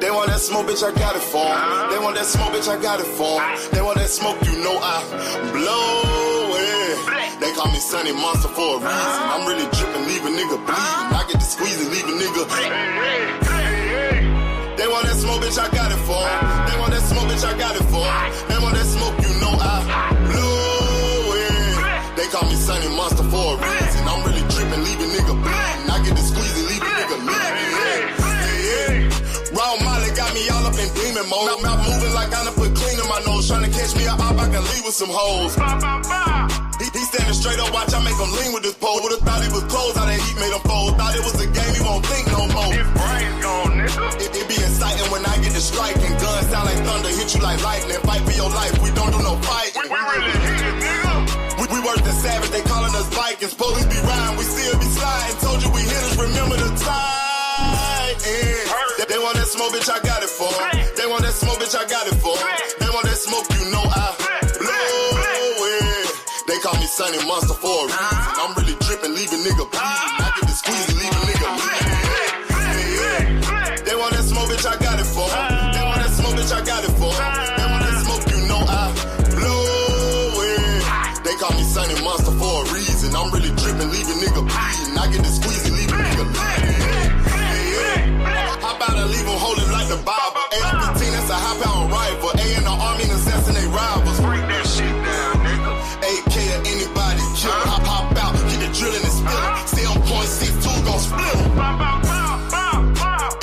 They want that smoke, bitch, I got it for 'em. They want that smoke, bitch, I got it for 'em. They want that smoke, you know I blow it. They call me Sunny Monster for a reason. I'm really dripping, leave a nigga bleeding. I get to squeeze and leave a nigga. They want that smoke, bitch, I got it for 'em. They want that smoke, bitch, I got it for 'em. They want that smoke, you know I blow it. They call me Sunny Monster for a reason. I'm really dripping, leave a nigga bleeding. I get to squeeze and leave a nigga bleeding. Raw Molly got me all up in demon mode. Mouth moving like I done put clean in my nose. Trying to catch me up, I can leave with some hoes. He standing straight up, watch I make him lean with this pole. Would've thought he was closed, how that heat made him fold. Thought it was a game, he won't think no more. His brain's gone, nigga. It be exciting when I get to striking. Guns sound like thunder, hit you like lightning. Fight for your life, we don't do no fighting. We really hit it, nigga. We worse than savage, they calling us Vikings. Police be riding, we still be sliding. Told you we hitters, remember the time. They want that smoke, bitch, I got it for 'em. They want that smoke, bitch, I got it for 'em. They want that smoke, you know I blow it. They call me Sunny Monster for a reason. I'm really dripping, leave a nigga bleeding. I get to squeeze and leave a nigga bleeding. They want that smoke, bitch, I got it for 'em. They want that smoke, bitch, I got it for 'em. They want that smoke, you know I blow it. They call me Sunny Monster for a reason. I'm really dripping, leave a nigga bleeding. I get to squeeze and leave a nigga bleeding. How about I leave them holding like the Bible? AR-15, that's a high-power rifle. A in the army and assassinate rivals. Break that shit down, nigga. AK or anybody kill. Hop out, get the drilling and spilling. Stay on point, 6-2, gon' split 'em.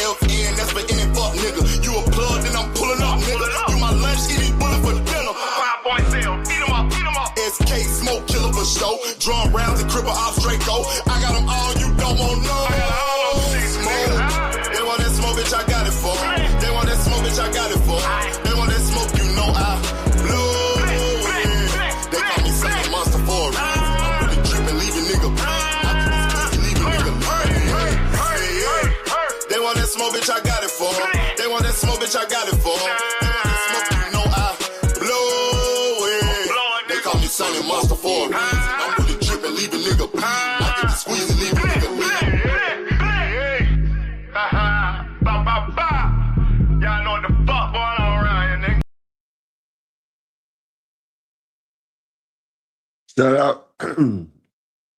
FN, that's for any fuck nigga. You a plug, then I'm pulling up, nigga. You my lunch, eat these bullets for dinner. 5.0, eat 'em up, eat 'em up. SK, smoke killer for show. Drum rounds and cripple off Draco. I got them all, you don't want no. They want that smoke, bitch, I got it for 'em. They want that smoke, bitch, I got it for 'em. They want that smoke, you know I blow it. They call me Sunny Monster for a reason. I'm really dripping, leave a nigga bleeding. I can squeeze, leave a nigga bleeding. They want that smoke, bitch, I got it for 'em. They want that smoke, bitch, I got it for 'em. They want that smoke, you know I blow it. They call me Sunny Monster for a reason. I'm really dripping, leave a nigga bleeding. I can squeeze and leave a nigga bleeding. Y'all know what the fuck going on around here, nigga. Shout out.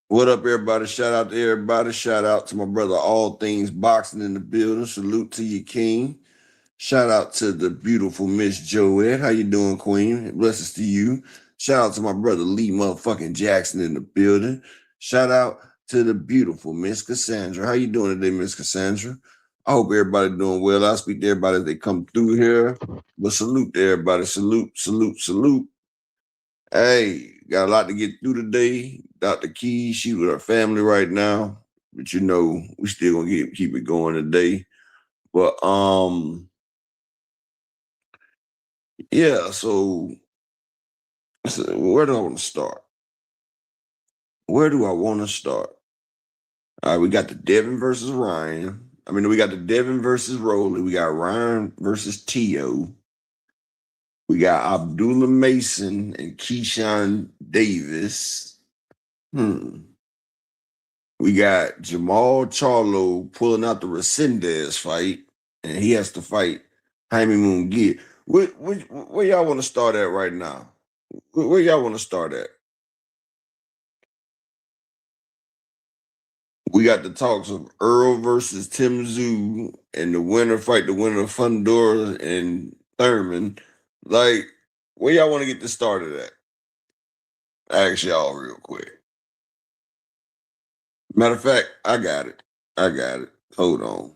What up, everybody? Shout out to everybody. Shout out to my brother, All Things Boxing in the building. Salute to you, King. Shout out to the beautiful Miss Joette. How you doing, Queen? Blessings to you. Shout out to my brother, Lee motherfucking Jackson in the building. Shout out to the beautiful Miss Cassandra. How you doing today, Miss Cassandra? I hope everybody doing well. I speak to everybody as they come through here. But salute to everybody. Salute, salute, salute. Hey, got a lot to get through today. Dr. Key, she with her family right now. But you know, we still gonna keep it going today. But yeah, so where do I want to start? Where do I want to start? All right, we got the Devin versus Ryan. We got the Devin versus Rolly. We got Ryan versus Tio. We got Abdullah Mason and Keyshawn Davis. We got Jamal Charlo pulling out the Resendez fight, and he has to fight Jaime Munguia. Where y'all want to start at right now? Where y'all want to start at? We got the talks of Earl versus Tim Zoo, and the winner fight the winner of Fundora and Thurman. Like, where y'all want to get this started at? Ask y'all real quick. Matter of fact, I got it. Hold on.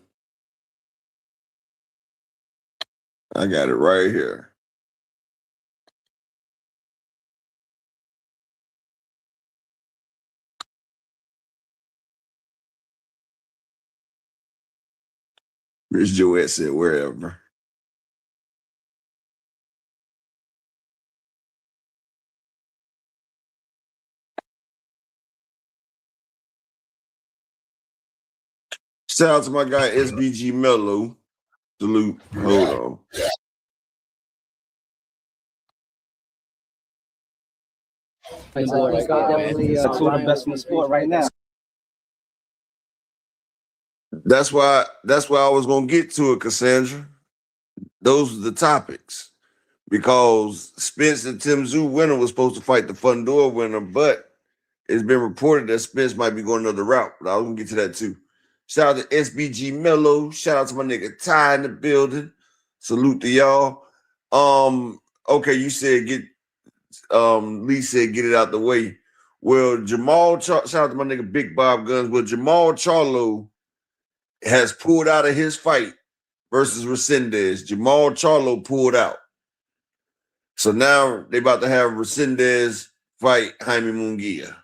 I got it right here. Miss Joette said wherever. Shout out to my guy SBG Mello. Salute. Hold on. Definitely two of the best in the sport right now. That's why I was gonna get to it, Cassandra. those are the topics. Because Spence and Tim Tszyu winner was supposed to fight the Fundora winner, but it's been reported that Spence might be going another route. But I'm gonna get to that too. Shout out to SBG Mello. Shout out to my nigga Ty in the building. Salute to y'all. Okay, you said Lee said get it out the way. Well, shout out to my nigga Big Bob Guns. Well, Jamal Charlo has pulled out of his fight versus Resendez. Jamal Charlo pulled out. So now they about to have Resendez fight Jaime Munguia.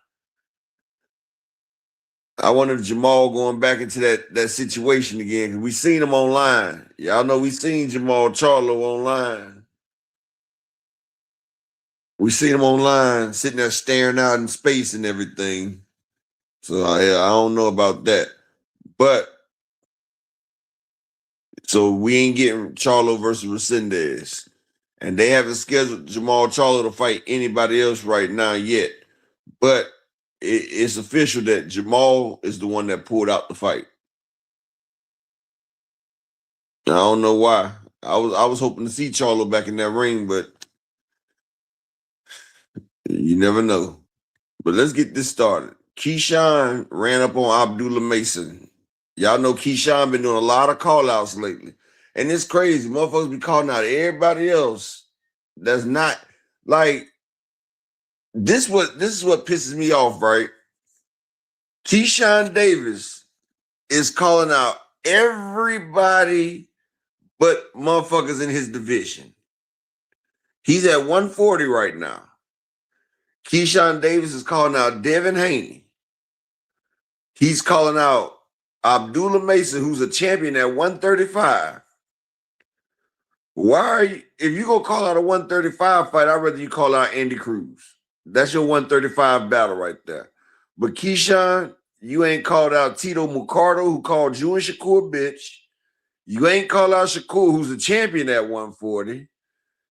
I wonder if Jamal going back into that situation again, because we seen him online. Y'all know we seen Jamal Charlo online. We seen him online sitting there staring out in space and everything. So I don't know about that. But so we ain't getting Charlo versus Resendez. And they haven't scheduled Jamal Charlo to fight anybody else right now yet. But it's official that Jamal is the one that pulled out the fight. I don't know why. I was hoping to see Charlo back in that ring, but you never know. But let's get this started. Keyshawn ran up on Abdullah Mason. Y'all know Keyshawn been doing a lot of call-outs lately. And it's crazy. Motherfuckers be calling out everybody else that's not like this is what pisses me off, right? Keyshawn Davis is calling out everybody but motherfuckers in his division. He's at 140 right now. Keyshawn Davis is calling out Devin Haney. He's calling out Abdullah Mason, who's a champion at 135. Why are you, if you gonna call out a 135 fight, I'd rather you call out Andy Cruz. That's your 135 battle right there. But Keyshawn, you ain't called out Tito Mucardo, who called you and Shakur bitch. You ain't called out Shakur, who's a champion at 140.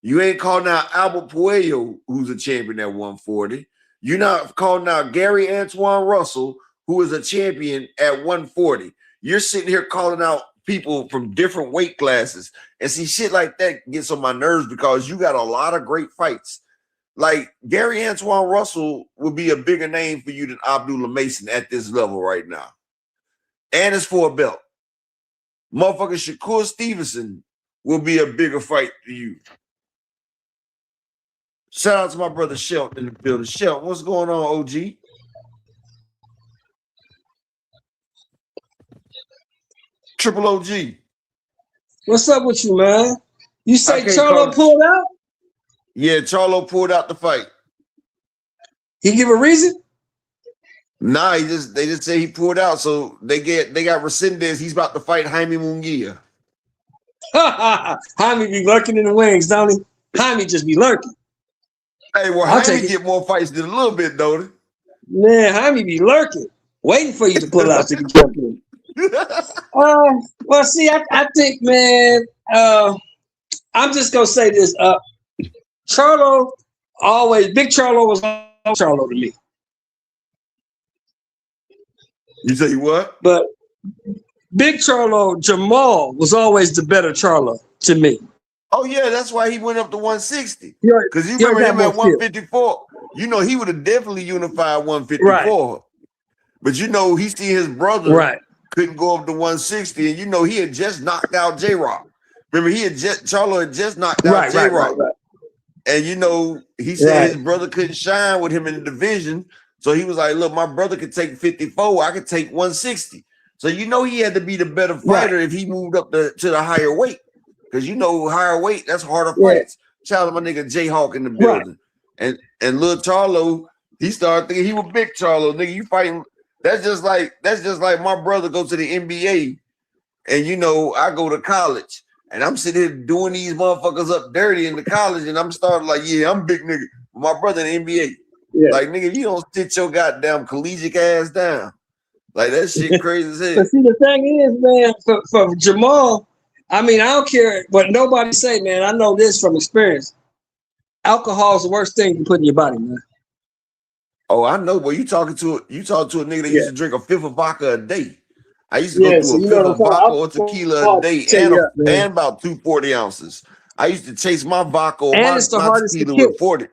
You ain't calling out Albert Puello, who's a champion at 140. You're not calling out Gary Antoine Russell, who is a champion at 140. You're sitting here calling out people from different weight classes. And see, shit like that gets on my nerves because you got a lot of great fights. Like Gary Antoine Russell would be a bigger name for you than Abdullah Mason at this level right now. And it's for a belt. Motherfucker Shakur Stevenson will be a bigger fight for you. Shout out to my brother Shelton in the building. Shelton, what's going on, OG? Triple OG. What's up with you, man? You say Charlo pulled out? Yeah, Charlo pulled out the fight. He give a reason? Nah, they just say he pulled out. So they got Resendez. He's about to fight Jaime Munguia. Jaime be lurking in the wings, don't he? Jaime just be lurking. Hey, well, Jaime get more fights than a little bit, don't he? Man, Jaime be lurking, waiting for you to pull out so you can jump in. Well, see, I think, man, I'm just gonna say this. Charlo Big Charlo was Charlo to me. You say what? But Big Charlo, Jamal was always the better Charlo to me. Oh yeah, that's why he went up to 160. Because you remember him at 154. You know he would have definitely unified 154. Right. But you know he see his brother couldn't go up to 160, and you know he had just knocked out J-Rock. Remember Charlo had just knocked out J-Rock. Right. And you know he said his brother couldn't shine with him in the division, so he was like, "Look, my brother could take 54, I could take 160." So you know he had to be the better fighter if he moved up to the higher weight. Because you know, higher weight, that's harder fights. Shout out to my nigga Jayhawk in the building. And little Charlo, he started thinking he was big Charlo. Nigga, you fighting. That's just like my brother go to the NBA. And you know, I go to college. And I'm sitting here doing these motherfuckers up dirty in the college. And I'm starting like, yeah, I'm big nigga. My brother in the NBA. Yeah. Like, nigga, if you don't sit your goddamn collegiate ass down. Like, that shit crazy as hell. But see, the thing is, man, for Jamal, I mean, I don't care what nobody say, man. I know this from experience. Alcohol is the worst thing you can put in your body, man. Oh, I know, but you talking to a nigga that used to drink a fifth of vodka a day. I used to go So through a you fifth know of the vodka or tequila a day tear you up, man. and about 240 ounces. I used to chase my vodka or And it's the my hardest to tequila kill. with 40.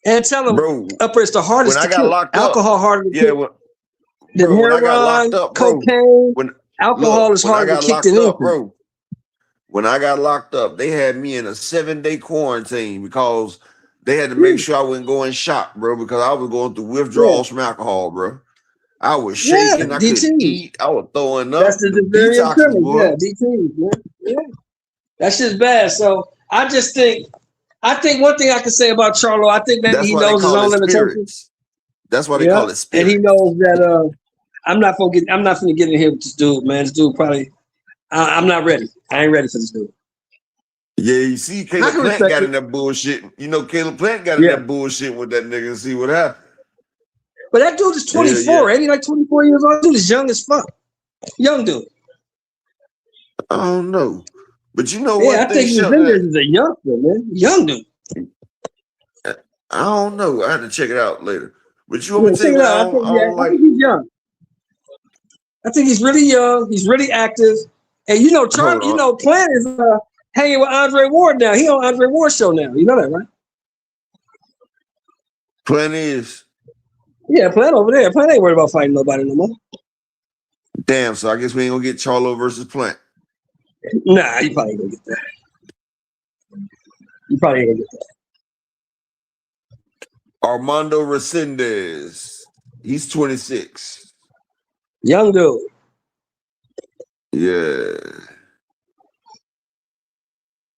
And tell them, Bro, upper, it's the hardest when I to got kill. locked Alcohol up, harder to yeah, kill than when I got locked heroin, up, bro, cocaine. when Alcohol is when I harder to got kick than locked up, anything. bro, when I got locked up, they had me in a 7-day quarantine because they had to make sure I wouldn't go in shock, bro, because I was going through withdrawals from alcohol, bro. I was shaking, I couldn't eat, I was throwing up. That's the delirium Detoxes, tremors. boy. Yeah, DT. Yeah. That's just bad. So I think one thing I can say about Charlo, I think maybe That's he why they knows his call own it limitations. spirits. That's why they call it And he spirits. knows that I'm not gonna get in here with this dude, man. This dude probably I'm not ready. I ain't ready for this dude. Yeah, you see, Caleb Plant got in that bullshit. You know, Caleb Plant got in that bullshit with that nigga and see what happened. But that dude is 24, ain't he? Like 24 years old. Dude is young as fuck. Young dude. I don't know. But you know I think he's in there as a youngster, man. Young dude. I don't know. I had to check it out later. But you want me to tell you what I think he's young. I think he's really young. He's really active. And you know, Plant is hanging with Andre Ward now. He on Andre Ward's show now. You know that, right? Plant is. Yeah, Plant over there. Plant ain't worried about fighting nobody no more. Damn, so I guess we ain't gonna get Charlo versus Plant. Nah, you probably ain't gonna get that. You probably ain't gonna get that. Armando Resendez. He's 26. Young dude. Yeah.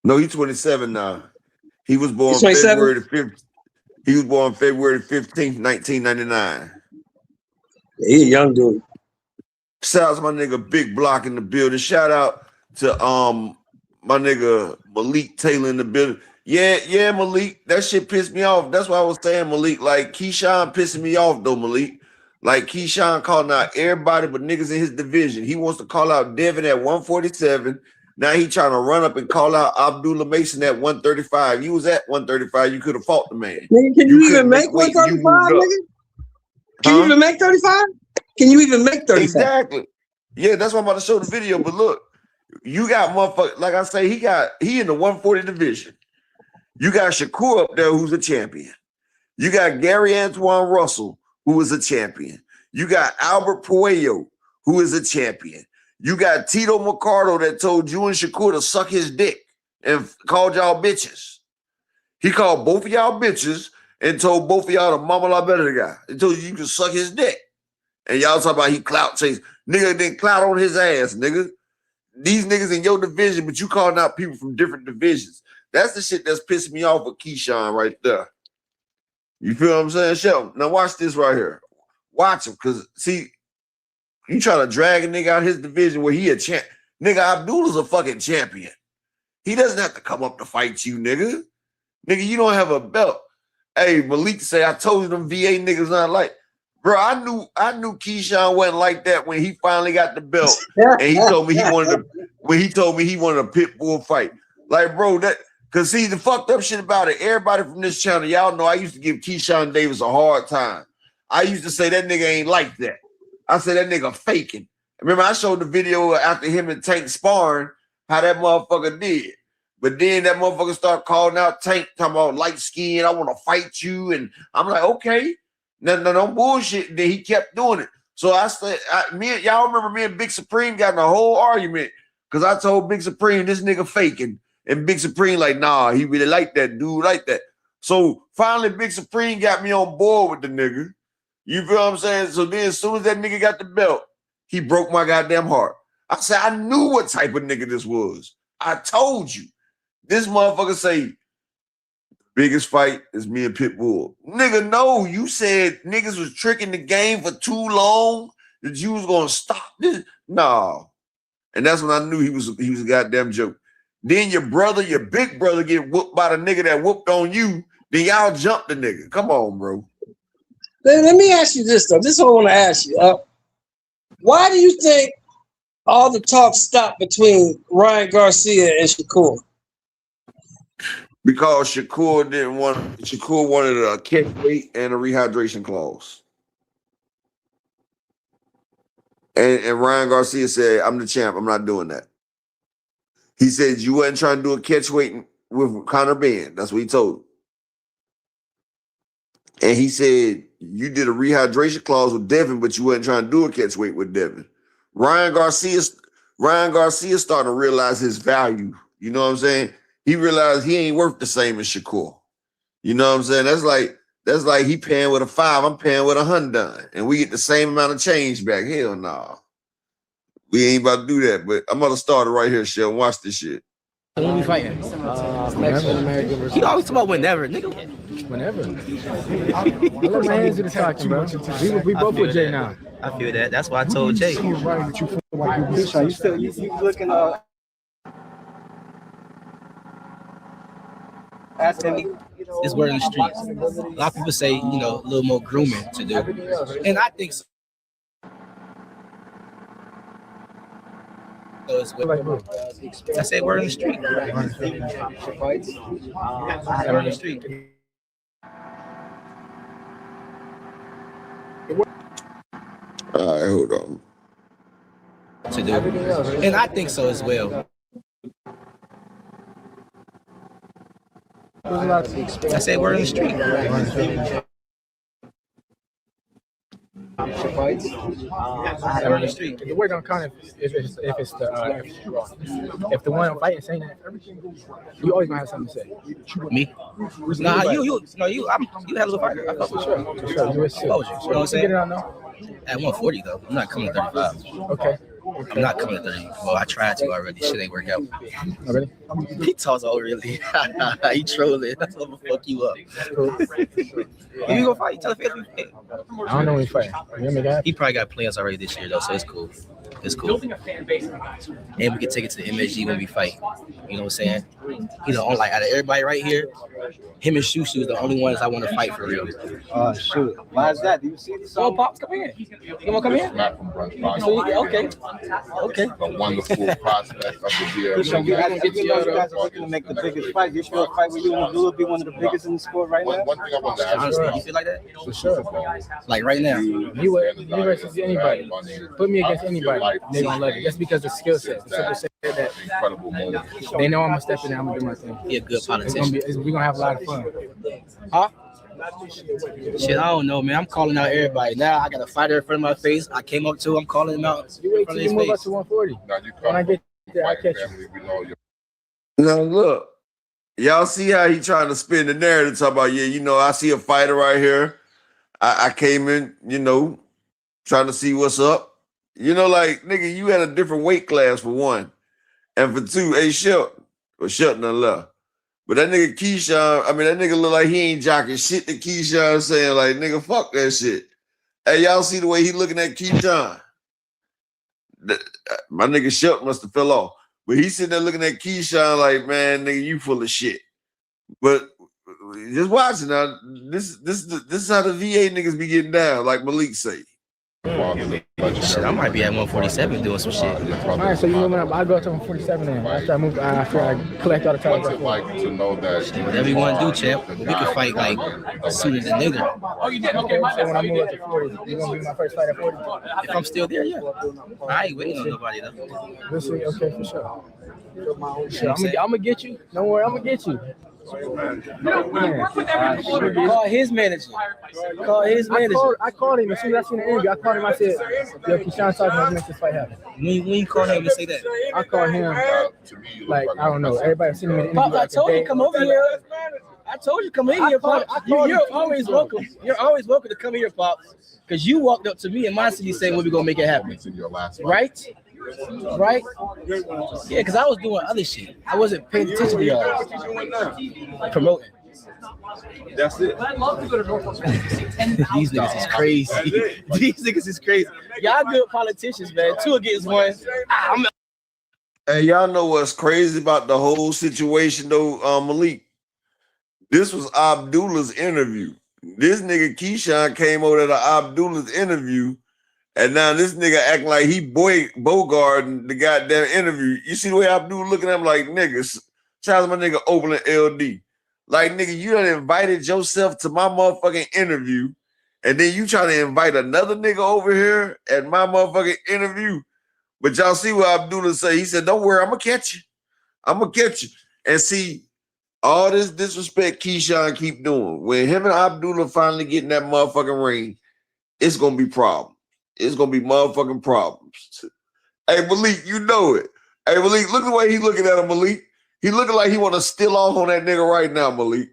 No, he's 27 now. He was born February the 5th. He was born February 15th, 1999. Yeah, he's a young dude. Shout out to my nigga Big Block in the building. Shout out to my nigga Malik Taylor in the building. Yeah, Malik. That shit pissed me off. That's why I was saying, Malik. Like, Keyshawn pissing me off, though, Malik. Like, Keyshawn calling out everybody but niggas in his division. He wants to call out Devin at 147. Now he trying to run up and call out Abdullah Mason at 135. You was at 135. You could have fought the man. Can you even make 135, nigga? Can you even make 35? Can you even make 35? Exactly. Yeah, that's why I'm about to show the video. But look, you got motherfucker, like I say, he in the 140 division. You got Shakur up there, who's a champion. You got Gary Antoine Russell, who is a champion. You got Albert Puello, who is a champion. You got Tito Mercado that told you and Shakur to suck his dick and called y'all bitches. He called both of y'all bitches and told both of y'all the mama la better guy. He told you can suck his dick. And y'all talk about he clout chase. Nigga didn't clout on his ass, nigga. These niggas in your division, but you calling out people from different divisions. That's the shit that's pissing me off with Keyshawn right there. You feel what I'm saying, Shelton? Now watch this right here. Watch him, because, see, you try to drag a nigga out his division where he a champ. Nigga, Abdullah's a fucking champion. He doesn't have to come up to fight you, nigga. Nigga, you don't have a belt. Hey, Malik say, I told you them VA niggas not like. Bro, I knew Keyshawn wasn't like that when he finally got the belt. And he told me he wanted a pit bull fight. Like, bro, because see, the fucked up shit about it, everybody from this channel, y'all know I used to give Keyshawn Davis a hard time. I used to say that nigga ain't like that. I said that nigga faking. Remember, I showed the video after him and Tank sparring, how that motherfucker did. But then that motherfucker started calling out Tank, talking about light skin, I want to fight you. And I'm like, okay. No bullshit. And then he kept doing it. So I said, y'all remember me and Big Supreme got in a whole argument because I told Big Supreme this nigga faking. And Big Supreme like, nah, he really like that dude like that. So finally Big Supreme got me on board with the nigga. You feel what I'm saying? So then as soon as that nigga got the belt, he broke my goddamn heart. I said, I knew what type of nigga this was. I told you. This motherfucker say, biggest fight is me and Pitbull. Nigga, no, you said niggas was tricking the game for too long that you was gonna stop this. No. And that's when I knew he was a goddamn joke. Then your big brother get whooped by the nigga that whooped on you. Then y'all jump the nigga. Come on, bro. Let me ask you this, though. This is what I want to ask you. Why do you think all the talk stopped between Ryan Garcia and Shakur? Because Shakur wanted a catch weight and a rehydration clause. And Ryan Garcia said, I'm the champ. I'm not doing that. He said, you wasn't trying to do a catch weight with Conor Benn. That's what he told him. And he said, you did a rehydration clause with Devin, but you wasn't trying to do a catch weight with Devin. Ryan Garcia starting to realize his value. You know what I'm saying? He realized he ain't worth the same as Shakur. You know what I'm saying? That's like he paying with a 5, I'm paying with a $100, and we get the same amount of change back. Hell no. We ain't about to do that, but I'm about to start it right here, Shell. Watch this shit. When we fighting? He always talk about whenever, nigga. Whenever. I let my hands do the talking, bro. We both with Jay now. I feel that. That's why I told Jay. You looking asking me. It's word in the streets. A lot of people say, a little more grooming to do. And I think so. I said word in the street. Word in the street. All right, hold on. To do. And I think so as well. I said word in the street. Word in the street. The word don't count if the one fighting saying that, you always gonna have something to say. Me? Nah, you had a little fighter. I thought for sure. For sure. You know what I'm saying? At 140 though, I'm not coming to 35. Okay. I'm not coming to 30. Well, I tried to already. Shit ain't work out. Oh, really? He talks all really. He trolling. That's what will fuck you up. Cool. Who you gonna fight? Tell the fans we fight. I don't know when he's fighting. He probably got plans already this year though, so it's cool. It's cool. And we can take it to the MSG when we fight. You know what I'm saying? He's the only, like, out of everybody right here, him and Shushu is the only ones I want to fight for real. Oh, shoot. Why is that? Do you see this? Oh, Pops, come in. You want to come in? Okay. A wonderful prospect of the year. You guys are looking to make the biggest fight. You feel a fight with you and Abdullah be one of the biggest in the sport right now? One thing I want to ask honestly, you feel like that? For sure. Like right now? You versus anybody. Put me against anybody. They're going to love it. Just because the skill set. The simple set that incredible moment. They know I'm going to step in there. I'm going to do my thing. He a good politician. We're going to have a lot of fun. Huh? Shit, I don't know, man. I'm calling out everybody. Now I got a fighter in front of my face. I came up to him. I'm calling him out. You wait till you move up to 140. When I get there, I catch you. Now look, y'all see how he trying to spin the narrative, talk about, I see a fighter right here. I came in, trying to see what's up. Like, nigga, you had a different weight class for one. And for two, Shelton done left. But that nigga Keyshawn, that nigga look like he ain't jocking shit that Keyshawn saying, like, nigga, fuck that shit. Hey, y'all see the way he looking at Keyshawn? My nigga Shelton must have fell off. But he sitting there looking at Keyshawn like, man, nigga, you full of shit. But just watch it now. This is how the VA niggas be getting down, like Malik say. Shit, I might be at 147 doing some shit. All right, so you moving up. I'll go to 147 then. After I move, after I collect all the time. What's it like to know that? Whatever you want to do, champ. We can fight like sooner than later. Oh, you did? Okay, so when I move up to 40, you're going to be my first fight at 40? If I'm still there, yeah. I ain't waiting on nobody though. We'll see. Okay, for sure. I'm going to get you. Don't worry, I'm going to get you. Call his manager. I called him as soon as I seen the interview. I called him. I said, "Yo, Keyshawn talking. Let's make this fight happen." When you call him to say that, I called him. Like, I don't know. Everybody seen him in the interview. Pop, I told you come over here. I told you come in here, Pop. You're always welcome. You're always welcome to come here, Pop. Because you walked up to me in my city saying, "When we gonna make it happen?" Right? Right? Yeah, because I was doing other shit. I wasn't paying attention to y'all. Promoting. That's it. These niggas is crazy. These niggas is crazy. Y'all good politicians, man. 2 against 1. Hey, y'all know what's crazy about the whole situation, though, Malik? This was Abdullah's interview. This nigga Keyshawn came over to Abdullah's interview, and now this nigga acting like he bogarting the goddamn interview. You see the way Abdullah looking at him like, niggas, Charles, my nigga opening LD. Like, nigga, you done invited yourself to my motherfucking interview, And then you try to invite another nigga over here at my motherfucking interview. But y'all see what Abdullah say. He said, don't worry, I'm going to catch you. I'm going to catch you. And see, all this disrespect Keyshawn keep doing. When him and Abdullah finally get in that motherfucking ring, it's going to be problems. It's going to be motherfucking problems. Hey, Malik, you know it. Hey, Malik, look at the way he looking at him, Malik. He looking like he want to steal off on that nigga right now, Malik.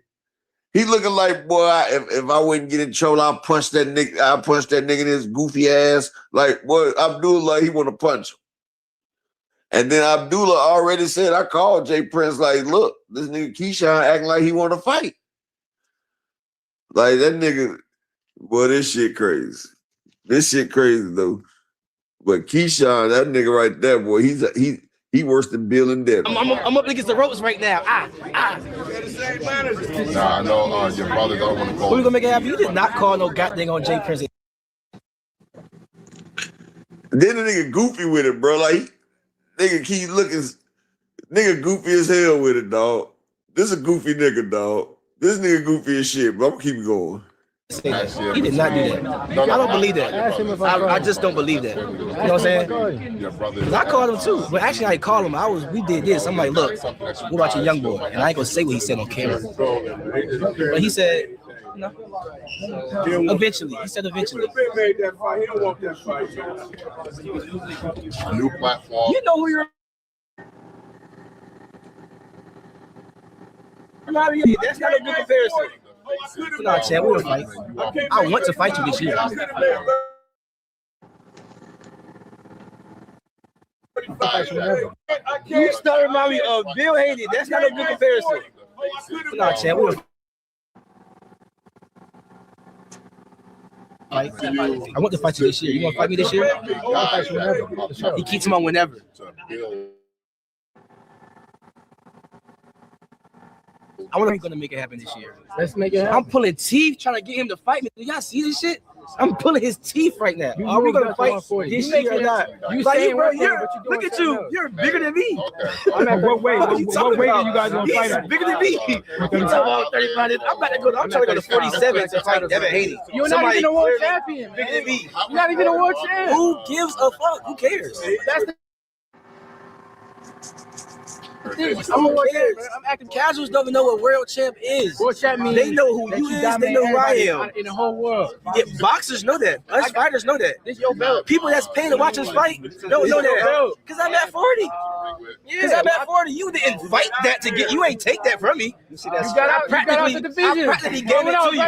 He looking like, boy, if I wouldn't get in trouble, I'll punch that nigga in his goofy ass. Like, boy, Abdullah, he want to punch him. And then Abdullah already said, I called Jay Prince, like, look, this nigga Keyshawn acting like he want to fight. Like, that nigga, boy, this shit crazy. This shit crazy, though. But Keyshawn, that nigga right there, boy, he worse than Bill and Devin. I'm up against the ropes right now. Nah, I know your brother don't want to go. Who you gonna make it happen? You did not call no goddamn on Jay Prince. Then the nigga goofy with it, bro. Like, nigga keep looking, nigga goofy as hell with it, dog. This a goofy nigga, dog. This nigga goofy as shit, but I'm gonna keep it going. He did not do that. I don't believe that. I just don't believe that. You know what I'm saying? Because I called him too. But actually, I called him. We did this. I'm like, look, what about your young boy? And I ain't gonna say what he said on camera. But he said, no. Eventually. He said eventually. A new platform. You know who you're. That's not a good comparison. Nah, Chad, we'll fight. I want to fight you this year. You start reminding me of Bill Haney. That's not a good comparison. Nah, Chad, we'll fight. I want to fight you this year. You want to fight me this year? He keeps him on whenever. I wonder if he's gonna make it happen this year. Let's make it happen. I'm pulling teeth trying to get him to fight me. Do y'all see this shit? I'm pulling his teeth right now. Are we gonna fight this year or not? You like, saying bro, look at you. You're bigger than me. I'm at what weight? What weight are you guys gonna fight He's at? bigger than me. You talking about 35? I'm about to go. I'm trying to go to 47 to fight Devin Haney. You're not even a world champion. Bigger than me. You're not even a world champion. Who gives a fuck? Who cares? That's the I'm acting casuals don't even know what world champ is. World champ means they know who you is. They know who I am. In the whole world. Yeah, boxers know that. Us fighters know that. This your belt. People that's paying to watch us fight don't know that. Because I'm at 40. Because I'm at 40. You didn't fight that to get. You ain't take that from me. You see that? I practically gave it to you.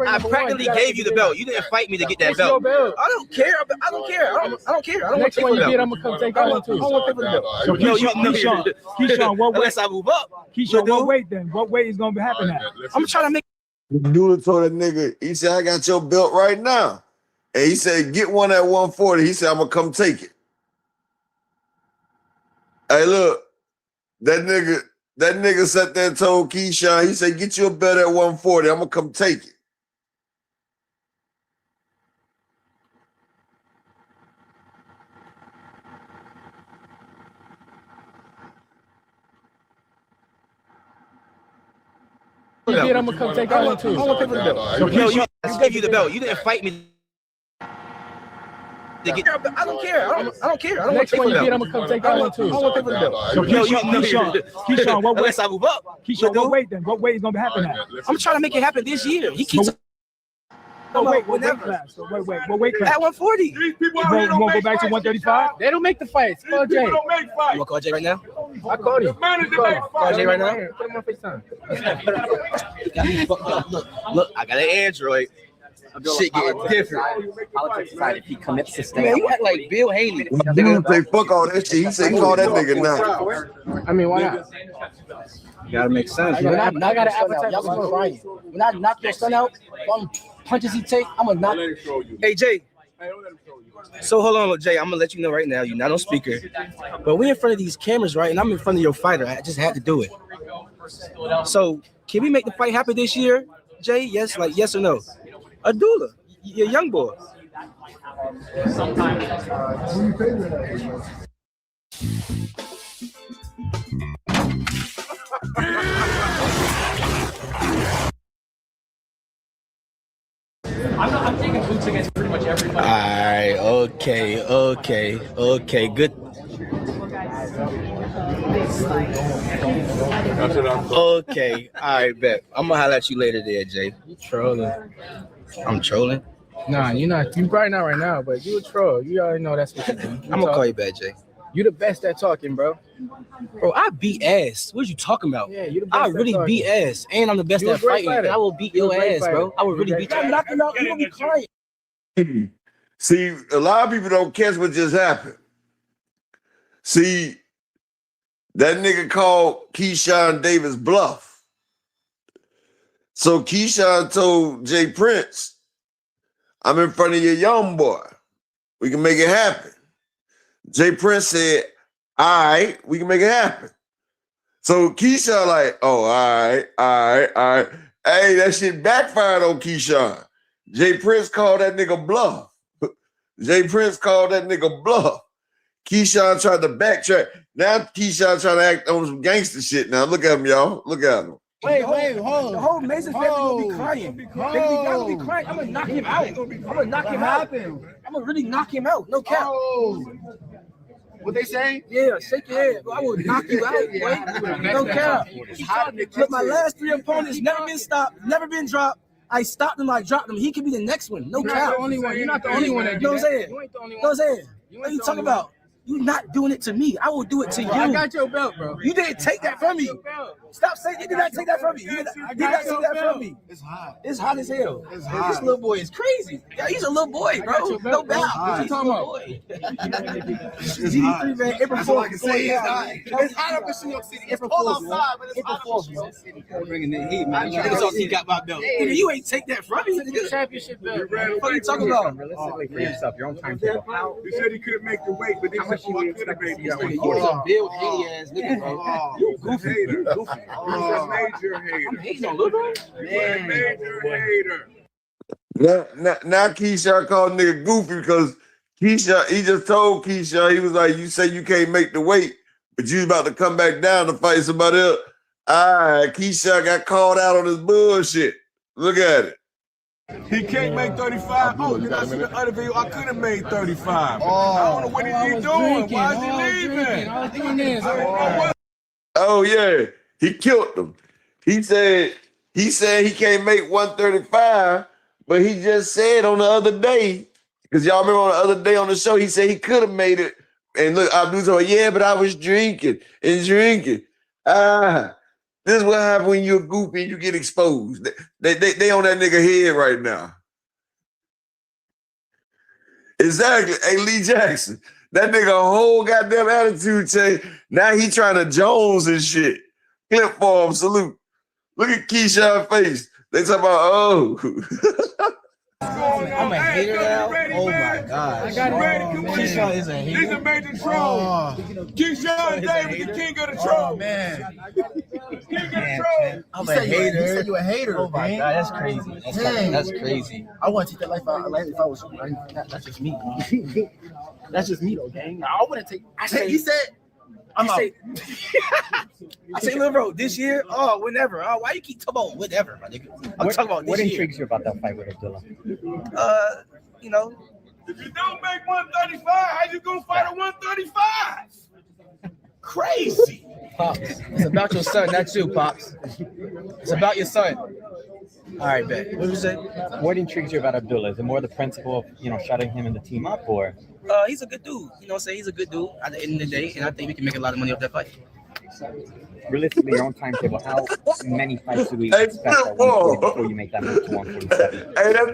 I practically gave you the belt. You didn't fight me to get that belt. I don't care. I don't care. I don't care. I don't want to pay for the belt. I'm gonna come take that one too. I don't want to pay for the belt. So Keyshawn, what weight? Unless I move up. Keyshawn, what weight then? What weight is gonna happen at? I'm trying to make. Abdullah told that nigga, he said, I got your belt right now. And he said, get one at 140. He said, I'm gonna come take it. Hey, look, that nigga sat there and told Keyshawn, he said, get you a belt at 140. I'm gonna come take it. I'm gonna come take that one too. I want to pay for the belt. I gave you the belt. You didn't fight me. I don't care. I don't care. I don't want to pay for the belt. I'm gonna come take that one too. I want to pay for the belt. Keyshawn, what weight? Unless I move up. Keyshawn, what weight then? What weight is gonna happen at? I'm trying to make it happen this year. He keeps. What weight class? What weight class? At 140. You wanna go back to 135? They don't make the fights. Call Jay. You want to call Jay right now? I called him. Call Jay right now. Put him on FaceTime. Look, I got an Android. Shit getting different. Politics aside, if he commits to stay, Man, you act like Bill Haney. Abdullah say, fuck all that shit. He said, call that nigga now. I mean, why not? you gotta make sense. I got an appetite. Y'all gonna try it. When I knock your son out, on punches he take, I'm gonna knock. Hey Jay. So hold on, Jay. I'm gonna let you know right now. You're not on speaker, but we in front of these cameras, right? And I'm in front of your fighter. I just had to do it. So can we make the fight happen this year, Jay? Yes, like yes or no? Abdullah, your young boy. I'm taking boots against pretty much everybody. All right, okay, good. Okay, all right, bet. I'm gonna holler at you later there, Jay. You trolling. I'm trolling. Nah, you're not. You probably not right now, but you a troll. You already know that's what you're doing. I'm gonna call you back, Jay. You the best at talking, bro. Bro, I beat ass. What you talking about? Yeah, you the best. I really beat ass, and I'm the best at fighting. And I will beat your ass, bro. I will really beat you. I'm knocking out. You gonna be crying. See, a lot of people don't catch what just happened. See, that nigga called Keyshawn Davis bluff. So Keyshawn told Jay Prince, I'm in front of your young boy. We can make it happen. Jay Prince said, all right, we can make it happen. So Keyshawn like, oh, all right. Hey, that shit backfired on Keyshawn. Jay Prince called that nigga bluff. Keyshawn tried to backtrack. Now Keyshawn trying to act on some gangster shit now. Look at him, y'all. Look at him. Wait, hold. The whole Mason family gonna be crying. They're gonna be crying. I'm gonna knock him out. I'm gonna really knock him out. No cap. What they say? Yeah, shake your head. I will knock you out, boy. No cap. Look, my last 3 opponents never been stopped, never been dropped. I stopped him, I dropped him. He could be the next one. No cap. You're not the only one. You're not the only one. You know what I'm saying? You ain't the only one. What are you talking about? You're not doing it to me. I will do it to you. I got your belt, bro. You didn't take that from me. Stop saying you did not take that from me. You did not take that from me. It's hot. It's hot as hell. It's hot. This little boy is crazy. Yeah, he's a little boy, bro. No doubt. What you talking about? GD3, man. April 4th. It's hot up in New York City. It's cold outside, but it's hot up in New York City. Bringing the heat, man. He got my belt. Nigga, you ain't take that from me. The championship belt. What are you talking about? Realistically, for yourself, your own timetable. He said he couldn't make the weight, but he said, oh, I could have made the weight. You was a Bill Haiti ass nigga, bro. You goofy. He's a major hater. I'm hating on Lil Bro. Major hater. Now Keyshawn called nigga goofy because Keyshawn, he just told Keyshawn, he was like, you say you can't make the weight, but you about to come back down to fight somebody else. Keyshawn got called out on his bullshit. Look at it. He can't make 35. Oh, did I see the other video? I could have made 35. I don't know what is he doing. Why is he leaving? Oh yeah, he killed them. He said he can't make 135, but he just said on the other day, because y'all remember on the other day on the show, he said he could have made it. And look, Abdul said, yeah, but I was drinking. This is what happens when you're goofy and you get exposed. They on that nigga head right now. Exactly. Hey, Lee Jackson, that nigga whole goddamn attitude change. Now he trying to Jones and shit. Clip for him, salute. Look at Keyshawn's face. They talk about, oh. I'm a hater now. Oh my God. Keyshawn is a hater. He's a major troll. Keyshawn Davis, the king of the troll. Man. King of the troll. I'm a hater. You said you a hater. Oh my God, that's crazy. That's crazy. I want to take that life out if I was. That's just me. That's just me, though, gang. I wouldn't take. He said. I say, Lil Bro, this year, whenever. Why you keep talking about whatever, my nigga? I'm talking about this What year. intrigues you about that fight with Abdullah? You know. If you don't make 135, how you gonna fight a 135? Crazy. Pops, it's about your son, not you, Pops. It's about your son. All right, bet. What did you say? What intrigues you about Abdullah? Is it more the principle of, shutting him and the team up, or? He's a good dude. You know what I'm saying? He's a good dude at the end of the day, and I think we can make a lot of money off that fight. Realistically, your own timetable, how many fights do we expect at 140 before you make that move to 147? Hey, that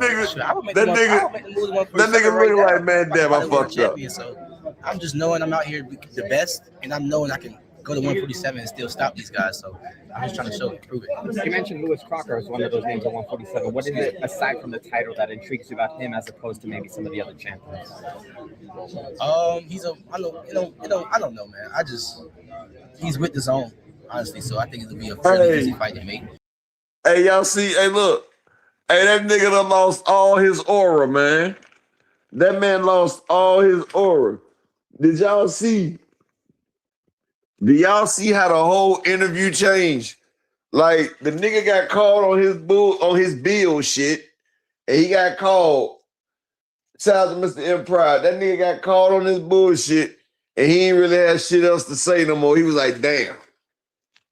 nigga really like, man, damn, I fucked up. So I'm just knowing I'm out here the best, and I'm knowing I can go to 147 and still stop these guys. So I'm just trying to show it, prove it. You mentioned Lewis Crocker as one of those names at 147. What is it aside from the title that intrigues you about him as opposed to maybe some of the other champions? I don't know, man. He's with the zone, honestly. So I think it'll be a fairly easy fight to make. Hey, y'all see? Hey, look. Hey, that nigga done lost all his aura, man. That man lost all his aura. Did y'all see? Do y'all see how the whole interview changed? Like the nigga got caught on his bill shit, and he got called. Shout out to Mr. Empire. That nigga got caught on this bullshit, and he ain't really had shit else to say no more. He was like, damn,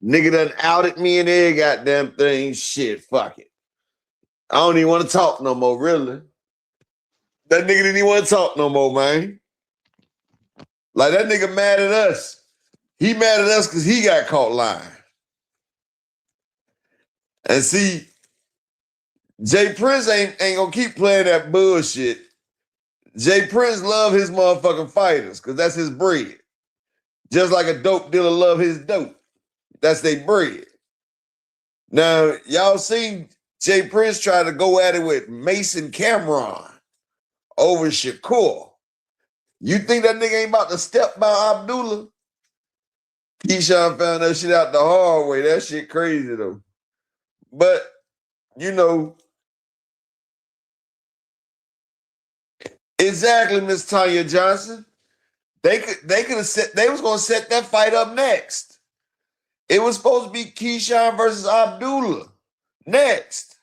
nigga done outed me in every goddamn thing. Shit, fuck it. I don't even want to talk no more, really. That nigga didn't even want to talk no more, man. Like, that nigga mad at us. He mad at us because he got caught lying. And see, Jay Prince ain't gonna keep playing that bullshit. Jay Prince love his motherfucking fighters because that's his bread. Just like a dope dealer love his dope. That's their bread. Now, y'all seen Jay Prince try to go at it with Mason Cameron over Shakur. You think that nigga ain't about to step by Abdullah? Keyshawn found that shit out the hard way. That shit crazy, though. But, you know, exactly, Miss Tanya Johnson. They could have set, they was gonna set that fight up next. It was supposed to be Keyshawn versus Abdullah next.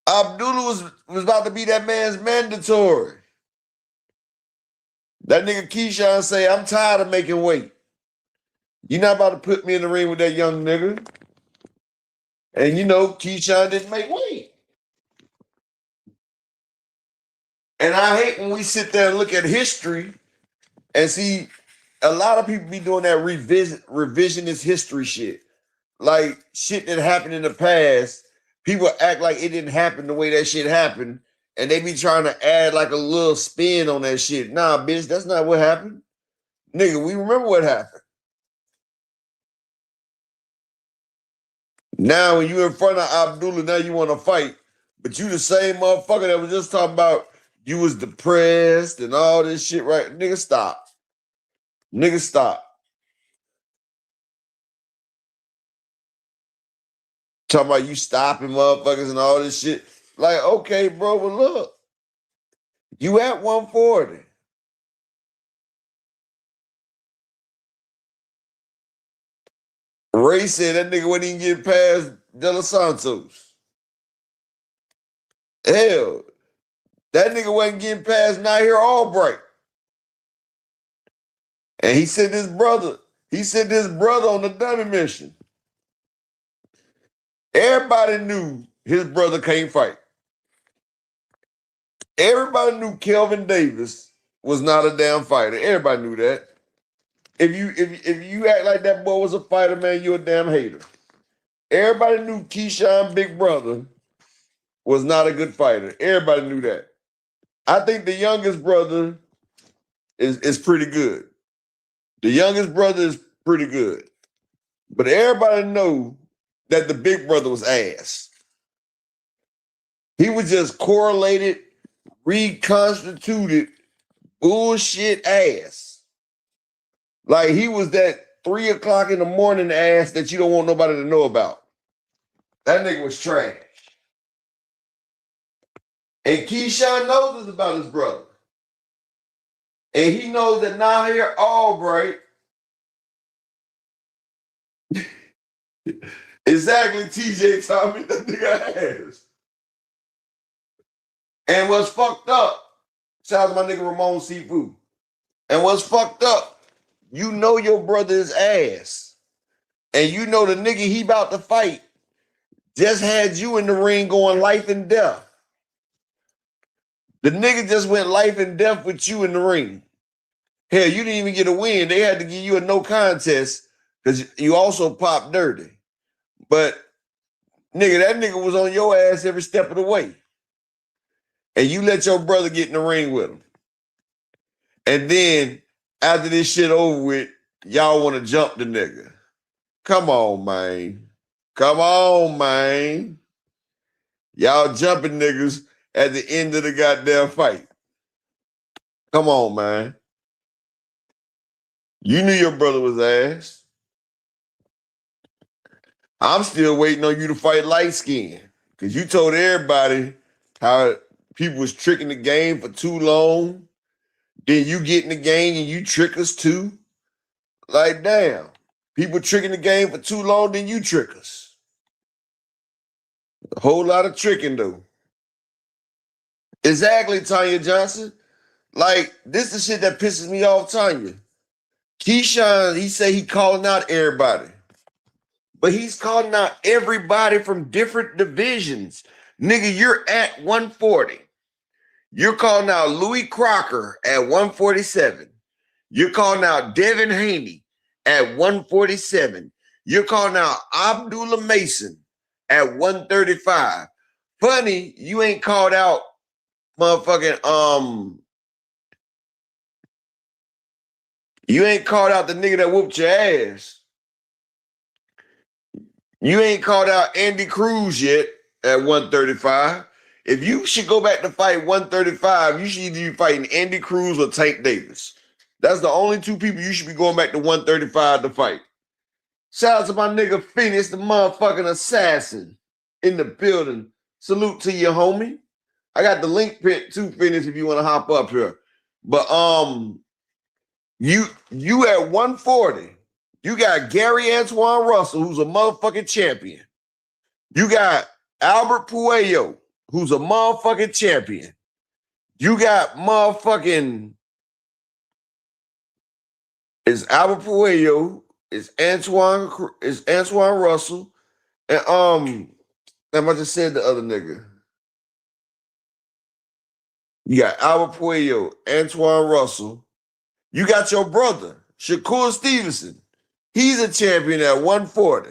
Abdullah was about to be that man's mandatory. That nigga Keyshawn say, I'm tired of making weight. You're not about to put me in the ring with that young nigga. And you know, Keyshawn didn't make weight. And I hate when we sit there and look at history and see a lot of people be doing that revisionist history shit. Like shit that happened in the past. People act like it didn't happen the way that shit happened. And they be trying to add like a little spin on that shit. Nah, bitch, that's not what happened. Nigga, we remember what happened. Now, when you in front of Abdullah, now you want to fight. But you the same motherfucker that was just talking about you was depressed and all this shit, right? Nigga, stop. Nigga, stop. Talking about you stopping motherfuckers and all this shit. Like, okay, bro, but look. You at 140. Ray said that nigga wouldn't even get past De Los Santos. Hell, that nigga wasn't getting past Nahir Albright. And he sent his brother on the dummy mission. Everybody knew his brother can't fight. Everybody knew Kelvin Davis was not a damn fighter. Everybody knew that. If you act like that boy was a fighter, man, you a damn hater. Everybody knew Keyshawn Big Brother was not a good fighter. Everybody knew that. I think the youngest brother is pretty good. The youngest brother is pretty good. But everybody know that the big brother was ass. He was just correlated, reconstituted bullshit ass. Like he was that 3 o'clock in the morning ass that you don't want nobody to know about. That nigga was trash. And Keyshawn knows this about his brother. And he knows that Nahir Albright exactly TJ Tommy that nigga has. And what's fucked up, shout out to my nigga Ramon Seafood. And what's fucked up, you know your brother is ass. And you know the nigga he about to fight just had you in the ring going life and death. The nigga just went life and death with you in the ring. Hell, you didn't even get a win. They had to give you a no contest because you also popped dirty. But nigga, that nigga was on your ass every step of the way. And you let your brother get in the ring with him. And then after this shit over with, y'all want to jump the nigga. Come on, man. Come on, man. Y'all jumping niggas at the end of the goddamn fight. Come on, man. You knew your brother was ass. I'm still waiting on you to fight light skin. Because you told everybody how people was tricking the game for too long. Then you get in the game and you trick us too. Like, damn. People tricking the game for too long, then you trick us. A whole lot of tricking, though. Exactly, Tanya Johnson. Like, this is the shit that pisses me off, Tanya. Keyshawn, he say he calling out everybody. But he's calling out everybody from different divisions. Nigga, you're at 140. You're calling out Louis Crocker at 147. You're calling out Devin Haney at 147. You're calling out Abdullah Mason at 135. Funny, you ain't called out motherfucking you ain't called out the nigga that whooped your ass. You ain't called out Andy Cruz yet at 135. If you should go back to fight 135, you should either be fighting Andy Cruz or Tank Davis. That's the only two people you should be going back to 135 to fight. Shout out to my nigga Phoenix, the motherfucking assassin in the building. Salute to you, homie. I got the link pinned to Phoenix if you want to hop up here. But you at 140. You got Gary Antoine Russell, who's a motherfucking champion. You got Albert Puello, who's a motherfucking champion. You got motherfucking it's Albert Puello, it's Antoine Russell, and I just said the other nigga. You got Albert Puello, Antoine Russell. You got your brother, Shakur Stevenson. He's a champion at 140.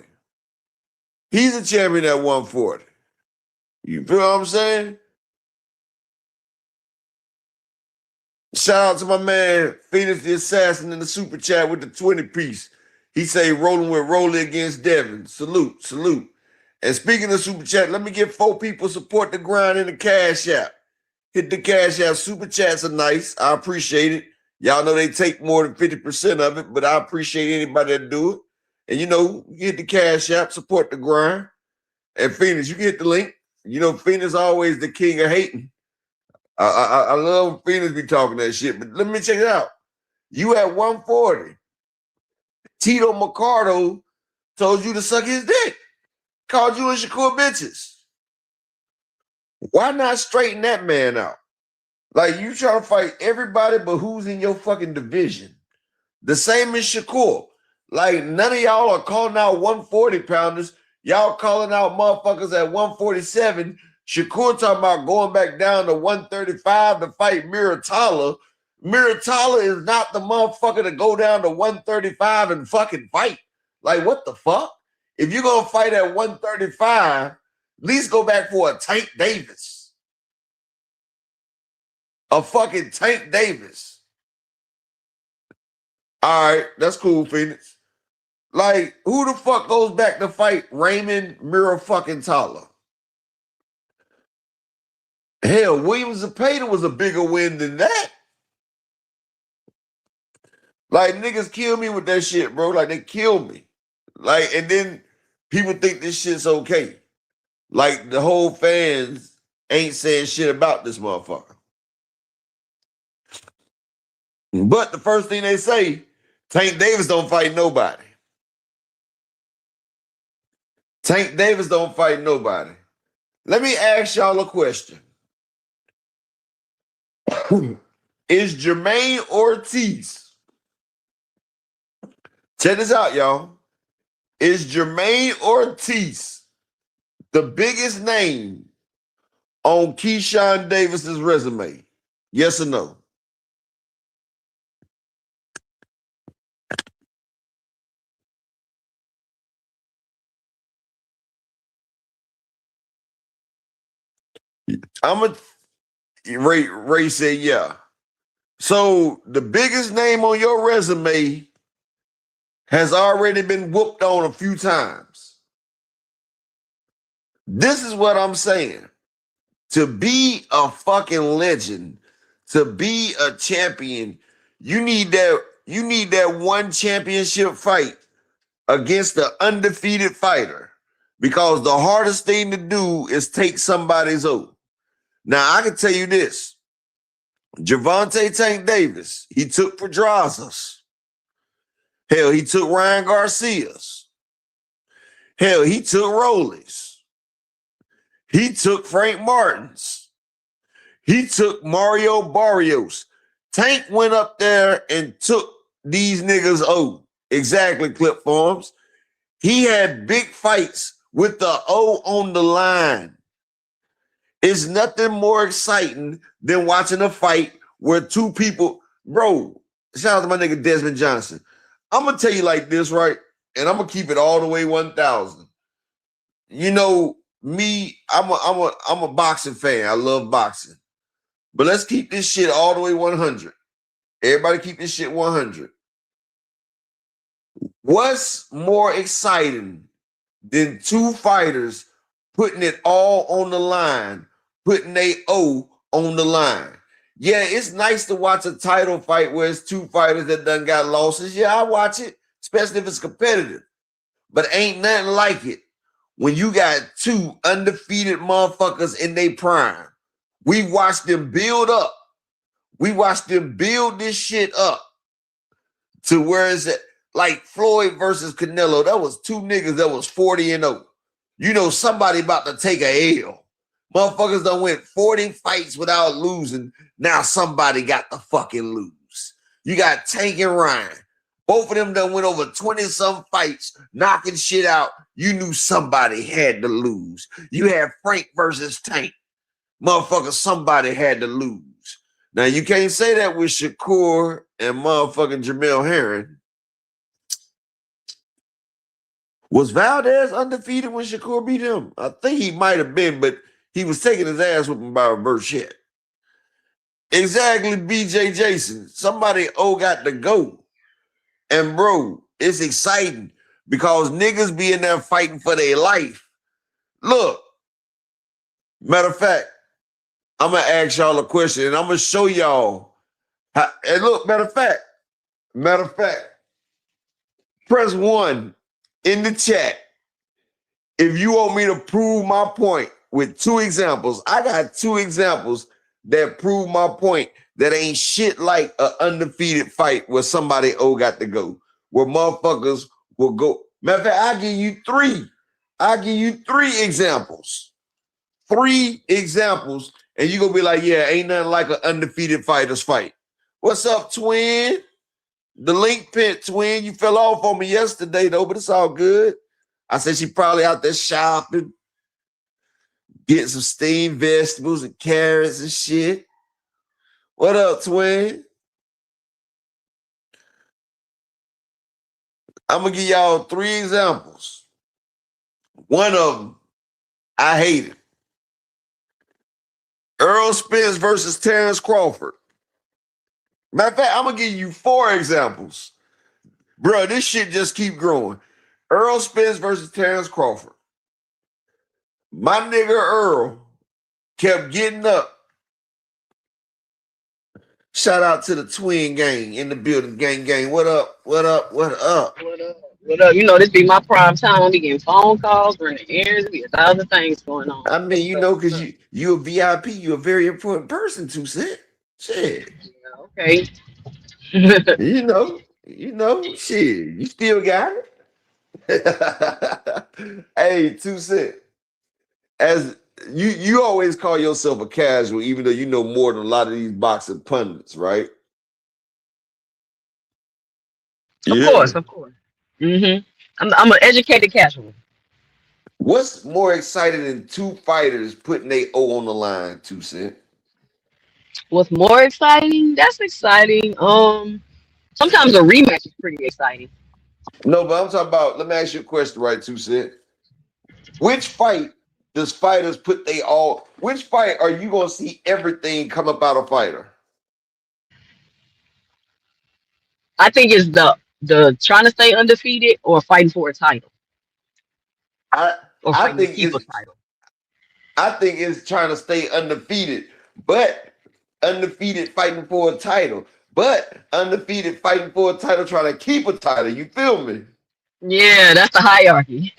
He's a champion at 140. You feel what I'm saying? Shout out to my man, Phoenix the Assassin in the super chat with the 20 piece. He say rolling with Rolly against Devin. Salute, salute. And speaking of super chat, let me get 4 people support the grind in the Cash App. Hit the Cash App. Super chats are nice. I appreciate it. Y'all know they take more than 50% of it, but I appreciate anybody that do it. And you know, you hit the Cash App, support the grind. And Phoenix, you can hit the link. You know, Phoenix always the king of hating. I love Phoenix be talking that shit, but let me check it out. You at 140. Tito Mercado told you to suck his dick. Called you and Shakur bitches. Why not straighten that man out? Like, you trying to fight everybody but who's in your fucking division. The same as Shakur. Like, none of y'all are calling out 140 pounders. Y'all calling out motherfuckers at 147. Shakur talking about going back down to 135 to fight Miratala. Miratala is not the motherfucker to go down to 135 and fucking fight. Like, what the fuck? If you're going to fight at 135, at least go back for a Tank Davis. A fucking Tank Davis. All right, that's cool, Phoenix. Like, who the fuck goes back to fight Raymond Mira-fucking-Tala? Hell, Williams Zepeda was a bigger win than that. Like, niggas kill me with that shit, bro. Like, they kill me. Like, and then people think this shit's okay. Like, the whole fans ain't saying shit about this motherfucker. But the first thing they say, Tank Davis don't fight nobody. Tank Davis don't fight nobody. Let me ask y'all a question. Is Jermaine Ortiz, check this out, y'all. Is Jermaine Ortiz the biggest name on Keyshawn Davis's resume? Yes or no? Ray said, yeah. So the biggest name on your resume has already been whooped on a few times. This is what I'm saying. To be a fucking legend, to be a champion, you need that one championship fight against the undefeated fighter. Because the hardest thing to do is take somebody's oath. Now, I can tell you this. Gervonta Tank Davis, he took Pedraza's. Hell, he took Ryan Garcia's. Hell, he took Rolly's. He took Frank Martin's. He took Mario Barrios. Tank went up there and took these niggas O. Exactly, Clip Farms. He had big fights with the O on the line. It's nothing more exciting than watching a fight where two people, bro, shout out to my nigga Desmond Johnson. I'm going to tell you like this, right? And I'm going to keep it all the way 1,000. You know, me, I'm a boxing fan. I love boxing. But let's keep this shit all the way 100. Everybody keep this shit 100. What's more exciting than two fighters putting it all on the line, putting they O on the line? Yeah, it's nice to watch a title fight where it's two fighters that done got losses. Yeah, I watch it, especially if it's competitive. But ain't nothing like it when you got two undefeated motherfuckers in their prime. We watched them build up. We watched them build this shit up to where is it like Floyd versus Canelo. That was two niggas that was 40-0. You know somebody about to take a L. Motherfuckers done went 40 fights without losing. Now somebody got to fucking lose. You got Tank and Ryan. Both of them done went over 20-some fights, knocking shit out. You knew somebody had to lose. You had Frank versus Tank. Motherfucker, somebody had to lose. Now, you can't say that with Shakur and motherfucking Jamel Herring. Was Valdez undefeated when Shakur beat him? I think he might have been, but he was taking his ass whooping by a reverse hit. Exactly, BJ Jason. Somebody got to go. And, bro, it's exciting because niggas be in there fighting for their life. Look, matter of fact, I'm going to ask y'all a question, and I'm going to show y'all. And look, matter of fact, press 1 in the chat if you want me to prove my point with 2 examples. I got 2 examples that prove my point that ain't shit like an undefeated fight where somebody got to go, where motherfuckers will go. Matter of fact, I'll give you 3. I'll give you 3 examples. 3 examples. And you're going to be like, yeah, ain't nothing like an undefeated fighter's fight. What's up, twin? The link pit, twin. You fell off on me yesterday, though, but it's all good. I said she probably out there shopping, getting some steamed vegetables and carrots and shit. What up, twin? I'm going to give y'all 3 examples. One of them, I hate it. Earl Spence versus Terrence Crawford. Matter of fact, I'm going to give you 4 examples. Bro, this shit just keep growing. Earl Spence versus Terrence Crawford. My nigga Earl kept getting up. Shout out to the twin gang in the building. Gang. What up? What up? What up? What up? What up? You know, this be my prime time. I be getting phone calls, running errands, be 1,000 things going on. I mean, you know, because you a VIP, you a very important person, too, Sid. Shit. Okay. you know, shit. You still got it. Hey, 2 Cent. As you always call yourself a casual, even though you know more than a lot of these boxing pundits, right? Of course. Mm-hmm. I'm an educated casual. What's more exciting than 2 fighters putting their O on the line, 2 Cent? What's more exciting? That's exciting. Sometimes a rematch is pretty exciting. No, but I'm talking about, let me ask you a question, right, 2 Cent? Which fight does fighters put they all, which fight are you going to see everything come up out of fighter? I think it's the trying to stay undefeated or fighting for a title. I think it's trying to stay undefeated, but undefeated fighting for a title, but undefeated fighting for a title, trying to keep a title. You feel me? Yeah, that's the hierarchy.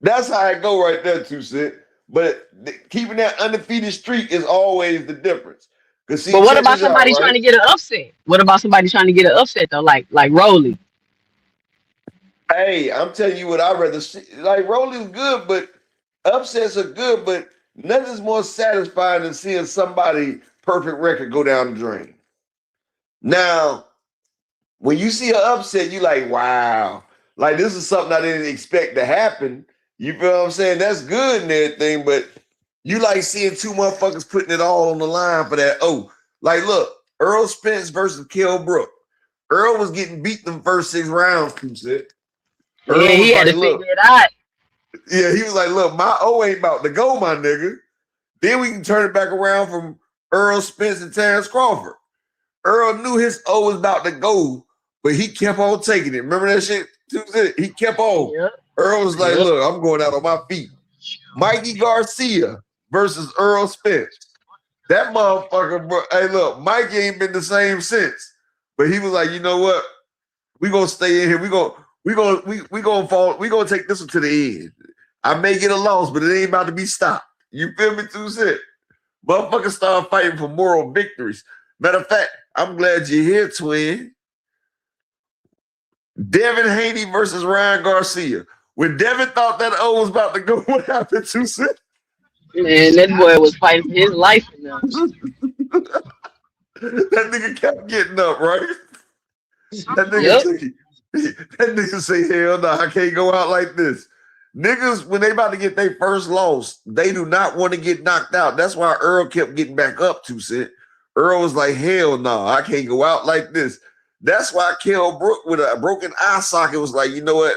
That's how I go right there, 2 Cent. But keeping that undefeated streak is always the difference. But what about somebody trying to get an upset? What about somebody trying to get an upset though, like Rolly? Hey, I'm telling you what I'd rather see. Like Rolly's good, but upsets are good. But Nothing's more satisfying than seeing somebody perfect record go down the drain. Now, when you see an upset, you like, wow, like this is something I didn't expect to happen. You feel what I'm saying? That's good and everything, but you like seeing two motherfuckers putting it all on the line for that. Oh, like look, Earl Spence versus Kell Brook. Earl was getting beat them first 6 rounds. Yeah, he had to figure it out. Yeah, he was like, look, my O ain't about to go, my nigga. Then we can turn it back around from Earl Spence and Terrence Crawford. Earl knew his O was about to go, but he kept on taking it. Remember that shit? He kept on. Yep. Earl was like, look, I'm going out on my feet. Mikey Garcia versus Earl Spence. That motherfucker, bro. Hey, look, Mikey ain't been the same since. But he was like, you know what? We gonna stay in here. We gonna fall. We gonna take this one to the end. I may get a loss, but it ain't about to be stopped. You feel me? Too shit. Motherfuckers start fighting for moral victories. Matter of fact, I'm glad you're here, twin. Devin Haney versus Ryan Garcia. When Devin thought that O was about to go, what happened to shit? Man, that boy was fighting for his life now. That nigga kept getting up, right? That nigga say, hell no, I can't go out like this. Niggas, when they about to get their first loss, they do not want to get knocked out. That's why Earl kept getting back up to shit. Earl was like, hell no, I can't go out like this. That's why Kell Brook with a broken eye socket was like, you know what?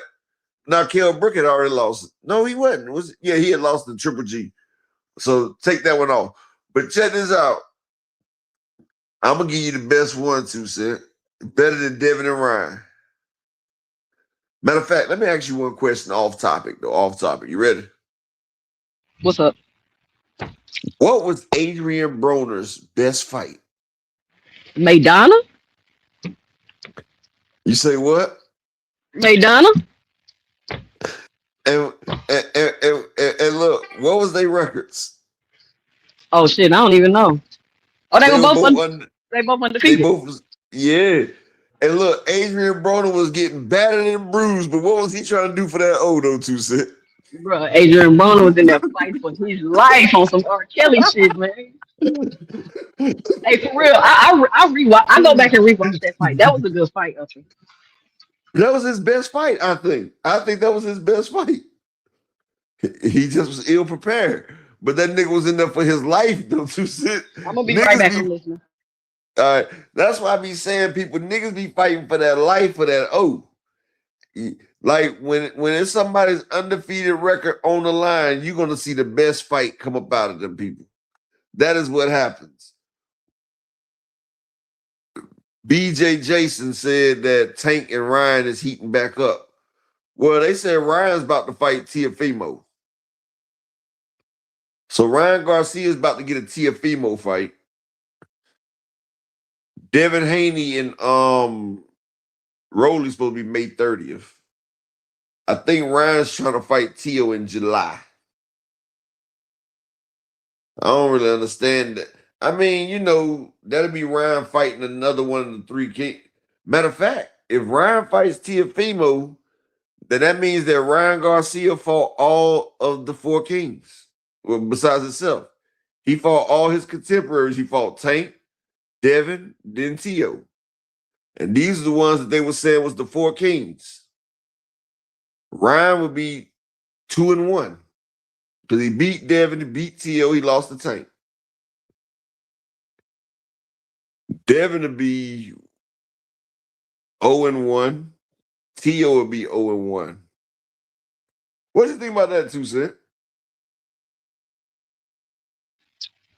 Now Kell Brook had already lost. No, he wasn't. He had lost the Triple G. So take that one off. But check this out. I'm gonna give you the best one, too, Sid. Better than Devin and Ryan. Matter of fact, let me ask you one question off topic, though. Off topic. You ready? What's up? What was Adrian Broner's best fight? Maidana? You say what? Maidana? And look, what was their records? Oh shit, I don't even know. Oh, they both undefeated. Yeah. And look, Adrian Broner was getting battered and bruised, but what was he trying to do for that O though, too, Sid? Bro, Adrian Broner was in there fighting for his life on some R. Kelly shit, man. Hey, for real, I go back and rewatch that fight. That was a good fight, Usher. That was his best fight, I think. I think that was his best fight. He just was ill prepared. But that nigga was in there for his life, though, too. I'm gonna be right back on listening. All right. That's why I be saying niggas be fighting for that life, for that O. Like when it's somebody's undefeated record on the line, you're gonna see the best fight come up out of them people. That is what happens. BJ Jason said that Tank and Ryan is heating back up. Well, they said Ryan's about to fight Teofimo. So Ryan Garcia is about to get a Teofimo fight. Devin Haney and Rolly's supposed to be May 30th. I think Ryan's trying to fight Teo in July. I don't really understand that. I mean, you know, that'll be Ryan fighting another one of the 3 kings. Matter of fact, if Ryan fights Teofimo, then that means that Ryan Garcia fought all of the 4 kings. Well, besides himself. He fought all his contemporaries. He fought Tank, Devin, then Teo. And these are the ones that they were saying was the 4 kings. Ryan would be 2-1. Because he beat Devin, he beat Teo, he lost the Tank. Devin would be 0-1. Teo would be 0-1. What do you think about that, 2 Cent?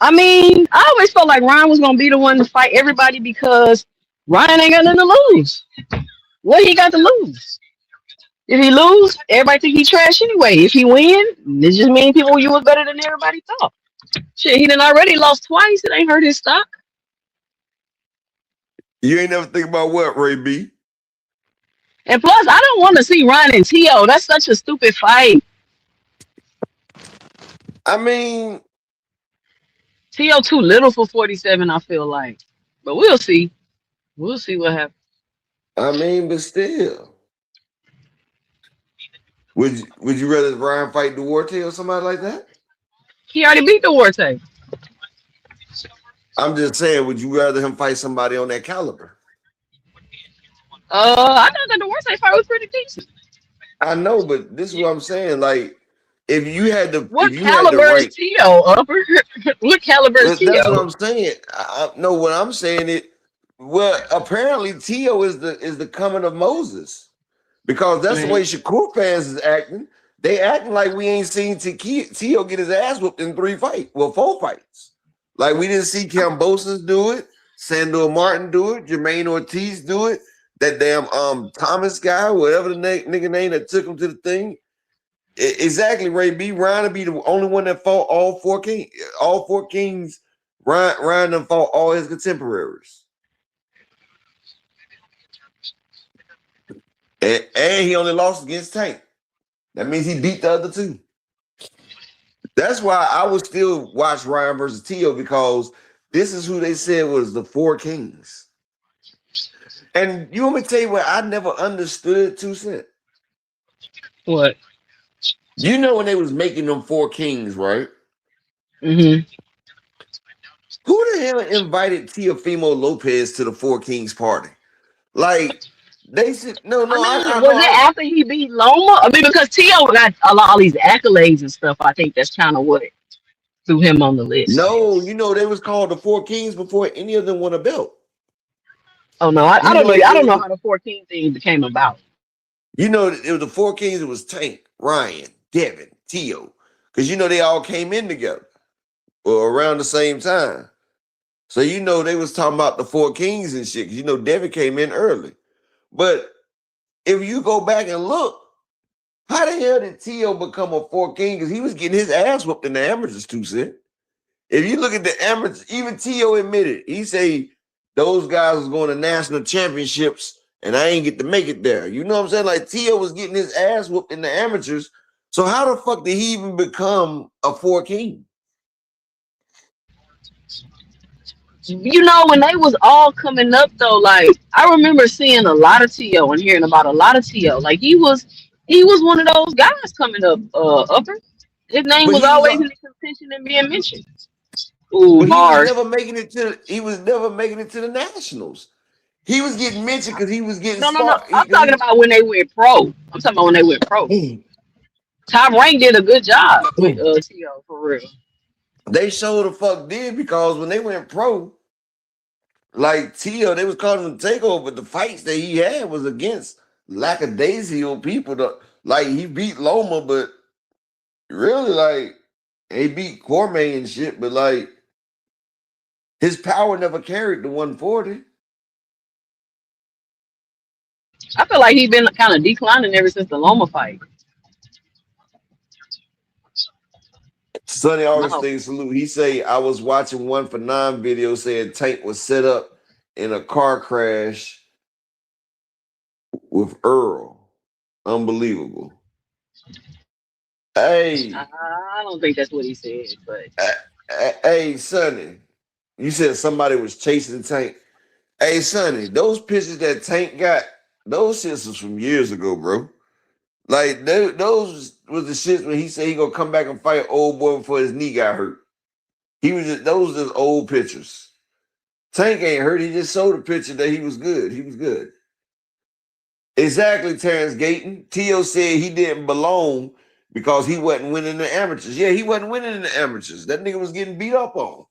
I mean, I always felt like Ryan was gonna be the one to fight everybody because Ryan ain't got nothing to lose. What he got to lose? If he lose, everybody think he trash anyway. If he win, it just means people you was better than everybody thought. Shit, he done already lost twice. It ain't hurt his stock. You ain't never think about what, Ray B? And plus, I don't want to see Ryan and Teo. That's such a stupid fight. I mean, Teo too little for 47, I feel like. But we'll see. We'll see what happens. I mean, but still. Would you rather Ryan fight Duarte or somebody like that? He already beat the war table. I'm just saying, would you rather him fight somebody on that caliber? I thought that the war table fight was pretty decent. I know, but this is what I'm saying. Like, if you had the What if you had the caliber is right, Tio, Upper? What caliber is that's what Tio? I'm saying. No, what I'm saying it. Well, apparently Tio is the coming of Moses, because that's the way Man, Shakur fans is acting. They acting like we ain't seen Tio get his ass whooped in 4 fights. Like we didn't see Cambosis do it, Sandor Martin do it, Jermaine Ortiz do it, that damn Thomas guy, whatever the nigga name that took him to the thing. Exactly, Ray B. Ryan to be the only one that fought all 4 kings. All 4 kings, Ryan done fought all his contemporaries. And he only lost against Tank. That means he beat the other 2. That's why I would still watch Ryan versus Tio, because this is who they said was the 4 kings. And you want me to tell you what I never understood, 2 Cent? what? You know when they was making them 4 kings, right? Mm-hmm. Who the hell invited Teofimo Lopez to the 4 Kings party? Like, they said, no, I I mean, know. was it after he beat Loma? I mean, because Tio got all these accolades and stuff. I think that's kind of what threw him on the list. No, you know, they was called the 4 Kings before any of them won a belt. Oh no, I You don't know. know, I don't know how the 14 thing came about. it was the 4 Kings. It was Tank, Ryan, Devin, Tio, because you know they all came in together or around the same time. So you know they was talking about the 4 Kings and shit. 'Cause you know Devin came in early, but if you go back and look, how the hell did Tio become a 4 King? Because he was getting his ass whooped in the amateurs, 2 Cent. If you look at the amateurs, even Tio admitted, he say those guys was going to national championships and I ain't get to make it there. You know what I'm saying? Like Tio was getting his ass whooped in the amateurs. So how the fuck did he even become a 4 King? You know, when they was all coming up though, like I remember seeing a lot of Tio and hearing about a lot of Tio. Like he was one of those guys coming up, Upper. His name But was he was always in the contention and being mentioned. Ooh, but he was bars. never making it to the nationals. He was getting mentioned because he was getting No. spot. I'm talking about when they went pro. I'm talking about when they went pro. He, Top Rank did a good job with Tio for real. they showed the fuck did, because when they went pro, like Tio, they was calling him takeover, but the fights that he had was against lackadaisical people. Like he beat Loma, but really like he beat Cormier and shit, but like his power never carried the 140. I feel like he's been kind of declining ever since the Loma fight. Sonny No. Augustine salute. He say I was watching 1 for 9 video saying Tank was set up in a car crash with Earl. Unbelievable. Hey, I don't think that's what he said, but hey, Sonny. You said somebody was chasing Tank. Hey, Sonny, those pictures that Tank got, those shits was from years ago, bro. Like those was the shits when he said he gonna come back and fight old boy before his knee got hurt. Those just old pictures. Tank ain't hurt. He just showed a picture that he was good. He was good. Exactly, Terrence Gayton. Tio said he didn't belong because he wasn't winning the amateurs. Yeah, he wasn't winning in the amateurs. That nigga was getting beat up on.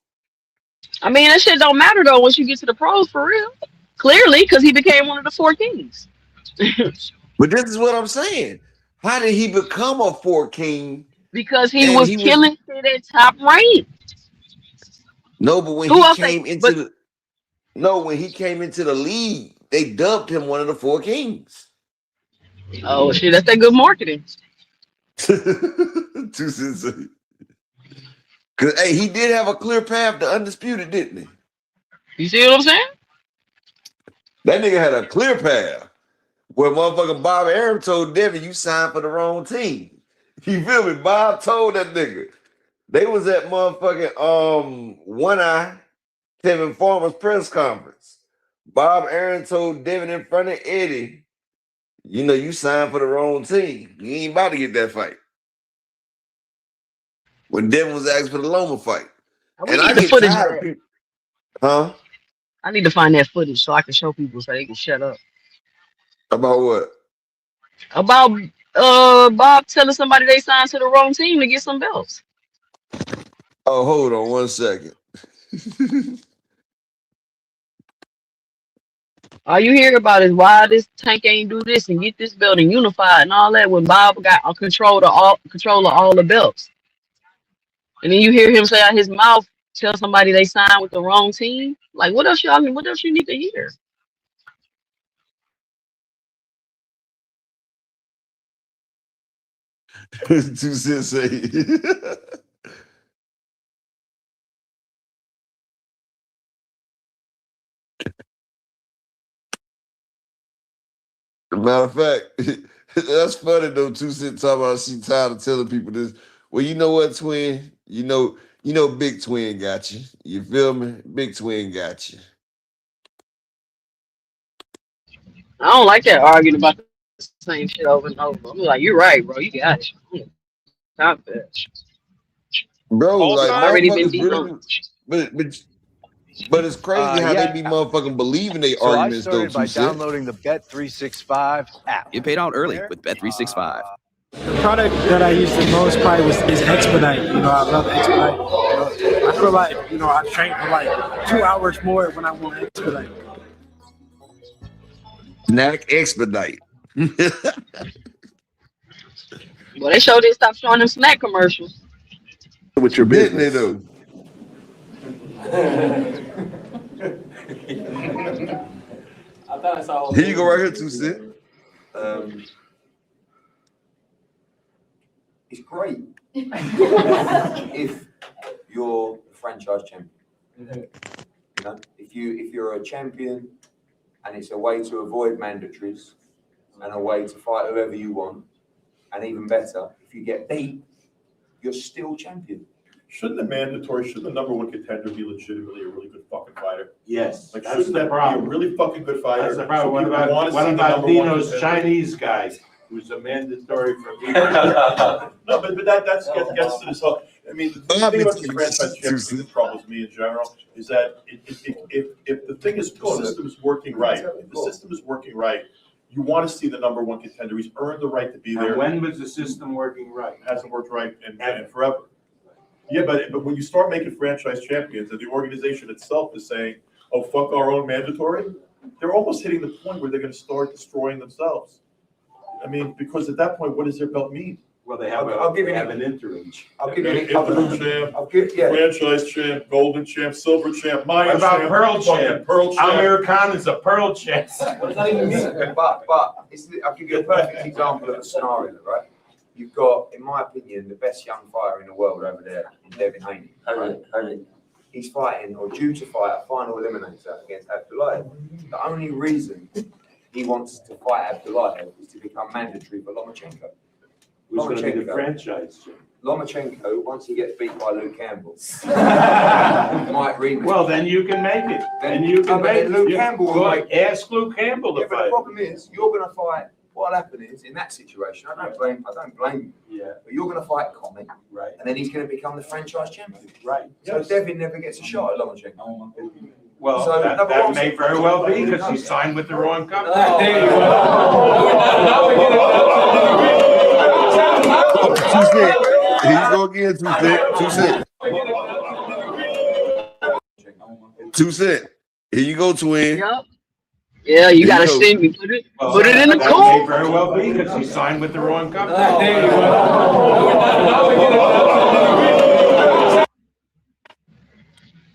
I mean that shit don't matter though once you get to the pros for real. Clearly, because he became one of the 4 kings. But this is what I'm saying. How did he become a 4 King? Because he And was he was killing shit at Top Rank. no, but when Who he else they came into but the league, they dubbed him one of the 4 Kings. oh shit, that's that good marketing. Too sincere. Cause hey, he did have a clear path to undisputed, didn't he? You see what I'm saying? That nigga had a clear path. Where motherfucking Bob Arum told Devin, you signed for the wrong team. You feel me? Bob told that nigga. They was at motherfucking One Eye Kevin Farmer's press conference. Bob Arum told Devin in front of Eddie, you know, you signed for the wrong team. You ain't about to get that fight. when Devin was asking for the Loma fight. We And need I the get footage. tired of people. Huh? I need to find that footage so I can show people so they can shut up. About what? About Bob telling somebody they signed to the wrong team to get some belts. Oh, hold on 1 second. All you hear about is why this Tank ain't do this and get this belt and unified and all that when Bob got control of all the belts. And then you hear him say out his mouth, tell somebody they signed with the wrong team. Like what else you need to hear? Too sensei. Matter of fact, that's funny though. 2 Cent talking about she tired of telling people this. Well, you know what, twin? You know, Big Twin got you. You feel me? Big Twin got you. I don't like that arguing about the same shit over and over. I'm like, you're right, bro. You got it. Stop that. Bro, like Already been motherfuckers really, but it's crazy how they be motherfucking believing they arguments though. I started by downloading the Bet365 app. Get paid out early with Bet365. The product that I use the most probably is Expedite. You know, I love Expedite. You know, I feel like, you know, I train for like 2 hours more when I want Expedite. Snack Expedite. Well, they sure did stop showing them snack commercials. With your business, though. I thought I saw. Here you go, right here, 2 Cent. It's great if you're a franchise champion. You know, if you're a champion, and it's a way to avoid mandatories and a way to fight whoever you want, and even better, if you get beat, you're still champion. Shouldn't the number one contender be legitimately a really good fucking fighter? Yes. Like, that's shouldn't the that problem. be a really fucking good fighter? That's the problem. What about Dino's Chinese guy, who's a mandatory for me? No, but that gets to this whole. I mean, the thing about the franchise championship that troubles me in general is that if the thing is, the system is working right, you want to see the number one contender. He's earned the right to be there. And when was the system working right? It hasn't worked right and forever. Yeah, but when you start making franchise champions and the organization itself is saying, "Oh, fuck our own mandatory," they're almost hitting the point where they're going to start destroying themselves. I mean, because at that point, what does their belt mean? Well, they have an interim. I'll give you an interim champ, franchise champ, golden champ, silver champ, Mayan what about champ, pearl champ? Pearl champ. Amir Khan is a pearl champ. What does that even mean? But I'll give you a perfect example of a scenario, right? You've got, in my opinion, the best young fighter in the world over there, Devin Haney. Right? He's fighting, or due to fight, a final eliminator against Abdullah. The only reason he wants to fight Abdullah is to become mandatory for Lomachenko. Who's going to be the franchise champ? Lomachenko, once he gets beat by Luke Campbell, might rematch. Well, then you can make it. Then you can make it. Luke Campbell. Ask Luke Campbell to fight. But the problem is, you're going to fight. What'll happen is, in that situation, I don't blame you. Yeah. But you're going to fight Comic, right? And then he's going to become the franchise champion, right? So Devin never gets a shot at Lomachenko. Well, so that may very well be because he signed with the wrong company. Here you go again, 2 Cent. 2 Cent. Here you go, twin. Yep. Yeah, you gotta send me. Put it in the That code. may very well be because he signed with the wrong company.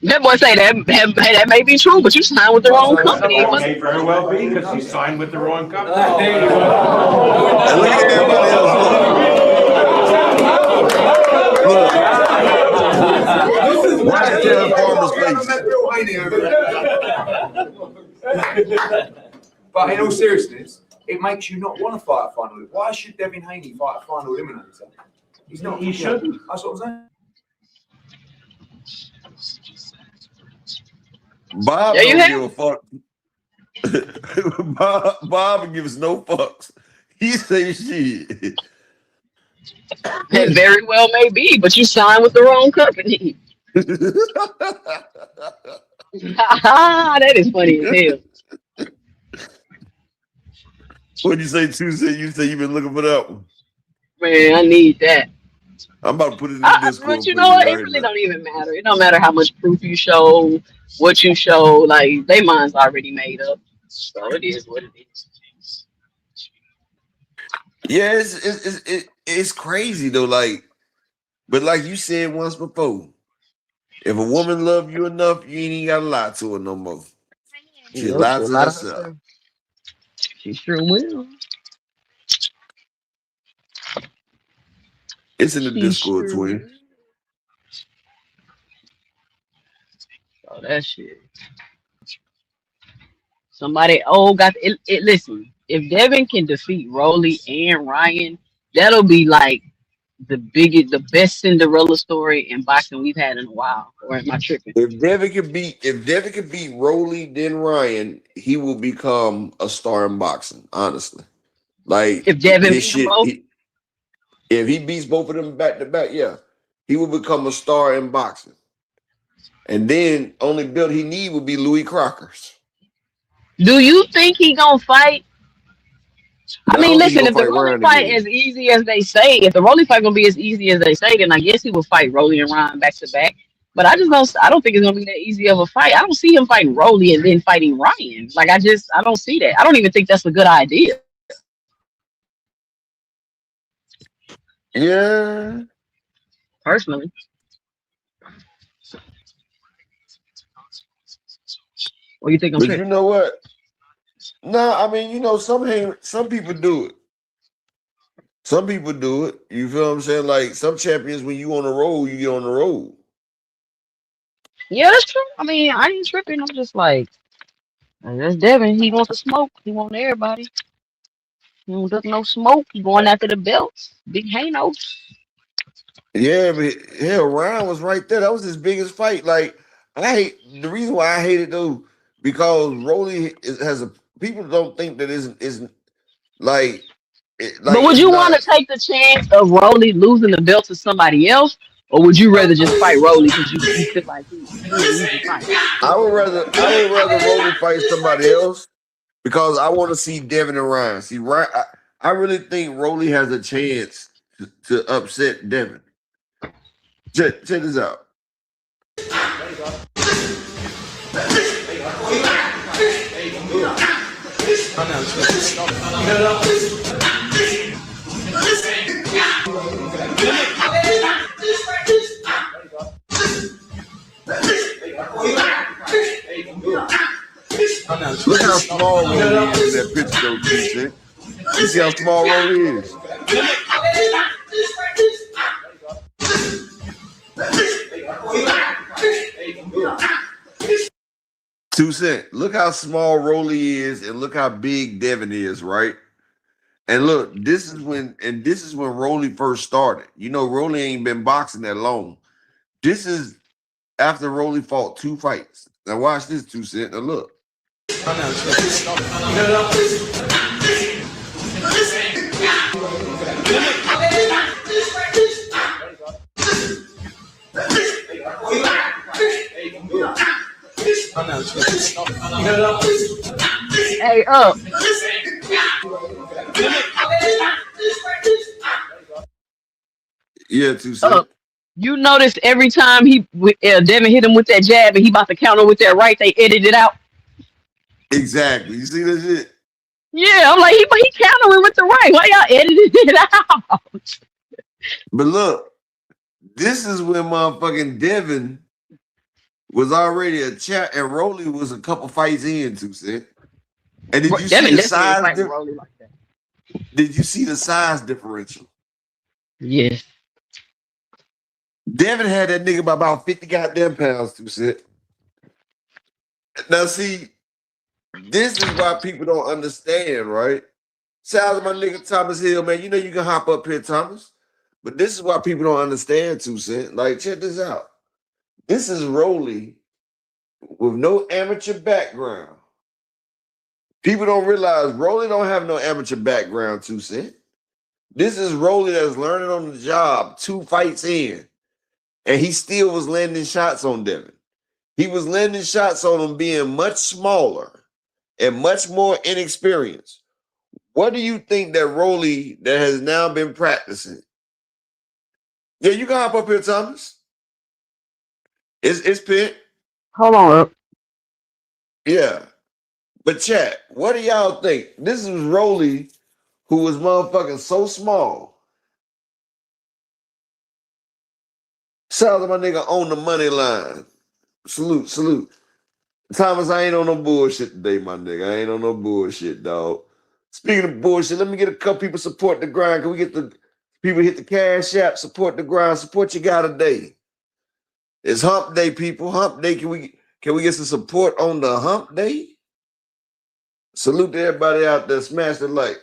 That boy say that may be true, but you signed with the wrong company. That may very well be because he signed with the wrong company. And look at everybody else. Look. Why is Devin Farmer's face? But in all seriousness, it makes you not want to fight a final. Why should Devin Haney fight a final eliminator? He's not. He shouldn't. That's what I'm saying. Bob don't give a fuck. Bob gives no fucks. He say shit. It very well may be, but you signed with the wrong company. That is funny as hell. What'd you say, Tuesday? You say you've been looking for that one? Man, I need that. I'm about to put it in the Discord But you for know you what? It right really now. don't even matter. It don't matter how much proof you show, what you show. Like, they mind's already made up. So it is what it is. Yeah, it's crazy though. Like, but like you said once before, if a woman love you enough, you ain't even gotta lie to her no more. She Yep, lie she'll to lie to herself. herself. She sure will. It's in the She Discord, sure will. twin. Oh, that shit. Somebody got it. Listen, if Devin can defeat Rolly and Ryan, that'll be like the best Cinderella story in boxing we've had in a while. Or am I tripping? If Devin could beat Rolly, then Ryan, he will become a star in boxing. Honestly, like If Devin his beat them shit. both, If he beats both of them back to back, yeah, he will become a star in boxing. And then only belt he need would be Louis Crocker's. do you think he gonna fight? I But I mean, don't think he listen, gonna if the fight Rolly Ryan fight again. as easy as they say, if the Rolly fight gonna be as easy as they say, then I guess he will fight Rolly and Ryan back to back. But I don't think it's gonna be that easy of a fight. I don't see him fighting Rolly and then fighting Ryan. Like I don't see that. I don't even think that's a good idea. Yeah. Personally. Or you think I'm But you tripping? know what? No, I mean, some people do it. Some people do it. You feel what I'm saying? Like some champions, when you on the road, you get on the road. Yeah, that's true. I mean, I ain't tripping. I'm just like, that's Devin. He wants to smoke. He want everybody. He don't duck no smoke. He going after the belts. Big Hanos. Yeah, but hell, Ryan was right there. That was his biggest fight. Like, the reason why I hate it though, because has a people don't think that isn't like But would it's you not. want to take the chance of Rolly losing the belt to somebody else, or would you rather just fight Rolly because you feel like he an easy fight? I would rather Rolly fight somebody else because I want to see Devin and Ryan. See, Ryan, I really think Rolly has a chance to upset Devin. Check this out. Look how small Rolly is in that picture, though, T-Cent. You see how small Rolly is? 2 Cent. Look how small Rolly is, and look how big Devin is, right? And look, this is when Rolly first started. Rolly ain't been boxing that long. This is after Rolly fought 2 fights. Now watch this, 2 Cent. Now look. Hey, up. Yeah, 2 Cent. You notice every time Devin hit him with that jab and he about to counter with that right, they edit it out. Exactly. You see that shit? Yeah, I'm like, he countering with the right. Why y'all edited it out? But look, this is when motherfucking Devin was already a chat, and Rolly was a couple fights in, 2 Cent. And did you see the size? Like did you see the size differential? Yes. Devin had that nigga by about 50 goddamn pounds, 2 Cent. Now see, this is why people don't understand, right? Shout out to my nigga Thomas Hill, man. You know you can hop up here, Thomas. But this is why people don't understand, 2 Cent. Like, check this out. This is Rolly with no amateur background. People don't realize Rolly don't have no amateur background, 2 Cent. This is Rolly that's learning on the job 2 fights in, and he still was landing shots on Devin. He was landing shots on him being much smaller and much more inexperienced. What do you think that Rolly that has now been practicing? Yeah, you can hop up here, Thomas. It's Pit. Hold on up. Yeah. But chat, what do y'all think? This is Rolly who was motherfucking so small. Shout out to my nigga on the money line. Salute, salute. Thomas, I ain't on no bullshit today, my nigga. I ain't on no bullshit, dog. Speaking of bullshit, let me get a couple people support the grind. Can we get the people hit the cash app, support the grind, support your guy today? It's hump day, people. Hump day. Can we get some support on the hump day? Salute to everybody out there. Smash the like.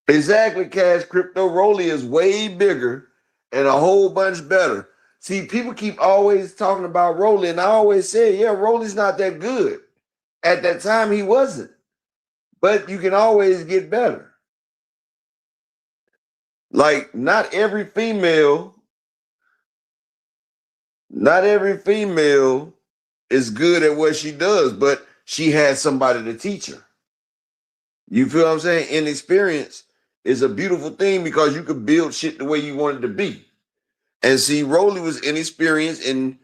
Exactly, Cash Crypto. Rolly is way bigger and a whole bunch better. See, people keep always talking about Rolly, and I always say, yeah, Rolly's not that good. At that time, he wasn't. But you can always get better. Like, not every female is good at what she does, but she has somebody to teach her. You feel what I'm saying? Inexperience is a beautiful thing because you could build shit the way you want it to be. And see, Rolly was inexperienced, and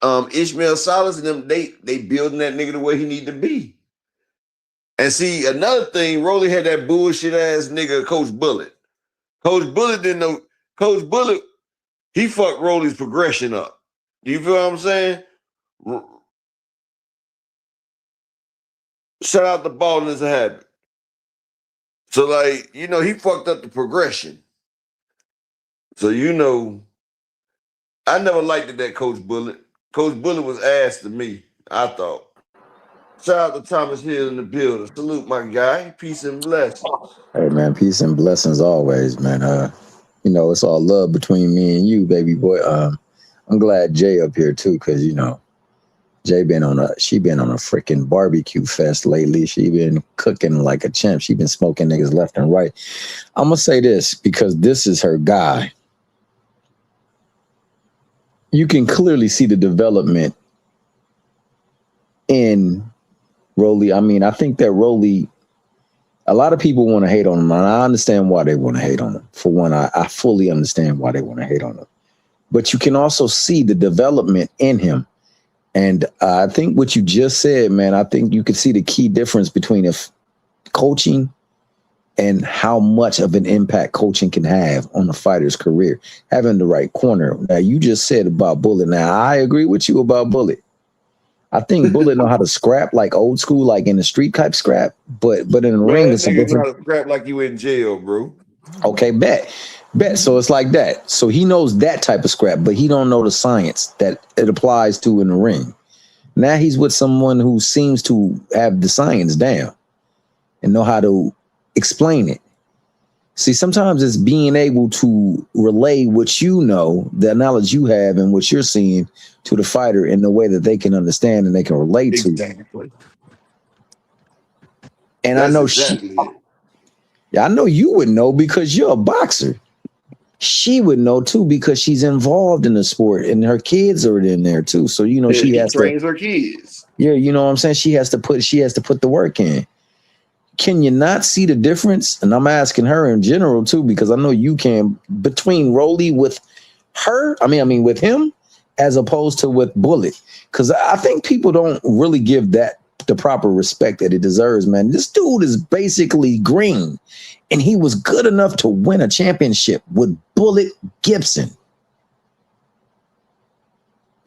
Ishmael Salas and them, they building that nigga the way he need to be. And see, another thing, Rolly had that bullshit ass nigga, Coach Bullet. Coach Bullet didn't know. Coach Bullet, he fucked Rolly's progression up. You feel what I'm saying? Shout out to Baldwin as a habit. So, like, you know, he fucked up the progression. So, you know, I never liked that Coach Bullet. Coach Bullet was ass to me, I thought. Shout out to Thomas Hill in the building. Salute, my guy. Peace and blessings. Hey, man, peace and blessings always, man. You know, it's all love between me and you, baby boy. I'm glad Jay up here, too, because, you know, she been on a freaking barbecue fest lately. She been cooking like a champ. She been smoking niggas left and right. I'm going to say this because this is her guy. You can clearly see the development in Rolly. I mean, I think that Rolly, a lot of people want to hate on him, and I understand why they want to hate on him. For one, I fully understand why they want to hate on him. But you can also see the development in him. And I think what you just said, man, I think you could see the key difference between if coaching and how much of an impact coaching can have on a fighter's career, having the right corner. Now, you just said about Bullet. Now, I agree with you about Bullet. I think Bullet know how to scrap like old school, like in the street type scrap, but in the ring, it's a different. Know how to scrap like you in jail, bro. Okay, bet. So it's like that. So he knows that type of scrap, but he don't know the science that it applies to in the ring. Now he's with someone who seems to have the science down and know how to explain it. See, sometimes it's being able to relay what you know, the knowledge you have and what you're seeing to the fighter in the way that they can understand and they can relate to. And that's I know I know you would know because you're a boxer. She would know too because she's involved in the sport and her kids are in there too. So you know she has trains her kids. Yeah, you know what I'm saying? She has to put the work in. Can you not see the difference? And I'm asking her in general too, because I know you can, between Rolly with her, I mean with him, as opposed to with Bullet. Because I think people don't really give that the proper respect that it deserves, man. This dude is basically green. And he was good enough to win a championship with Bullet Gibson.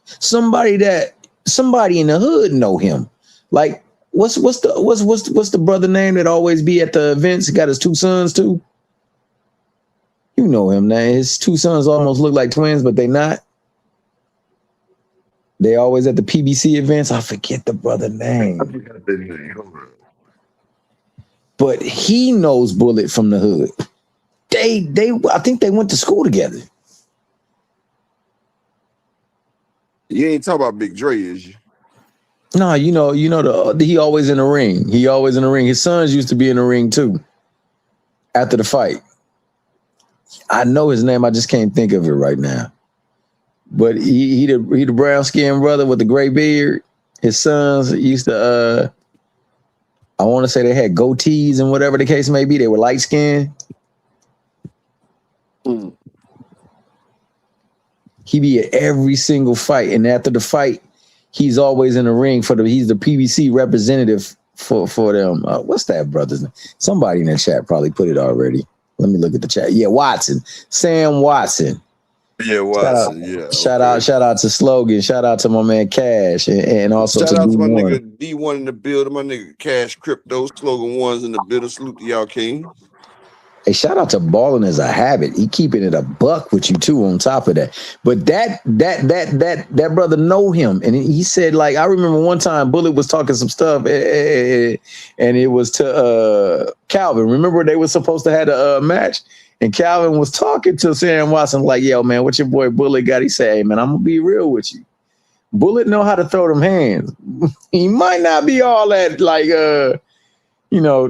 Somebody in the hood know him. Like, what's the brother name that always be at the events? He got his 2 sons too. You know him now. His 2 sons almost look like twins, but they not. They always at the PBC events. I forget the brother name. I forgot the name. Hold on. But he knows Bullet from the hood. I think they went to school together. You ain't talking about Big Dre, is you? No, he always in the ring. He always in the ring. His sons used to be in the ring too. After the fight, I know his name. I just can't think of it right now. But he the brown skinned brother with the gray beard. His sons used to. I want to say they had goatees and whatever the case may be. They were light skinned. He be at every single fight, and after the fight, he's always in the ring he's the PBC representative for them. What's that brother's name? Somebody in the chat probably put it already. Let me look at the chat. Yeah, Watson. Sam Watson. Yeah, Watson. Shout out to Slogan. Shout out to my man Cash, and also shout to out to my D1. nigga D1 in the building. My nigga Cash Crypto Slogan Ones in the building. Salute to y'all, King. Hey, shout out to Ballin' as a habit. He keeping it a buck with you too. On top of that, but that brother know him, and he said, like, I remember one time Bullet was talking some stuff, and it was to Calvin. Remember they were supposed to have a match, and Calvin was talking to Sam Watson like, "Yo, man, what your boy Bullet got?" He said, "Hey, man, I'm gonna be real with you. Bullet know how to throw them hands. He might not be all that like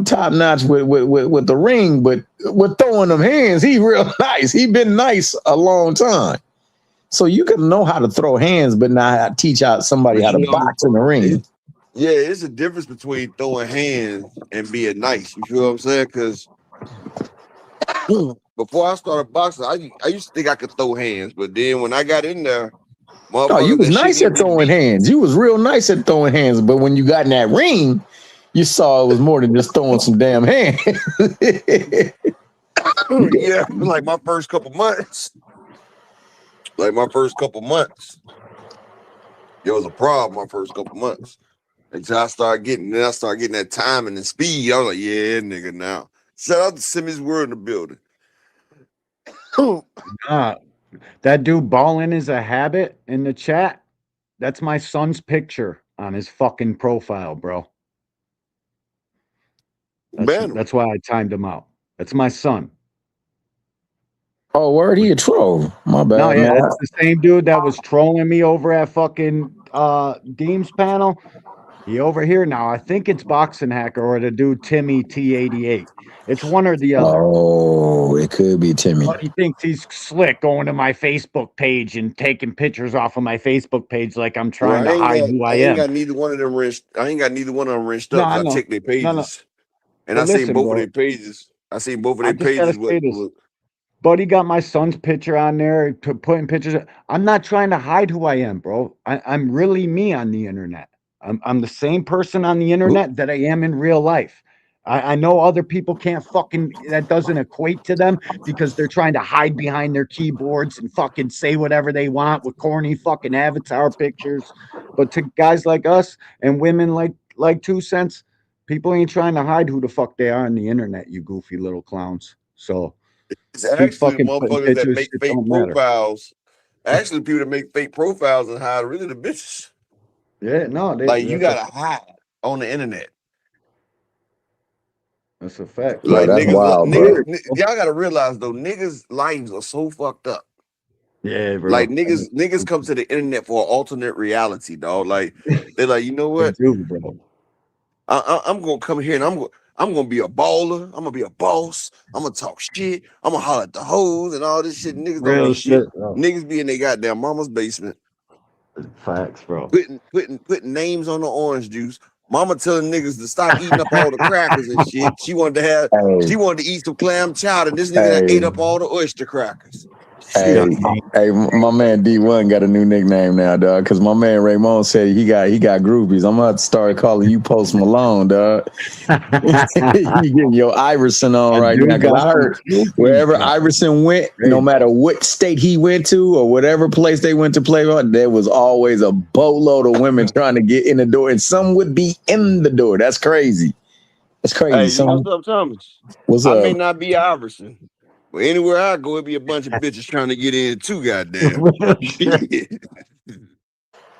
top notch with the ring, but with throwing them hands, he real nice. He been nice a long time. So you can know how to throw hands, but not teach out somebody how to box in the ring." Yeah, it's a difference between throwing hands and being nice. You feel what I'm saying? Because before I started boxing, I used to think I could throw hands, but then when I got in there, oh, you was nice at throwing hands. You was real nice at throwing hands, but when you got in that ring, you saw it was more than just throwing some damn hands. Yeah, like my first couple months. There was a problem my first couple months. Until I started getting that time and the speed. I was like, yeah, nigga, now. Shout out to Simmons Word in the building. That dude Ballin' is a habit in the chat. That's my son's picture on his fucking profile, bro. That's why I timed him out. That's my son. Oh, word, he a troll. My bad. No, yeah, man. that's the same dude that was trolling me over at fucking Deems panel. He over here now. I think it's Boxing Hacker or the dude Timmy T88. It's one or the other. Oh, it could be Timmy. But he thinks he's slick going to my Facebook page and taking pictures off of my Facebook page like I'm trying to hide who I am. I ain't got neither one of them wrenched up. I checked their pages. And But I seen listen, both bro, of their pages. I seen both of I their just gotta pages. say this. Buddy got my son's picture on there, putting pictures. I'm not trying to hide who I am, bro. I'm really me on the internet. I'm the same person on the internet that I am in real life. I know other people can't that doesn't equate to them because they're trying to hide behind their keyboards and fucking say whatever they want with corny fucking avatar pictures. But to guys like us and women like 2 Cents, people ain't trying to hide who the fuck they are on the internet, you goofy little clowns. So it's actually motherfuckers that make fake profiles. Actually, people that make fake profiles and hide really the bitches. Yeah, no, you gotta hide on the internet. That's a fact. Like that's niggas, wild, y'all gotta realize though, niggas' lives are so fucked up. Yeah, bro. Like niggas come to the internet for an alternate reality, dog. Like they're like, you know what? Bro. I'm gonna come here and I'm gonna be a baller. I'm gonna be a boss. I'm gonna talk shit. I'm gonna holler at the hoes and all this shit. Niggas don't know shit. Niggas be in their goddamn mama's basement. Facts, bro. Putting names on the orange juice. Mama telling niggas to stop eating up all the crackers and shit. She wanted to eat some clam chowder. And this nigga ate up all the oyster crackers. Hey, my man D1 got a new nickname now, dog. Because my man Raymond said he got groupies. I'm gonna have to start calling you Post Malone, dog. You getting your Iverson on right now? Because I heard wherever Iverson went, no matter what state he went to or whatever place they went to play on, there was always a boatload of women trying to get in the door, and some would be in the door. That's crazy. That's crazy. Hey, what's up, Thomas? What's up? I may not be Iverson. But anywhere I go, it'd be a bunch of bitches trying to get in too, goddamn.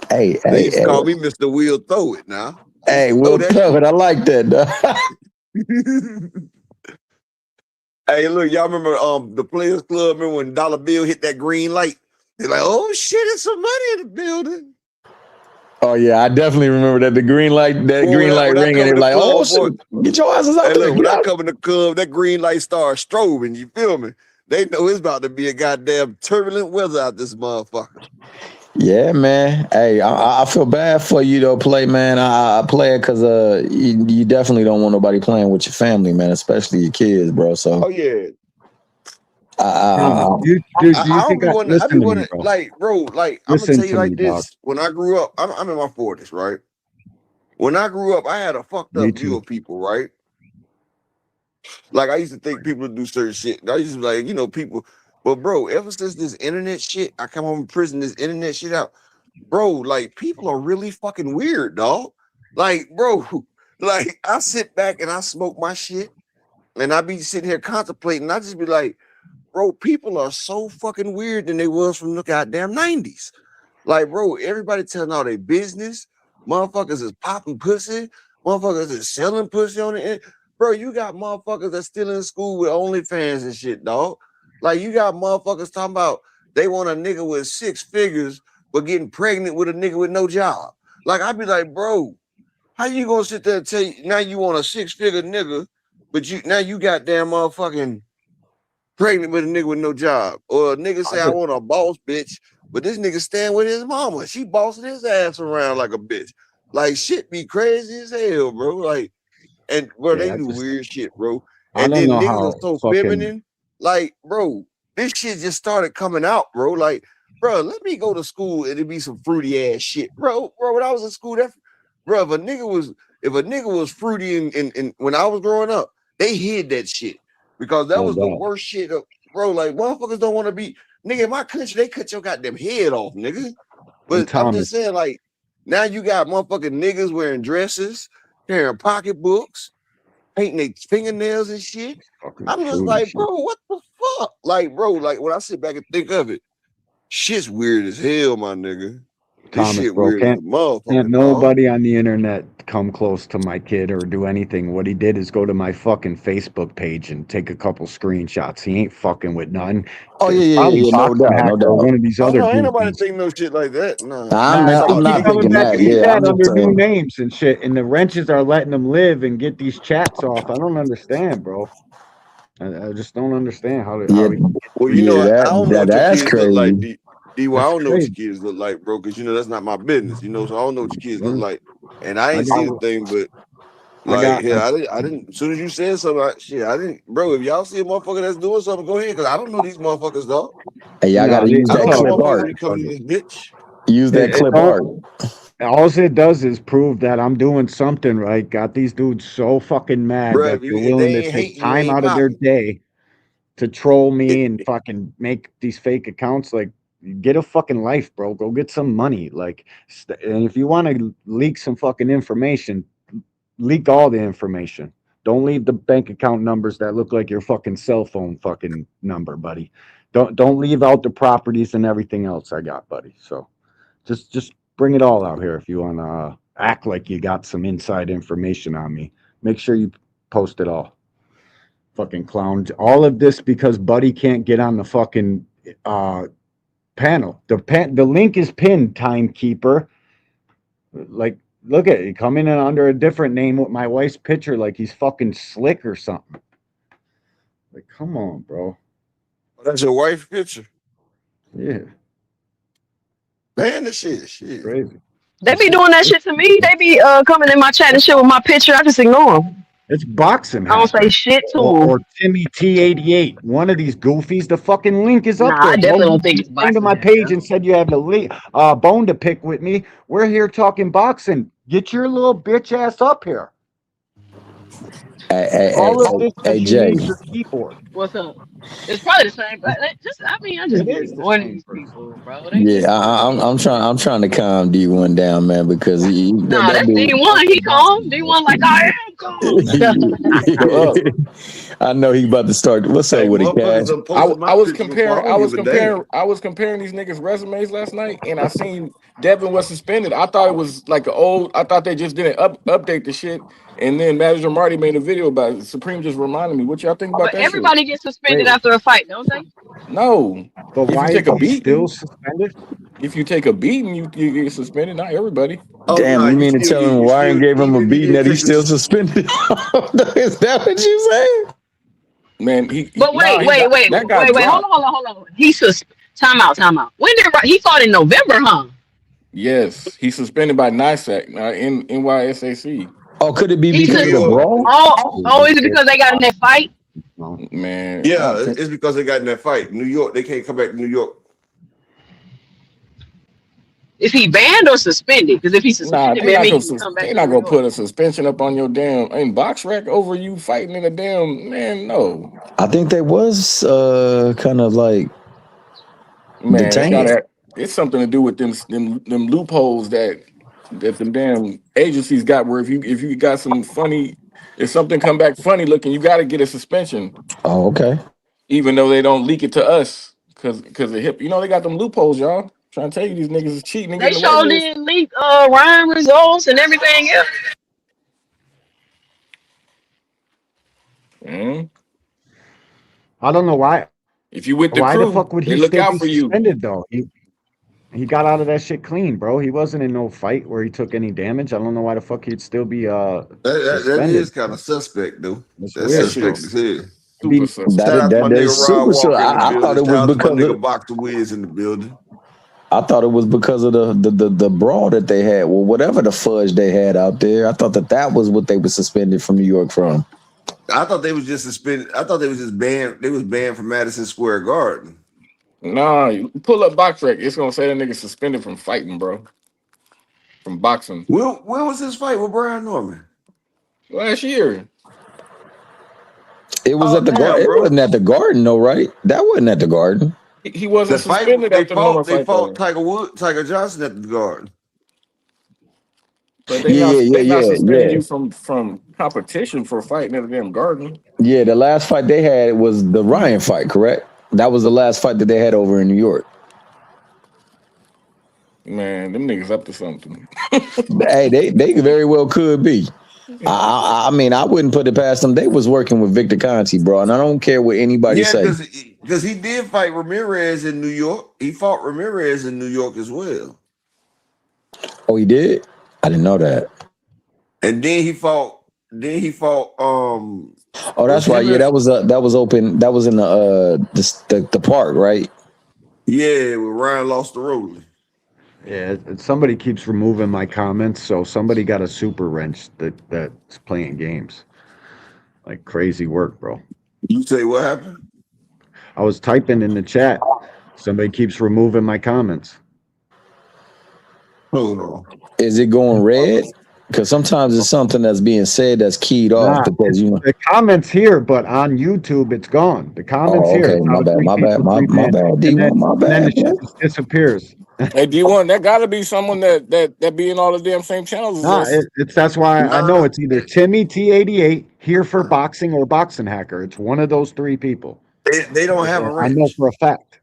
Hey, they call me Mr. Will Throw It now. Hey, Will Throw It. I like that, dog. Hey, look, y'all remember the Players Club? Remember when Dollar Bill hit that green light? They're like, oh shit, it's some money in the building. Oh yeah, I definitely remember that. The green light, green light ring, and they're like, "Oh shit, get your asses out Hey, there!" look, when I come in the club, that green light starts strobing. You feel me? They know it's about to be a goddamn turbulent weather out this motherfucker. Yeah, man. Hey, I feel bad for you though, play man. I play it because you definitely don't want nobody playing with your family, man, especially your kids, bro. So Oh yeah. I I be wondering, bro. like, bro, like, I'm gonna Listen tell you to like me, this. dog. When I grew up, I'm in my 40s, right? When I grew up, I had a fucked Me up view too. of people, right? Like, I used to think people would do certain shit. I used to be like, you know, people. But bro, ever since this internet shit, I come home from prison, this internet shit out, bro. Like, people are really fucking weird, dog. Like, bro, like I sit back and I smoke my shit, and I be sitting here contemplating. I just be like, bro, people are so fucking weird than they was from the goddamn 90s. Like, bro, everybody telling all their business. Motherfuckers is popping pussy. Motherfuckers is selling pussy on the end. Bro, you got motherfuckers that's still in school with OnlyFans and shit, dog. Like, you got motherfuckers talking about they want a nigga with 6 figures but getting pregnant with a nigga with no job. Like, I'd be like, bro, how you gonna sit there and tell you now you want a 6-figure nigga, but you goddamn motherfucking pregnant with a nigga with no job, or a nigga say I want a boss bitch, but this nigga stand with his mama. She bossing his ass around like a bitch. Like shit be crazy as hell, bro. Like, and bro, Yeah, they do weird shit, bro. I And don't then know niggas how are so fucking. feminine. Like, bro, this shit just started coming out, bro. Like, bro, let me go to school and it be some fruity ass shit, bro. Bro, when I was in school, bro, if a nigga was fruity and when I was growing up, they hid that shit. Because that No was the doubt. worst shit, bro. Like motherfuckers don't want to be nigga in my country. They cut your goddamn head off, nigga. But I'm Thomas, just saying, like now you got motherfucking niggas wearing dresses, carrying pocketbooks, painting their fingernails and shit. I'm just fruity like, shit. bro, what the fuck? Like, bro, like when I sit back and think of it, shit's weird as hell, my nigga. This Thomas, shit bro, weird as a can't motherfucker, dog. nobody on the internet come close to my kid or do anything. What he did is go to my fucking Facebook page and take a couple screenshots. He ain't fucking with none. Oh It's yeah, probably no Boxing doubt, no Hacker or doubt. one of these Oh other no, ain't nobody goofies. think no shit like that. Nah. I'm Nah, not keep coming thinking back that. in the Yeah, chat I'm just under new saying. names and shit, and the wrenches are letting them live and get these chats off. I don't understand, bro. I just don't understand how Yeah, we. Well, you know, I don't know what your that's kids look like, crazy. D. I That's don't know what crazy. your kids look like, bro, because you know that's not my business, you know. So I don't know what your kids look Yeah. like, and I I ain't see got, the thing, but I like, got, yeah, I didn't. As soon as you said something, I didn't, bro. If y'all see a motherfucker that's doing something, go ahead, because I don't know these motherfuckers, dog. Hey, y'all got to use I that don't know clip motherfuckers art. that be coming in this bitch. Use that clip art. all it does is prove that I'm doing something right. Got these dudes so fucking mad Bro, that they're if willing they to ain't take hating, you time ain't out of their popping. day to troll me and fucking make these fake accounts. Like, get a fucking life, bro. Go get some money. Like, and if you want to leak some fucking information, leak all the information. Don't leave the bank account numbers that look like your fucking cell phone fucking number, buddy. Don't leave out the properties and everything else I got, buddy. So just bring it all out here if you want to act like you got some inside information on me. Make sure you post it all. Fucking clown. All of this because Buddy can't get on the fucking panel. The link is pinned, timekeeper. Like, look at it. Coming in under a different name with my wife's picture like he's fucking slick or something. Like, come on, bro. That's your wife's picture. Yeah. Man, this shit. Crazy. They be doing that shit to me. They be coming in my chat and shit with my picture. I just ignore them. It's Boxing I don't say Hacker. shit to them. Or Timmy T88. One of these goofies. The fucking link is up Nah, there. I definitely don't think it's Came to Boxing my Hacker. page and said you have a bone to pick with me. We're here talking boxing. Get your little bitch ass up here. All of this that you Jay. need is your keyboard. What's up? It's probably the same, but I just It be is the ignoring same these person. people, bro. Yeah, I'm trying to calm D1 down, man, because Nah, that's dude. D1. He calm. D1 like I am calm. I know he about to start. What's up with it, Cash? I was comparing these niggas' resumes last night, and I seen Devin was suspended. I thought it was like I thought they just didn't update the shit. And then Manager Marty made a video about it. Supreme just reminded me. What y'all think about But that everybody shit? gets suspended after a fight, don't they? No. But If you why take is a he still beating, suspended? If you take a beating, you get suspended. Not everybody. Oh Damn, no, you you mean to still tell get him you Ryan still gave him a even if you beating didn't that he's take a still suspended? Is that what you saying? Man, But nah, that got wait. dropped. Hold on. Time out. When did he fought in November, huh? Yes, he's suspended by NYSAC, in NYSAC. Oh, could it be He because New of the could. York. brawl? Is it because they got in that fight? Man, I Yeah, don't think. it's because they got in that fight. New York, they can't come back to New York. Is he banned or suspended? Because if he's Nah, suspended, man, he can come back they to not New gonna York. put a suspension up on your damn box rack over you fighting in a damn man. No, I think they was kind of like man, detained. it's something to do with them loopholes that them damn agencies got. Where if you got some funny, if something come back funny looking, you got to get a suspension, Oh, okay. even though they don't leak it to us because the hip. You know they got them loopholes, y'all. Trying to tell you these niggas is cheating and They getting away sure with did leak Ryan results and everything else. it. Mhm. I don't know why. If you with the Why the crew, fuck would they he look still out be for you. suspended though? He got out of that shit clean, bro. He wasn't in no fight where he took any damage. I don't know why the fuck he'd still be That suspended. is kind of suspect, though. That's That's That weird. shit suspect is as hell. super Shout suspect. out to my That nigga is Rod super. So Walker in the I thought building. it Shout was out to my because nigga of. Boxer Wiz in the building. I thought it was because of the brawl that they had. Well, whatever the fudge they had out there, I thought that was what they were suspended from New York from. I thought they was just suspended. I thought they was just banned. They was banned from Madison Square Garden. Nah, you pull up box rec. It's gonna say that nigga suspended from fighting, bro. From boxing When was his fight with Brian Norman? last year. It was Oh at the garden. damn, It bro! wasn't at the garden, though, right? That wasn't at the garden. He wasn't The fight suspended they after Norman fought. They fight fought though. Tiger Johnson at the Garden. But they not suspending Yeah. you from competition for fighting in the damn garden. Yeah, the last fight they had was the Ryan fight, correct? That was the last fight that they had over in New York. Man, them niggas up to something. Hey, they very well could be. I mean, I wouldn't put it past them. They was working with Victor Conti, bro, and I don't care what anybody Yeah, say. because he did fight Ramirez in New York. He fought Ramirez in New York as well. Oh, he did? I didn't know that. And then he fought. Oh, that's right. Yeah, that was open. That was in the park, right? Yeah, when Ryan lost the Rolling. Yeah, somebody keeps removing my comments, so somebody got a super wrench that's playing games. Like crazy work, bro. You say what happened? I was typing in the chat. Somebody keeps removing my comments. Hold on. Is it going red? Because sometimes it's something that's being said that's keyed off because the comments here, but on YouTube it's gone. The comments Oh, okay. here. My bad, D1, my bad. And then the shit just disappears. Hey, D1, that gotta be someone that be in all the damn same channels as Nah, us. that's why I know it's either Timmy T88 here for boxing or Boxing Hacker. It's one of those three people. They don't have a I know wrench. for a fact.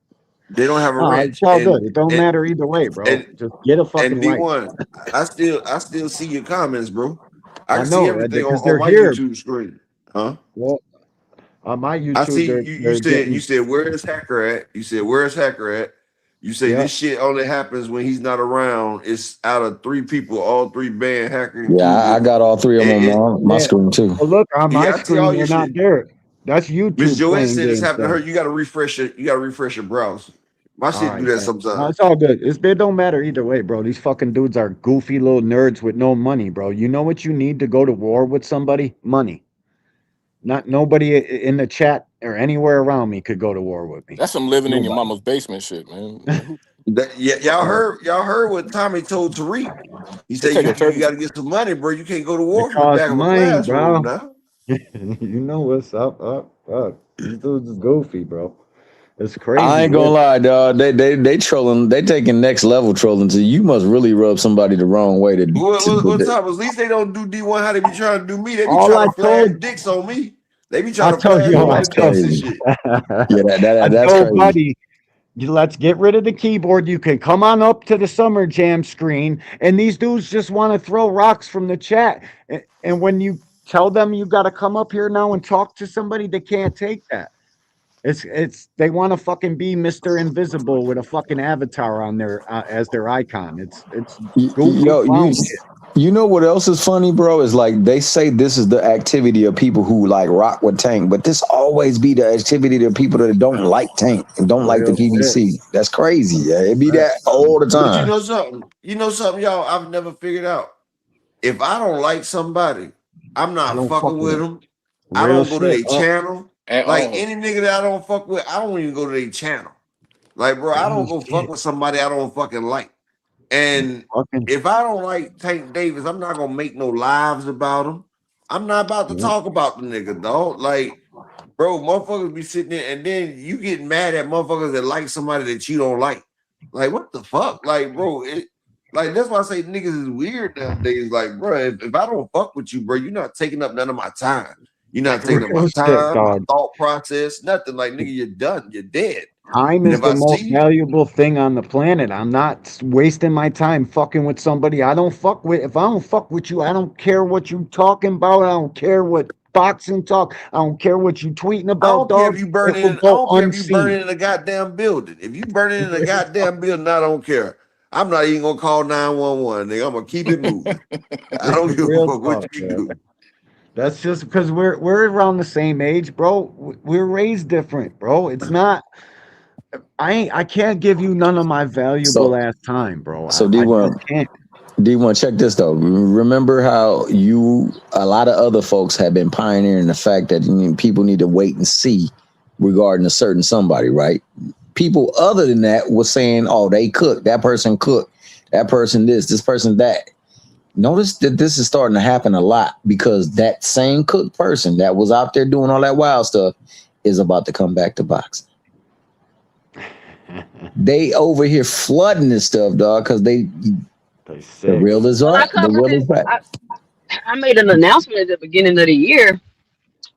They don't have a wrench. It's all good. It don't matter either way, bro. Just get a fucking And D1, right. I still see your comments, bro. I can know, see everything because on they're my here. YouTube screen. Huh? Well, on my YouTube, I see they're you said where is Hacker at? You said where is Hacker at? You say this shit only happens when he's not around. It's out of three people, all three banned Hacker. Yeah, I got all three of them on my screen too. Well, look, on my I see all screen, your they're not shit. there. That's YouTube. Miss Joette playing said it's games, happened to though. her. You gotta refresh your browser. My shit All do right, that man. sometimes. No, it's all good. It don't matter either way, bro. These fucking dudes are goofy little nerds with no money, bro. You know what you need to go to war with somebody? Money. Not nobody in the chat or anywhere around me could go to war with me. That's some living in your mama's basement shit, man. Y'all heard what Tommy told Tariq. He said you got to get some money, bro. You can't go to war It from the costs back of a money, bro. classroom now. You know what's up. These dudes is goofy, bro. It's crazy. I ain't gonna lie, dog. They trolling. They taking next level trolling. So you must really rub somebody the wrong way to. What's up? At least they don't do D1 how they be trying to do me. They be All trying I to flash told- dicks on me. They be trying I to told flash you, me I with the dicks and crazy. shit. Yeah, that's I told crazy. Buddy, let's get rid of the keyboard. You can come on up to the Summer Jam screen, and these dudes just want to throw rocks from the chat. And when you tell them you got to come up here now and talk to somebody, they can't take that. It's they want to fucking be Mr. Invisible with a fucking avatar on their as their icon. It's goofy Yo, clown shit. you know what else is funny, bro? Is like they say this is the activity of people who like rock with Tank, but this always be the activity of people that don't like Tank and don't like the PBC. That's crazy. Yeah, it be that all the But you time. know something? You know something, y'all? I've never figured out. If I don't like somebody, I'm not fucking with them. I don't go to their channel. Like any nigga that I don't fuck with, I don't even go to their channel. Like, bro, I don't go fuck with somebody I don't fucking like. And if I don't like Tank Davis, I'm not gonna make no lives about him. I'm not about to talk about the nigga, dog. Like, bro, motherfuckers be sitting there and then you get mad at motherfuckers that like somebody that you don't like. Like, what the fuck? Like, bro, like that's why I say niggas is weird nowadays. Like, bro, if I don't fuck with you, bro, you're not taking up none of my time. You're not taking up my time, my thought process, nothing. Like, nigga, you're done. You're dead. Time is the most valuable thing on the planet. I'm not wasting my time fucking with somebody I don't fuck with. If I don't fuck with you, I don't care what you talking about. I don't care what boxing talk. I don't care what you tweeting about. I don't care dog. if you burn in. I don't care if you burn in a goddamn building. If you burn in a goddamn building, I don't care. I'm not even gonna call 911, nigga. I'm gonna keep it moving. I don't give a fuck what you do. That's just because we're around the same age, bro. We're raised different, bro. It's not. I can't give you none of my valuable ass time, bro. So can't. D1, check this though. Remember how a lot of other folks have been pioneering the fact that people need to wait and see regarding a certain somebody, right? People other than that was saying, oh, they cook, that person cooked, that person this person that. Notice that this is starting to happen a lot because that same cook person that was out there doing all that wild stuff is about to come back to boxing. They over here flooding this stuff, dog, because the real is right. The real is back. I made an announcement at the beginning of the year,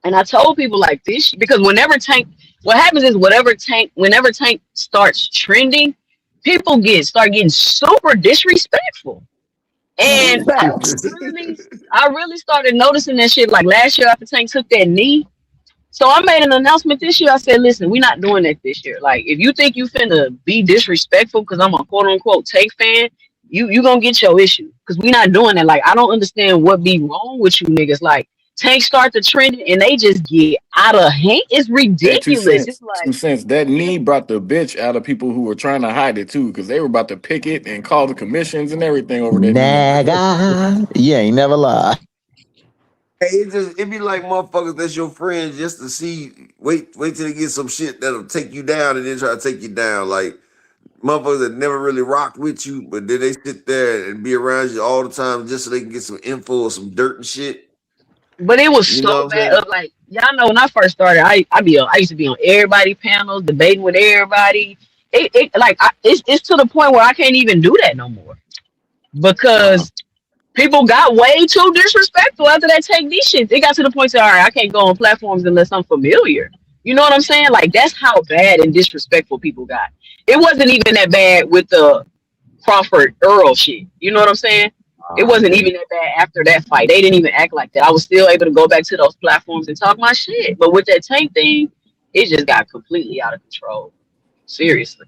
and I told people like this because whenever Tank starts trending, people start getting super disrespectful. And I really started noticing that shit like last year after Tank took that knee. So I made an announcement this year. I said, listen, we're not doing that this year. Like, if you think you finna be disrespectful because I'm a quote unquote Tank fan, you gonna get your issue. Because we're not doing that. Like, I don't understand what be wrong with you niggas. Like, Tank start the trend and they just get out of hand. It's ridiculous. It's like 2 cents. That knee brought the bitch out of people who were trying to hide it too, because they were about to pick it and call the commissions and everything over there. Naga. Yeah, ain't never lie. Hey, it be like motherfuckers that's your friends just to see, wait till they get some shit that'll take you down and then try to take you down. Like motherfuckers that never really rocked with you, but then they sit there and be around you all the time just so they can get some info or some dirt and shit. But it was so bad. Like, y'all know when I first started, I used to be on everybody panels, debating with everybody. It's to the point where I can't even do that no more because people got way too disrespectful after they take these shit. It got to the point that, all right, I can't go on platforms unless I'm familiar. You know what I'm saying? Like, that's how bad and disrespectful people got. It wasn't even that bad with the Crawford Earl shit. You know what I'm saying? It wasn't even that bad after that fight. They didn't even act like that. I was still able to go back to those platforms and talk my shit. But with that Tank thing, it just got completely out of control. Seriously.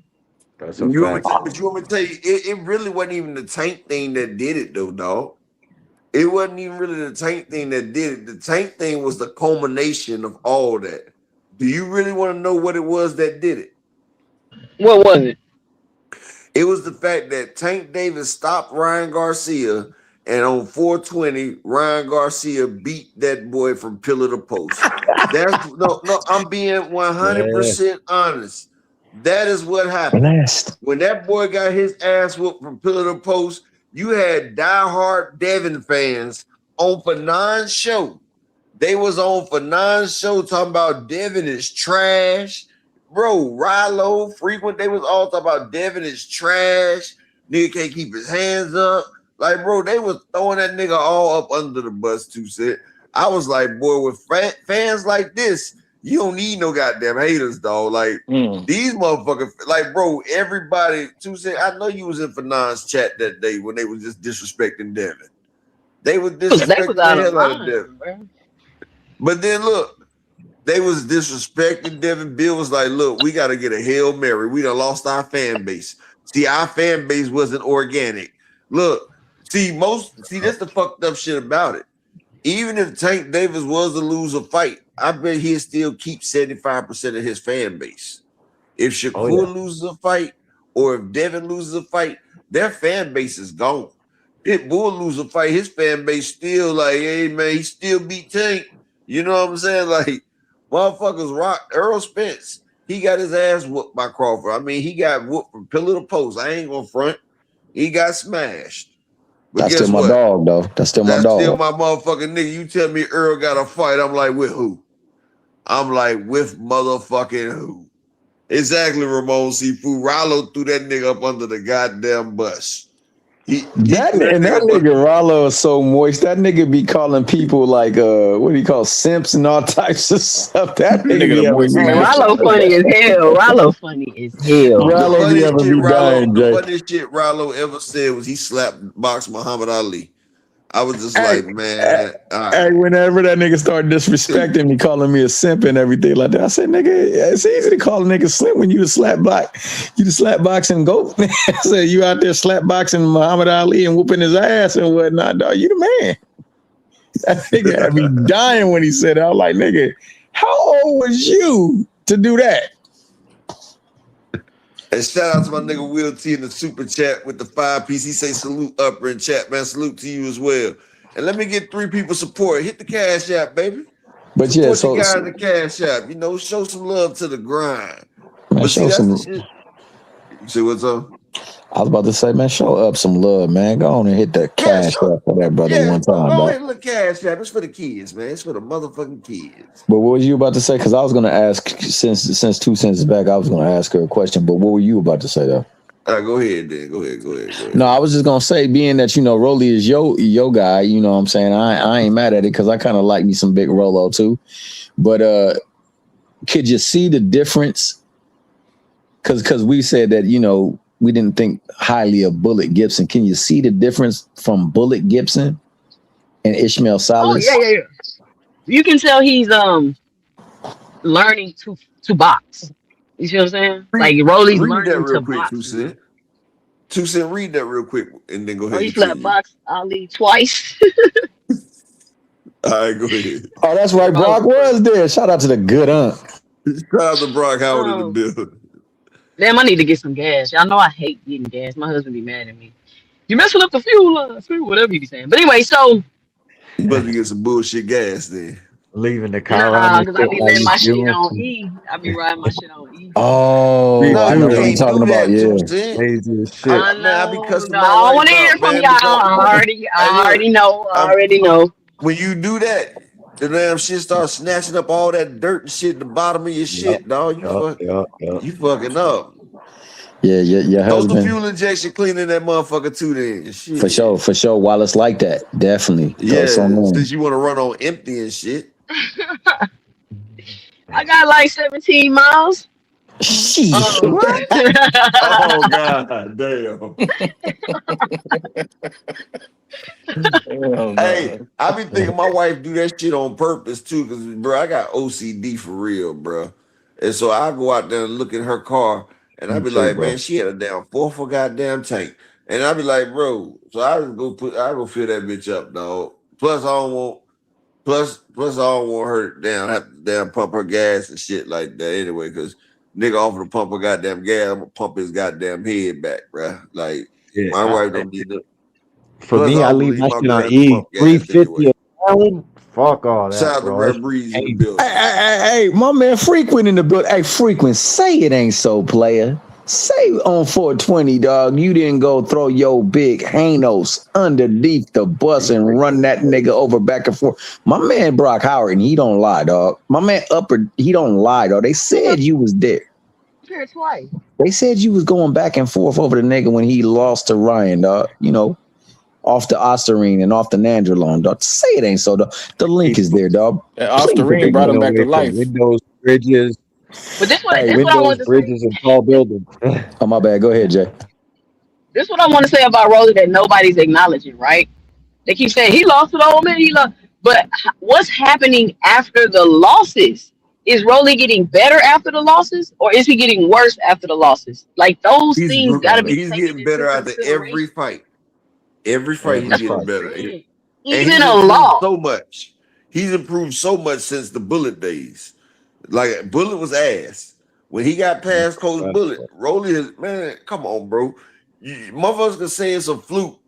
That's you want me to tell you, it really wasn't even the Tank thing that did it though, dog. It wasn't even really the Tank thing that did it. The Tank thing was the culmination of all that. Do you really want to know what it was that did it? What was it? It was the fact that Tank Davis stopped Ryan Garcia, and on 420, Ryan Garcia beat that boy from pillar to post. That's no, I'm being 100% honest. That is what happened. When that boy got his ass whooped from pillar to post, you had diehard Devin fans on Fanon's show. They was on Fanon's show talking about Devin is trash. Bro, Rilo, Frequent, they was all talking about Devin is trash. Nigga can't keep his hands up. Like, bro, they was throwing that nigga all up under the bus, 2 cents. I was like, boy, with fans like this, you don't need no goddamn haters, dog. Like, these motherfuckers, like, bro, everybody, 2 cents, I know you was in Fanon's chat that day when they was just disrespecting Devin. They was disrespecting the hell out of Devin. But then look, They was disrespecting Devin. Bill was like, look, we got to get a Hail Mary. We done lost our fan base. See, our fan base wasn't organic. Look, see, that's the fucked up shit about it. Even if Tank Davis was to lose a fight, I bet he'd still keep 75% of his fan base. If Shakur loses a fight or if Devin loses a fight, their fan base is gone. Pitbull lose a fight, his fan base still like, hey, man, he still beat Tank. You know what I'm saying? Like, motherfuckers rock. Earl Spence, he got his ass whooped by Crawford. I mean, he got whooped from pillar to post. I ain't gonna front. He got smashed. But That's still my dog, though. That's still my dog. Still my motherfucking nigga. You tell me Earl got a fight, I'm like, with who? I'm like, with motherfucking who? Exactly, Ramon Seafood. Rollo threw that nigga up under the goddamn bus. That nigga Rollo is so moist. That nigga be calling people like what do you call simps and all types of stuff. That nigga be moist. Rollo funny as hell. Rollo funny as hell. Rollo be ever be dying, the funniest shit Rollo ever said was he slapped boxed Muhammad Ali. I was just like, man. Hey, whenever that nigga started disrespecting me, calling me a simp and everything like that, I said, nigga, it's easy to call a nigga simp when you the slap boxing goat. I said, you out there slap boxing Muhammad Ali and whooping his ass and whatnot, dog. You the man. That nigga had me dying when he said it. I was like, nigga, how old was you to do that? And shout out to my nigga Will T in the super chat with the 5-piece. He say salute upper in chat, man. Salute to you as well. And let me get 3 people support. Hit the cash app, baby. But support yeah, so the guy in the cash app. You know, show some love to the grind. Man, but show see, some. that's the shit. You see what's up? I was about to say, man, show up some love, man. Go on and hit that cash app for that brother one time, go dog. ahead and look cash app. It's for the kids, man. It's for the motherfucking kids. But what was you about to say? Because I was going to ask, since 2 cents back, I was going to ask her a question. But what were you about to say, though? Go ahead, then. Go ahead. No, I was just going to say, being that, you know, Rolly is your guy, you know what I'm saying? I ain't mad at it because I kind of like me some big Rolo, too. But could you see the difference? Because we said that, you know, we didn't think highly of Bullet Gibson. Can you see the difference from Bullet Gibson and Ishmael Salas? Oh, yeah. You can tell he's learning to box. You see what I'm saying? Like Rolly's learning to box. 2 Cent, read that real quick and then go ahead. He slapped box Ali twice. All right, go ahead. Oh, that's right. Brock was there. Shout out to the good aunt. Shout out to Brock Howard in the building. Damn, I need to get some gas. Y'all know I hate getting gas. My husband be mad at me. You messing up the fuel, whatever he be saying. But anyway, so you must be getting some bullshit gas then. Leaving the car. Nah, because I be letting my shit on E. I be riding my shit on E. Oh, I know what you're talking about. Yeah, lazy as shit. I know. I don't want to hear from y'all. I already know. When you do that, the damn shit starts snatching up all that dirt and shit at the bottom of your shit, dog. You fucking up. Yeah. Your Throw husband. the fuel injection cleaning that motherfucker too then. Shit. For sure. While it's like that, definitely. Yeah, since you want to run on empty and shit. I got like 17 miles. Shit. Oh god damn. Hey, I be thinking my wife do that shit on purpose too, because bro, I got OCD for real, bro. And so I go out there and look at her car, and I be like, man, she had a damn 4 goddamn tank, and I be like, bro. So I go fill that bitch up, dog. Plus I don't want her to have to pump her gas and shit like that anyway, because nigga offer to pump her goddamn gas, I'm gonna pump his goddamn head back, bro. Like my wife don't need to. For me, I leave my shit on E. 350 a gallon. Fuck all that. Shout out to Red Breeze in the building. Hey, my man Frequent in the building. Hey, Frequent, say it ain't so, player. Say on 420, dog, you didn't go throw your big Hanos underneath the bus and run that nigga over back and forth. My man Brock Howard, and he don't lie, dog. My man Upper, he don't lie, dog. They said you was there. Here twice. They said you was going back and forth over the nigga when he lost to Ryan, dog. You know, off the Osterine and off the Nandrolone, dog. Say it ain't so, dog. The link is there, dog. Osterine brought him back to life. Windows, bridges. But this what I want to bridges and tall buildings. Oh, my bad. Go ahead, Jay. This is what I want to say about Rolly that nobody's acknowledging, right? They keep saying he lost to the old man, but what's happening after the losses is Rolly getting better after the losses, or is he getting worse after the losses? Like those He's things got to be he's taken getting into better after every consideration. fight. Every fight he's Every That's what getting I'm fight. better. saying. And Even he's a improved loss. so much. He's improved so much since the Bullet days. Like Bullet was ass. When he got past Coach Bullet, Rolly is, man, come on, bro. Motherfuckers can say it's a fluke,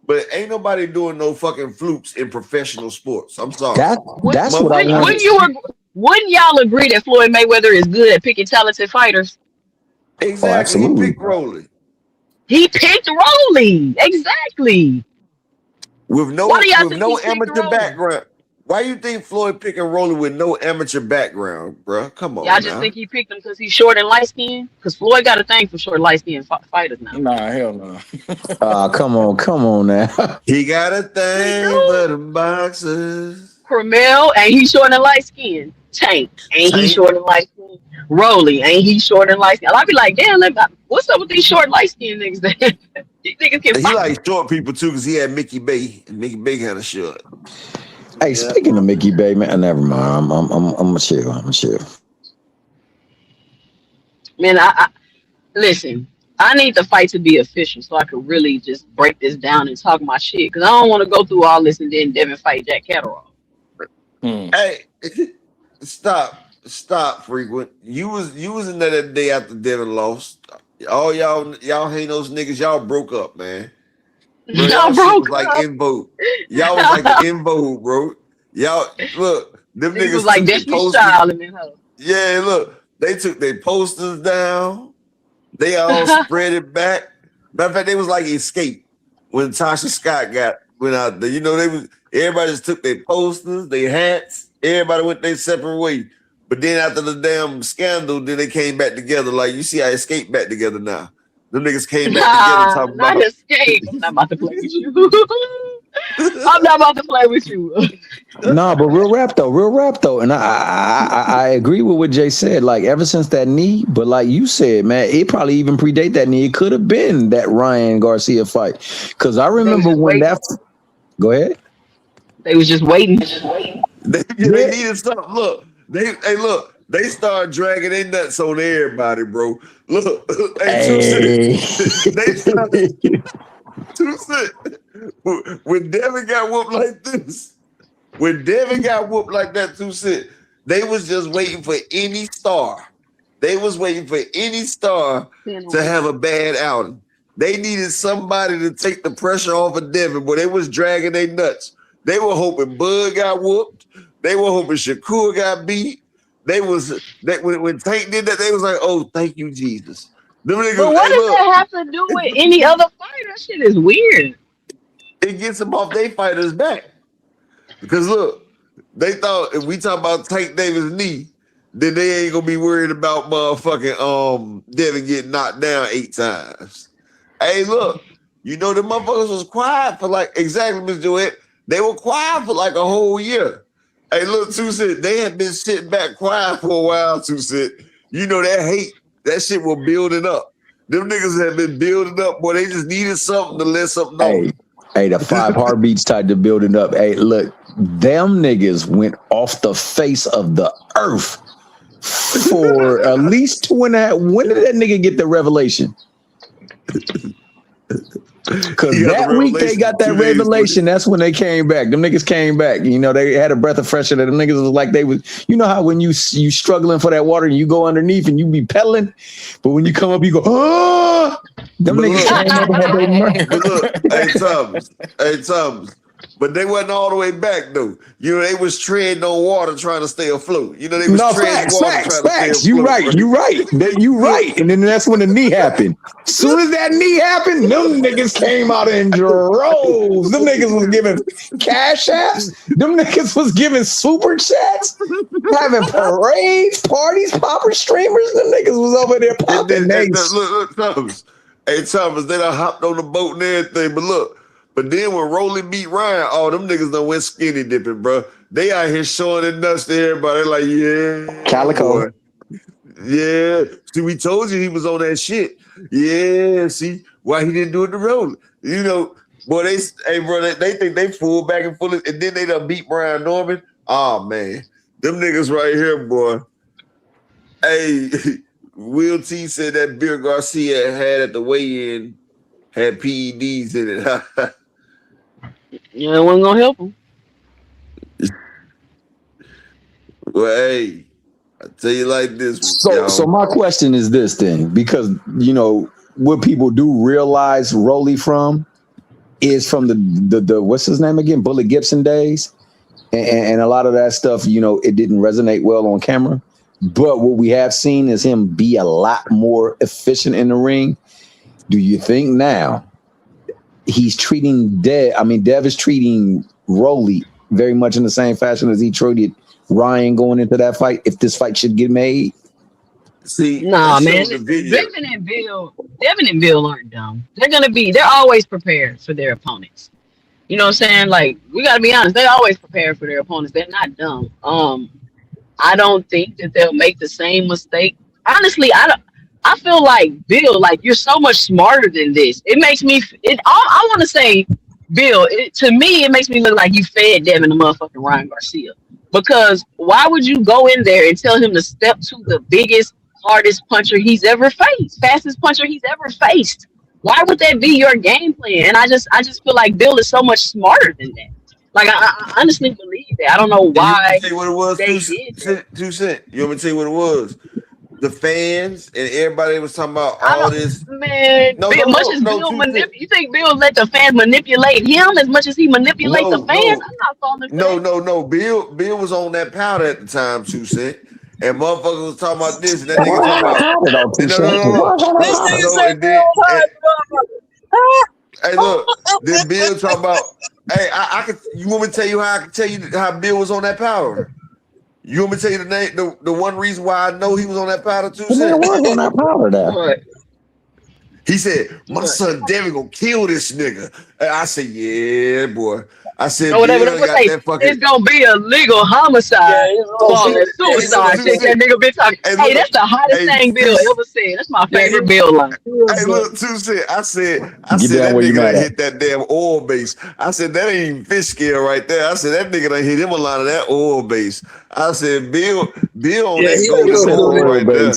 but ain't nobody doing no fucking flukes in professional sports. I'm sorry. That's what I Wouldn't want. wouldn't y'all agree that Floyd Mayweather is good at picking talented fighters? Oh, Exactly. He absolutely. picked Rolly. He picked Rolly. Exactly. With Why do y'all think no he picked amateur Rolly? background. Why you think Floyd picking Rolly with no amateur background, bro? Come Y'all on just now. think he picked him because he's short and light skinned? Because Floyd got a thing for short, light skinned fighters now. Nah, hell no. Come on now. He got a He thing do. for the boxers. Carmel, ain't he short and light skinned? Tank, ain't he Tank. short and light skinned? Rolly, ain't he short and light skinned? I'd be like, damn, what's up with these short light skinned niggas? These niggas can He fight. like short people too, because he had Mickey Bay, and Mickey Bay kind of short. Hey, speaking of Mickey Bay, man, never mind. I'm gonna chill. I'm gonna chill. Man, I listen. I need the fight to be official so I could really just break this down and talk my shit. Because I don't want to go through all this and then Devin fight Jack Catterall. Hey, stop, frequent. You was in there that day after Devin lost. All y'all hate those niggas. Y'all broke up, man. Bro, y'all shit was like in vogue. Y'all was like in vogue, bro. Y'all look, them Niggas was niggas like took their Destiny's posters. Child in this hoe. Yeah, look, they took their posters down. They all spread it back. Matter of fact, they was like Escape when Tasha Scott went out there. You know, everybody just took their posters, their hats. Everybody went their separate way. But then after the damn scandal, then they came back together. Like you see, I Escape back together now. Them niggas came back together talking Not about Escape. I'm not about to play with you. I'm not about to play with you. No, but real rap though, and I agree with what Jay said. Like ever since that knee, but like you said, man, it probably even predate that knee. It could have been that Ryan Garcia fight, because I remember when that. Go ahead. They was just waiting. They needed something. Look, they started dragging their nuts on everybody, bro. Look, they started. When Devin got whooped like this, when Devin got whooped like that, they was just waiting for any star. They was waiting for any star to have a bad outing. They needed somebody to take the pressure off of Devin, but they was dragging their nuts. They were hoping Bud got whooped. They were hoping Shakur got beat. When Tank did that, they was like, "Oh, thank you, Jesus." Them niggas, But what does that have to do with any other fight? That shit is weird. It gets them off their fighters' back. Because look, they thought if we talk about Tank Davis' knee, then they ain't gonna be worried about motherfucking Devin getting knocked down 8 times. Hey, look, you know the motherfuckers was quiet for like exactly, Miss Joette. They were quiet for like a whole year. Hey, look, Two-Sit, they had been sitting back quiet for a while, Two-Sit. You know that hate, that shit was building up. Them niggas had been building up, boy. They just needed something to let something know. Hey, the 5 heartbeats tied to building up. Hey, look, them niggas went off the face of the earth for at least 2.5. When did that nigga get the revelation? Because that week they got that revelation. That's when they came back. Them niggas came back. You know, they had a breath of fresh air. Them niggas was like they was. You know how when you struggling for that water and you go underneath and you be pedaling, but when you come up you go, oh. Them niggas came up and had their money. But look, hey Thomas. But they wasn't all the way back though. You know, they was treading on water trying to stay afloat. You know, they was treading water trying to stay afloat. You right. And then that's when the knee happened. Soon as that knee happened, them niggas came out in droves. Them niggas was giving cash apps. Them niggas was giving super chats, having parades, parties, popping streamers. Them niggas was over there popping. Look, Thomas. Hey, Thomas, they done hopped on the boat and everything. But then when Rolly beat Ryan, them niggas done went skinny dipping, bro. They out here showing their nuts to everybody. Like, yeah. Calico. Boy. Yeah. See, we told you he was on that shit. Yeah. See, why he didn't do it to Rolly? You know, boy, they think they full back and full, and then they done beat Brian Norman. Oh, man. Them niggas right here, boy. Hey, Will T said that beer Garcia had at the weigh-in had PEDs in it. Yeah, it wasn't gonna help him. Well, hey, I tell you like this. So my question is this thing, because what people do realize Rolly from is from the what's his name again, Bullet Gibson days, and a lot of that stuff, it didn't resonate well on camera. But what we have seen is him be a lot more efficient in the ring. Do you think now he's treating Dev is treating Rolly very much in the same fashion as he treated Ryan going into that fight, if this fight should get made? See, nah, man. Devin and Bill aren't dumb. They're always prepared for their opponents. You know what I'm saying? Like, we gotta be honest, they're always prepared for their opponents. They're not dumb. I don't think that they'll make the same mistake. Honestly, I feel like Bill, like, you're so much smarter than this. It makes me I want to say, Bill, to me, it makes me look like you fed Devin the motherfucking Ryan Garcia. Because why would you go in there and tell him to step to the biggest, hardest puncher he's ever faced, fastest puncher he's ever faced? Why would that be your game plan? And I just feel like Bill is so much smarter than that. Like, I honestly believe that. I don't know why. You want me to tell you what it was? 2 Cent. You want me to tell you what it was? The fans and everybody was talking about all this. Man, you think Bill let the fans manipulate him as much as he manipulates the fans? I'm not falling for that. No. Bill was on that powder at the time, 2 Cent. And motherfuckers was talking about this and that nigga talking about Hey, look, this Bill talking about. Hey, I could. You want me to tell you how I can tell you how Bill was on that powder? You want me to tell you the name? The one reason why I know he was on that powder too. Was on that powder there. He said, "My son Devin gonna kill this nigga." And I said, "Yeah, boy." I said, it's gonna be a legal homicide. Suicide. That nigga been talking. Hey, that's the hottest thing Bill ever said. That's my favorite Bill line. Hey, look, 2 Cent. I said that nigga done hit that damn oil base. I said that ain't even fish scale right there. I said that nigga done hit him a lot of that oil base. I said Bill on that golden oil right there.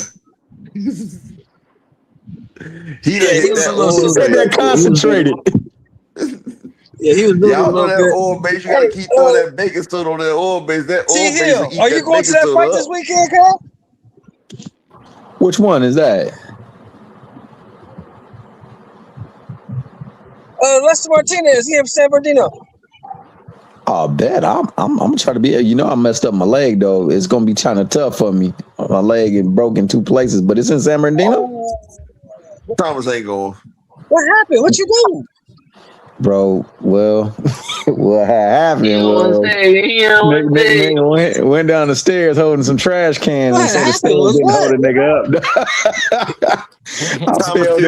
He done hit that oil base. That concentrated. Yeah, he was doing y'all know that oil base. You gotta keep throwing that bacon soda on that oil base. That oil base. Are you going to that fight this weekend, Kyle? Which one is that? Lester Martinez. He in San Bernardino. Oh, bet I'm gonna try to be. I messed up my leg though. It's gonna be kind of tough for me. My leg is broken 2 places, but it's in San Bernardino. Thomas ain't going. What happened? What you doing? Bro, well, what happened was nigga went down the stairs holding some trash cans and so the stairs didn't hold a nigga up.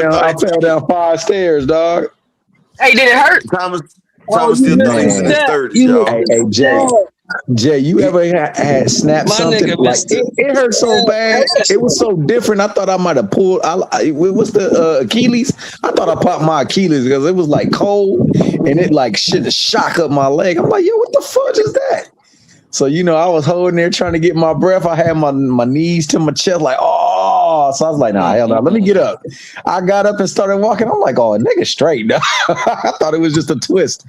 I fell down 5 stairs, dog. Hey, did it hurt? Thomas still thinks in his 30s, y'all. Hey, Jay, you ever had snapped something? Like it hurt so bad. It was so different. I thought I might have pulled. What's the Achilles? I thought I popped my Achilles because it was like cold and it like shock up my leg. I'm like, yo, what the fuck is that? So I was holding there trying to get my breath. I had my knees to my chest, like, oh. So I was like, nah, hell no. Let me get up. I got up and started walking. I'm like, oh, nigga, straight. I thought it was just a twist.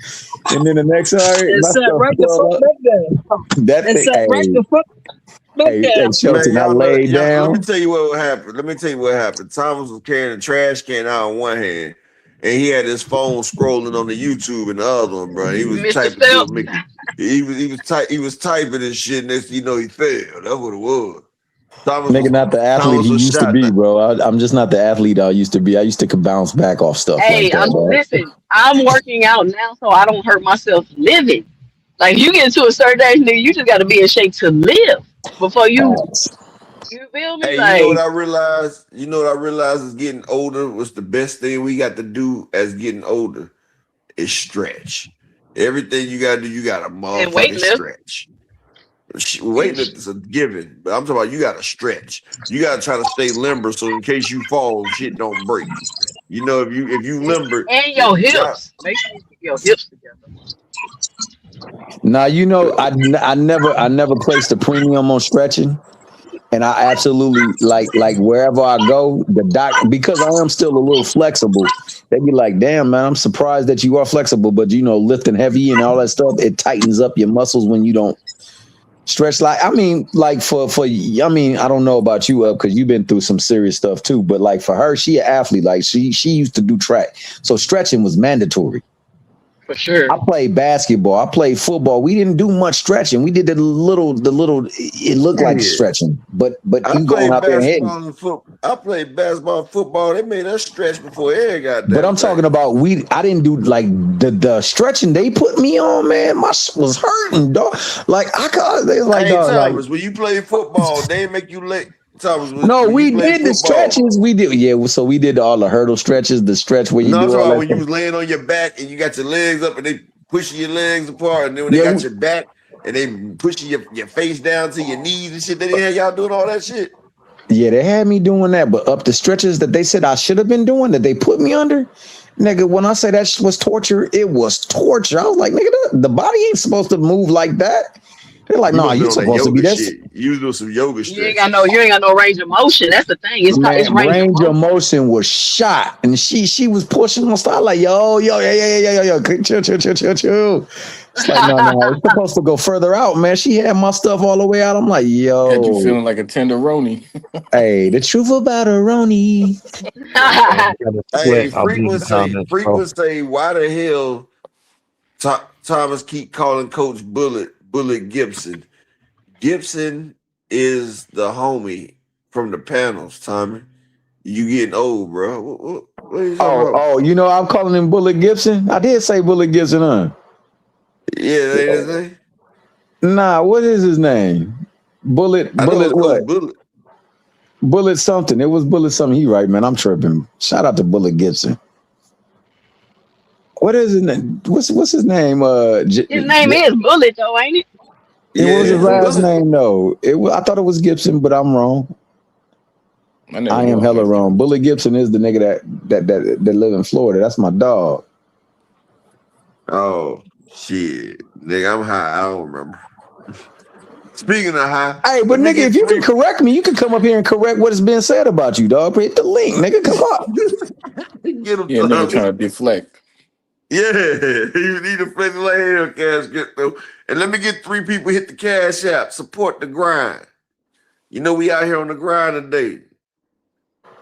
And then the next time, right the fuck back down. That thing, right the fuck back down. Shelton, I laid down. Let me tell you what happened. Thomas was carrying a trash can out in one hand, and he had his phone scrolling on the YouTube in the other one, bro. He was typing to Mickey. He was typing and shit. Next thing you know, he fell. That's what it was. Nigga, not the athlete he used to be, bro. I'm just not the athlete I used to be. I used to bounce back off stuff. Hey, like that, listen, I'm working out now, so I don't hurt myself living. Like, you get to a certain age, nigga, you just got to be in shape to live before you. You feel me? Hey, you know what I realized? Is getting older was the best thing we got to do as getting older is stretch. Everything you got to do, you got to motherfucking stretch. Weightlifting is a given, but I'm talking about you got to stretch. You got to try to stay limber so in case you fall, shit don't break. If you limber and your hips, make sure you keep your hips together. Now I never placed a premium on stretching. And I absolutely like wherever I go, the doc, because I am still a little flexible. They be like, "Damn, man, I'm surprised that you are flexible." But lifting heavy and all that stuff, it tightens up your muscles when you don't stretch. Like I don't know about you up because you've been through some serious stuff too. But like for her, she an athlete. Like she used to do track, so stretching was mandatory. For sure. I played basketball. I played football. We didn't do much stretching. We did the little. It looked like stretching, but you going out there and hitting. I played basketball and football. They made us stretch before air got there. But I'm talking about I didn't do like the stretching they put me on, man. My shit was hurting, dog. Like they was like, dog, Thomas, when you played football, they make you late. Thomas, no, we did the stretches. We did, so we did all the hurdle stretches, the stretch where you do all that when you was laying on your back and you got your legs up and they pushing your legs apart, and then when they got your back and they pushing your face down to your knees and shit, they didn't have y'all doing all that shit. Yeah, they had me doing that, but up the stretches that they said I should have been doing, that they put me under, nigga, when I say that shit was torture, it was torture. I was like, nigga, the body ain't supposed to move like that. They're like, no, you supposed to be that. You was doing some yoga shit. You ain't got no range of motion. That's the thing. It's range of motion was shot, and she was pushing my style like, yo, chill. It's like, no, it's supposed to go further out, man. She had my stuff all the way out. I'm like, yo, had you feeling like a tenderoni. Hey, the truth about a Roni. Hey, Freak would say, why the hell Thomas keep calling Coach Bullet Gibson? Gibson is the homie from the panels, Tommy. You getting old, bro. What are you talking about? I'm calling him Bullet Gibson. I did say Bullet Gibson, huh? Yeah, that is his name. Nah, what is his name? Bullet what? Bullet something. It was Bullet something. He right, man. I'm tripping. Shout out to Bullet Gibson. What is his name? What's his name? His name is Bullet, though, ain't it? It was his last name, though. I thought it was Gibson, but I'm wrong. I am hella wrong. Bullet Gibson is the nigga that live in Florida. That's my dog. Oh shit, nigga, I'm high. I don't remember. Speaking of high, hey, but nigga, if you can correct me, you can come up here and correct what has been said about you, dog. Hit the link, nigga. Come on. Get him, nigga trying to deflect. Yeah, you need to play the hell cash though. And let me get 3 people hit the cash app. Support the grind. You know we out here on the grind today.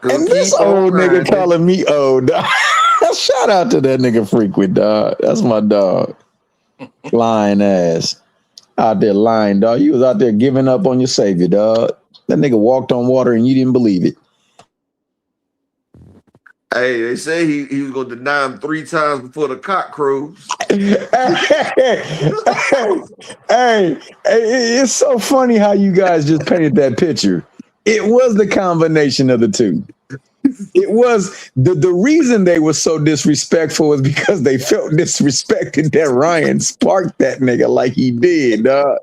And this old nigga calling me old, dog. Shout out to that nigga Frequent, dog. That's my dog. Lying ass. Out there lying, dog. You was out there giving up on your savior, dog. That nigga walked on water and you didn't believe it. Hey, they say he was gonna deny him 3 times before the cock crows. Hey, it's so funny how you guys just painted that picture. It was the combination of the two. It was the reason they were so disrespectful was because they felt disrespected that Ryan sparked that nigga like he did, dog.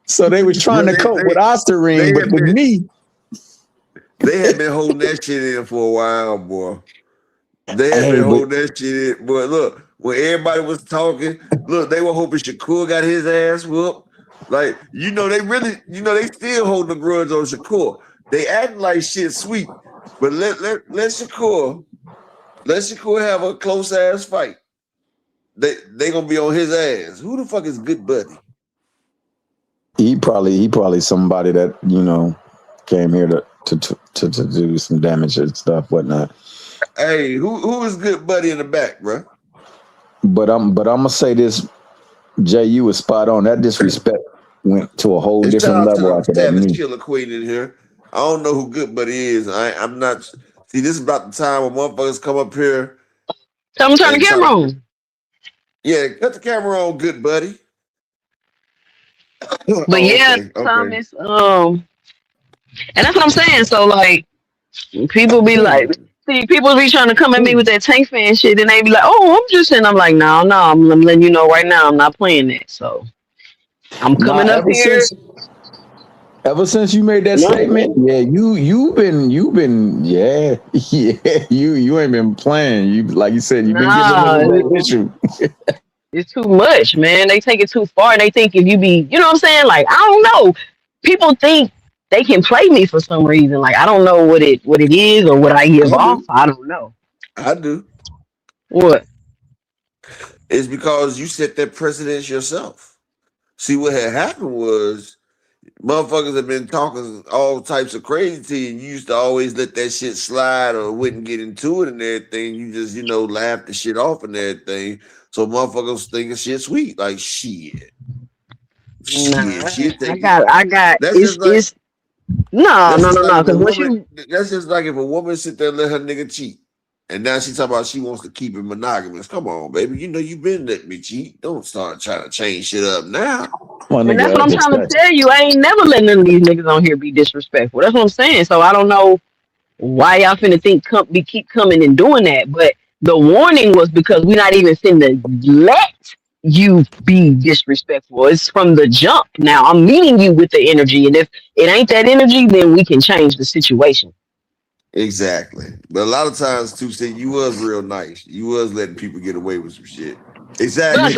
So they was trying to cope with Osterine, but with me. They had been holding that shit in for a while, boy. They had been holding that shit in. Boy, look, when everybody was talking, look, they were hoping Shakur got his ass whooped. Like, they really, they still hold the grudge on Shakur. They acting like shit sweet. But let Shakur have a close ass fight. They gonna be on his ass. Who the fuck is Good Buddy? He probably somebody that came here to do some damage and stuff, whatnot. Hey, who is Good Buddy in the back, bro? But I'm gonna say this, Jay, you was spot on. That disrespect went to a whole different level after that. Killer Queen in here. I don't know who Good Buddy is. I'm not. See, this is about the time when motherfuckers come up here. Tell them turn the camera on. Yeah, cut the camera on, Good Buddy. But Thomas, and that's what I'm saying. So like, people be like, people be trying to come at me with that Tank fan shit, and they be like, "Oh, I'm just," and I'm like, "No, I'm letting you know right now, I'm not playing that." So I'm coming up here. Ever since you made that statement, yeah, you've been, you ain't been playing. You like you said, you've been getting an issue. It's too much, man. They take it too far, and they think if you be, you know what I'm saying? Like, I don't know. People think they can play me for some reason. Like I don't know what it is or what I give off. I don't know. I do. What? It's because you set that precedence yourself. See, what had happened was motherfuckers have been talking all types of crazy to you, and you used to always let that shit slide or wouldn't get into it and everything. You just, laugh the shit off and everything. So motherfuckers thinking shit sweet. Like, shit. Nah, Shit, I got. That's just like, No. like Because once that's just like if a woman sit there and let her nigga cheat. And now she talking about she wants to keep it monogamous. Come on, baby. You been letting me cheat. Don't start trying to change shit up now. and that's what I'm trying to tell you. I ain't never letting none of these niggas on here be disrespectful. That's what I'm saying. So I don't know why y'all finna keep coming and doing that. But the warning was because we're not even finna let you be disrespectful. It's from the jump. Now I'm meeting you with the energy, and if it ain't that energy, then we can change the situation. Exactly. But a lot of times, too, say you was real nice. You was letting people get away with some shit. Exactly.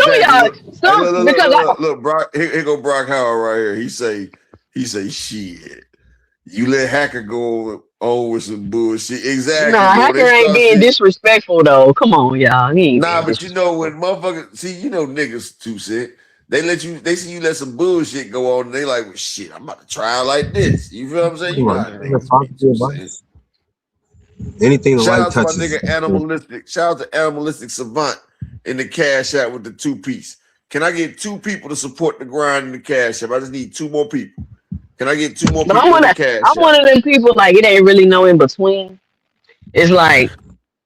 Look, Brock. Here go Brock Howard right here. He say, shit. You let Hacker go on with some bullshit. Exactly. Nah, Hacker ain't being disrespectful though. Come on, y'all. Nah, but when motherfuckers see, niggas too sick. They see you let some bullshit go on, and they like, well, shit, I'm about to try like this. You feel what I'm saying? You know how niggas be too sick. Anything Shout like out to my touches. nigga Animalistic. Shout out to Animalistic Savant in the Cash App with the 2-piece. Can I get 2 people to support the grind in the Cash App? I just need 2 more people. Can I get 2 more people in the Cash App? I'm one of them people like it ain't really no in between. It's like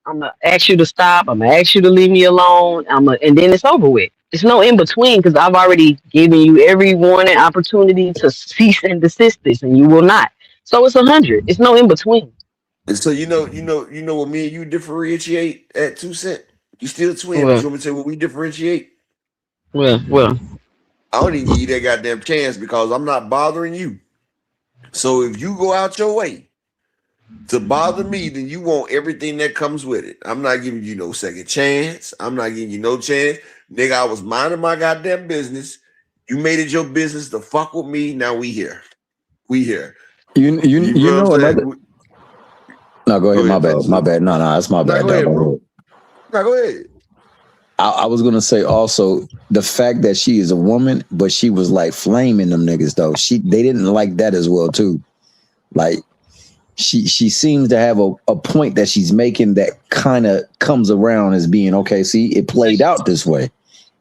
I'm gonna ask you to stop. I'm gonna ask you to leave me alone. And then it's over with. It's no in between because I've already given you every warning opportunity to cease and desist this, and you will not. So it's 100. It's no in between. And so you know what me and you differentiate at 2 Cent. You still twin, but you want me to say what we differentiate? Well. I don't even give you that goddamn chance because I'm not bothering you. So if you go out your way to bother me, then you want everything that comes with it. I'm not giving you no second chance. I'm not giving you no chance. Nigga, I was minding my goddamn business. You made it your business to fuck with me. Now we here. You know another. No, go ahead. My bad. No, that's my bad. Go ahead, bro. No, go ahead. I was gonna say also the fact that she is a woman, but she was like flaming them niggas though. They didn't like that as well too. Like she seems to have a point that she's making that kind of comes around as being okay. See, it played out this way,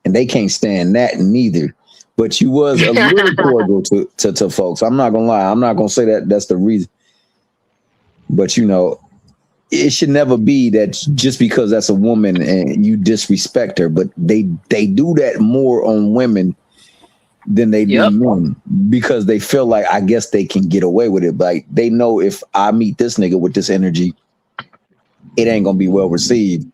and they can't stand that neither. But you was a little cordial to folks. I'm not gonna lie. I'm not gonna say that that's the reason. But it should never be that just because that's a woman and you disrespect her, but they do that more on women than they do men because they feel like I guess they can get away with it. Like they know if I meet this nigga with this energy, it ain't gonna be well received.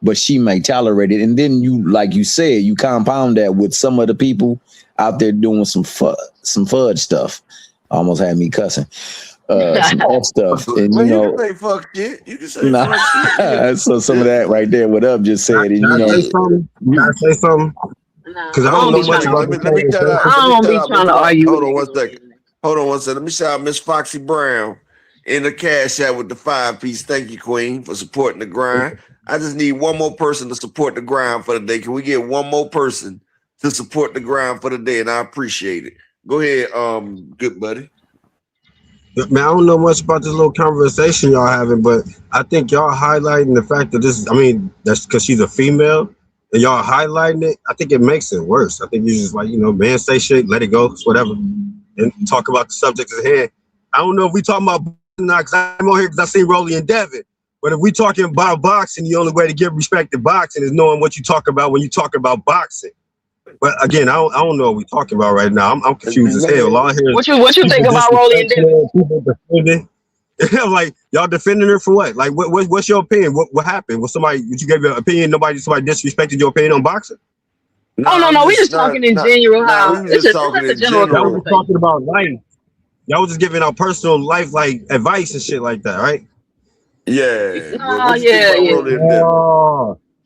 But she may tolerate it. And then you, like you said, you compound that with some of the people out there doing some fudge stuff. Almost had me cussing. Some off stuff, and you can say fuck shit. You can say fuck shit. So some of that right there, what up just said, and Can I say something? Because I don't know much about Let me trying to argue. Hold on 1 second. Let me shout out Miss Foxy Brown in the Cash App with the 5-piece. Thank you, Queen, for supporting the grind. I just need one more person to support the grind for the day. Can we get one more person to support the grind for the day? And I appreciate it. Go ahead, good buddy. Man, I don't know much about this little conversation y'all having, but I think y'all highlighting the fact that that's because she's a female, and y'all highlighting it. I think it makes it worse. I think you just like, man, say shit, let it go, it's whatever, and talk about the subject at hand. I don't know if we talking about now, because I'm on here because I seen Rolly and Devin. But if we talking about boxing, the only way to give respect to boxing is knowing what you talk about when you talk about boxing. But again, I don't know what we're talking about right now. I'm confused as hell. All I hear what you think about Rolly and Devin? I'm like, y'all defending her for what? Like, what's your opinion? What happened? Would you give your opinion? Somebody disrespected your opinion on boxing? No. We just talking in general. It's just a general conversation. Y'all was talking about life. Y'all was just giving out personal life like advice and shit like that, right? Yeah.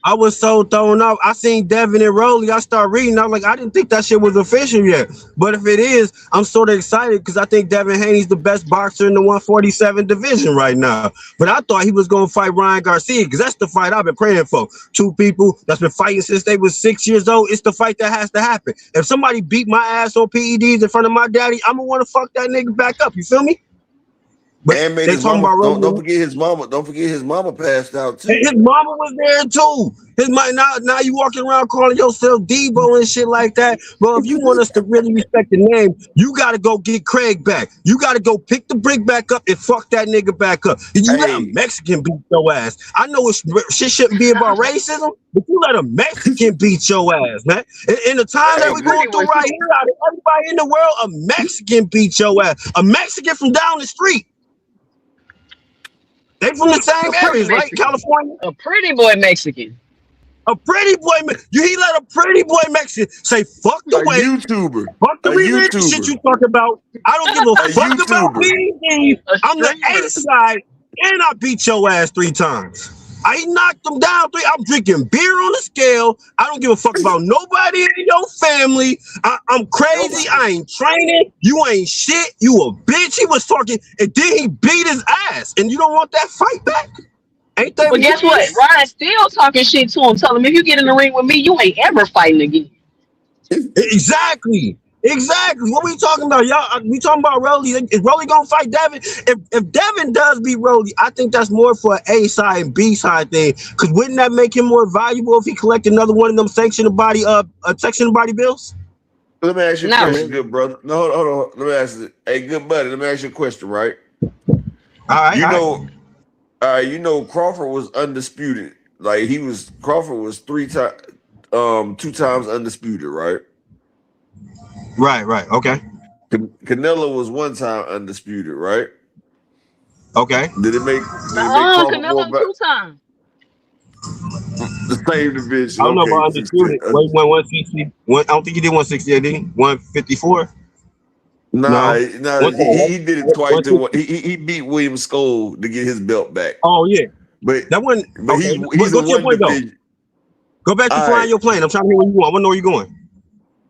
Oh, I was so thrown off. I seen Devin and Rolly. I started reading. I was like, I didn't think that shit was official yet. But if it is, I'm sort of excited because I think Devin Haney's the best boxer in the 147 division right now. But I thought he was going to fight Ryan Garcia because that's the fight I've been praying for. Two people that's been fighting since they was 6 years old. It's the fight that has to happen. If somebody beat my ass on PEDs in front of my daddy, I'm going to want to fuck that nigga back up. You feel me? But and made his mama, don't forget his mama. Don't forget his mama passed out too. His mama was there too. His mama, now you walking around calling yourself Debo and shit like that. Bro, if you want us to really respect the name, you got to go get Craig back. You got to go pick the brick back up and fuck that nigga back up. You let a Mexican beat your ass. I know shit shouldn't be about racism, but you let a Mexican beat your ass, man. In the time that we're going through right here, out of everybody in the world, a Mexican beat your ass. A Mexican from down the street. They from the same areas, right? California. A pretty boy Mexican. A pretty boy. He let a pretty boy Mexican say, "Fuck the way." YouTuber. Fuck the religious shit you talk about. I don't give a fuck about anything. I'm the A side, and I beat your ass 3 times. I knocked them down 3. I'm drinking beer on the scale. I don't give a fuck about nobody in your family. I'm crazy. I ain't training. You ain't shit. You a bitch. He was talking, and then he beat his ass. And you don't want that fight back? Ain't that? But guess what? Ryan's still talking shit to him. Tell him, if you get in the ring with me, you ain't ever fighting again. Exactly. What we talking about, y'all? We talking about Rolly. Is Rolly gonna fight Devin? If Devin does beat Rolly, I think that's more for an A side and B side thing. Cause wouldn't that make him more valuable if he collect another one of them sanctioned body bills? Let me ask you a question, good brother. No, hold on. Let me ask you. Hey, good buddy. Let me ask you a question, right? All right. You know, Crawford was undisputed. Like Crawford was 2 times undisputed, right? Right. Okay. Canelo was 1 time undisputed, right? Okay. Did it make Crawford Canelo more 2 times. The same division. I don't know about undisputed. He went 160. I don't think he did 168, did he? 154. Nah, he did it twice. He beat William Skoll to get his belt back. Oh yeah, but that one. But okay. he's Go to your point though. Go back to flying your plane. I'm trying to hear where you going. I want to know where you're going.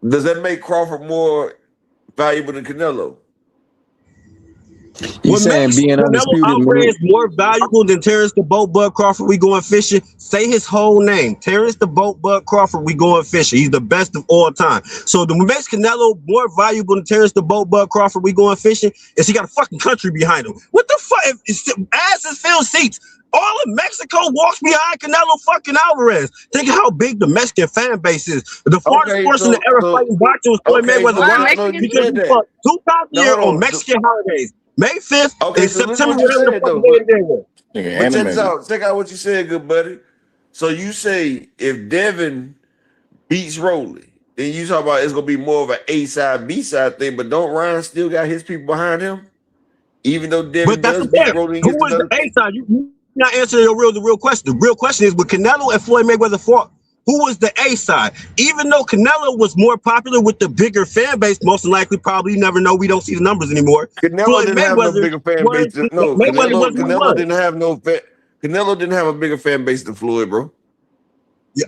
Does that make Crawford more valuable than Canelo? You saying being undisputed is more valuable than Terrence the Boat Bud Crawford? We going fishing. Say his whole name, Terrence the Boat Bud Crawford. We going fishing. He's the best of all time. So the makes Canelo more valuable than Terrence the Boat Bud Crawford. We going fishing. Is he got a fucking country behind him? What the fuck? If asses fill seats. All of Mexico walks behind Canelo fucking Alvarez. Think of how big the Mexican fan base is. The farthest person to ever fight in boxing was Floyd Mayweather. Because he fought 2 times a year on Mexican holidays. May 5th and September, whatever the fuck day was. But check out what you said, good buddy. So you say if Devin beats Rolly, then you talk about it's gonna be more of an A side, B side thing, but don't Ryan still got his people behind him? Even though Devin does beat Rolly. Who was the A side? You not answering the real question. The real question is, with Canelo and Floyd Mayweather fought, who was the A side? Even though Canelo was more popular with the bigger fan base, most likely, probably, you never know. We don't see the numbers anymore. Canelo didn't have no bigger fan base. No, Canelo didn't have no Canelo didn't have a bigger fan base than Floyd, bro.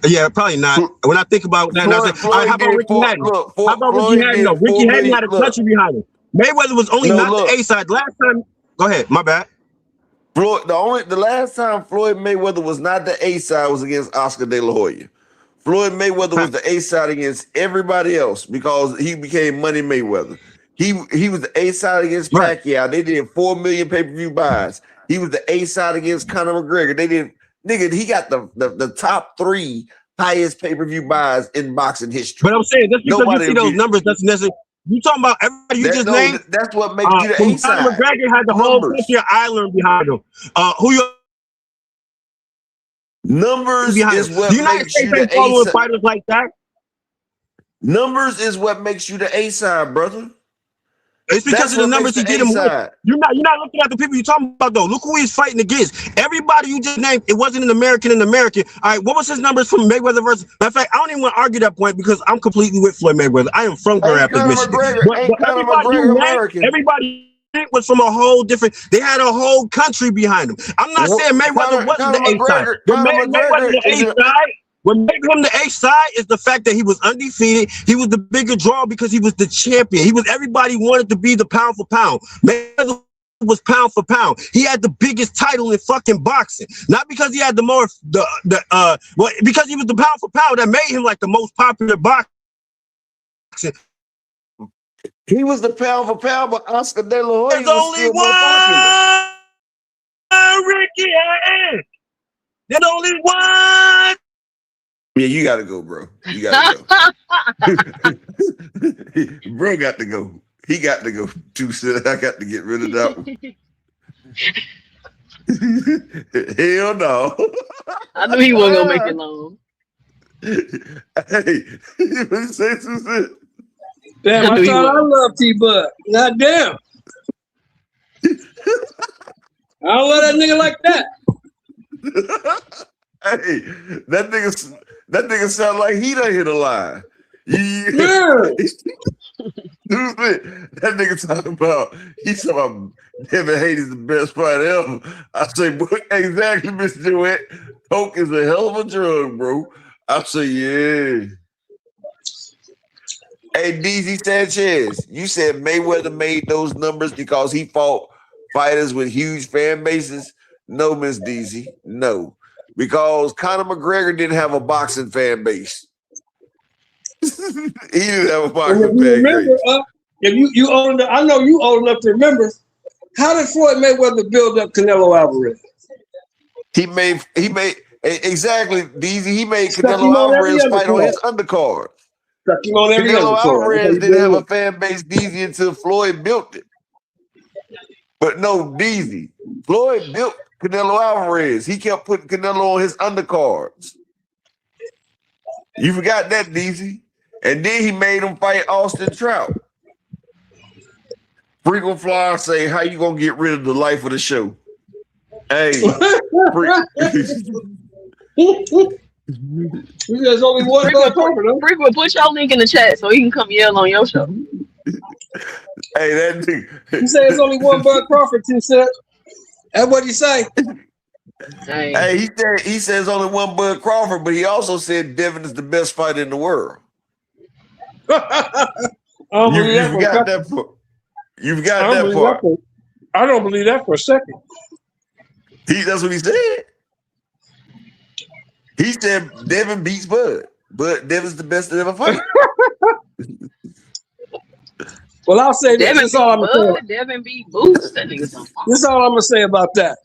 Yeah, probably not. When I think about that, how about Ricky Hatton? How about Ricky Hatton? No, Ricky Hatton had a country behind him. Mayweather was only not the A side. Last time, go ahead. My bad. Floyd, the last time Floyd Mayweather was not the A side was against Oscar De La Hoya. Floyd Mayweather was the A side against everybody else because he became Money Mayweather. He was the A side against Pacquiao. They did 4 million pay-per-view buys. He was the A side against Conor McGregor. They did, nigga, he got the top 3 highest pay-per-view buys in boxing history. But I'm saying just because you see those numbers doesn't necessarily. You talking about everybody you just named? That's what makes you the A side. Conor McGregor had the whole country of Ireland behind him. Who you? Numbers is what makes you the A side. Fighters like that. Numbers is what makes you the A side, brother. It's because of the numbers he did him with. You're not looking at the people you're talking about though. Look who he's fighting against. Everybody you just named, it wasn't an American. All right, what was his numbers from Mayweather versus? Matter of fact, I don't even want to argue that point because I'm completely with Floyd Mayweather. I am from Grand Rapids, Michigan. Everybody was from a whole different. They had a whole country behind them. I'm not saying Mayweather wasn't the A side. Mayweather the A side. What made him the A side is the fact that he was undefeated. He was the bigger draw because he was the champion. Everybody wanted to be the pound for pound. Mayweather was pound for pound. He had the biggest title in fucking boxing. Not because he had because he was the pound for pound that made him like the most popular boxer. He was the pound for pound, but Oscar De La Hoya There's was only still more popular. one Ricky. There's only one. Yeah, you gotta go, bro. You gotta go. Bro got to go. He got to go too. I got to get rid of that one. Hell no. I knew he wasn't gonna make it long. Hey, you say some shit. Damn, I thought I loved T-Bud. God damn. I don't love that nigga like that. Hey, that nigga sound like he done hit a line. Yeah. That nigga talking about Devin Haney's the best fight ever. I say, exactly, Miss Duet. Coke is a hell of a drug, bro. I say, yeah. Hey, DZ Sanchez, you said Mayweather made those numbers because he fought fighters with huge fan bases. No, Miss DZ, no. Because Conor McGregor didn't have a boxing fan base. He didn't have a boxing fan base. If you old enough, I know you old enough to remember. How did Floyd Mayweather build up Canelo Alvarez? He made exactly DZ. He made Canelo Alvarez fight on his undercard. Canelo Alvarez didn't have a fan base, DZ, until Floyd built it. But no, DZ. Floyd built Canelo Alvarez. He kept putting Canelo on his undercards. You forgot that, DZ. And then he made him fight Austin Trout. Frequent Flyer say, how you gonna get rid of the life of the show? Hey. There's only one Frequent, put your link in the chat so he can come yell on your show. Hey, that nigga. You say it's only one Bud Crawford, T Set. That's what you say. Hey, he says only one Bud Crawford, but he also said Devin is the best fighter in the world. You've got that part. You've got that part. I don't believe that for a second. That's what he said. He said Devin beats Bud, but Devin's the best to ever fight. Well, I'll say this. This is all I'm gonna say. Devin beat Boots. That nigga's on fire. This is all I'm gonna say about that.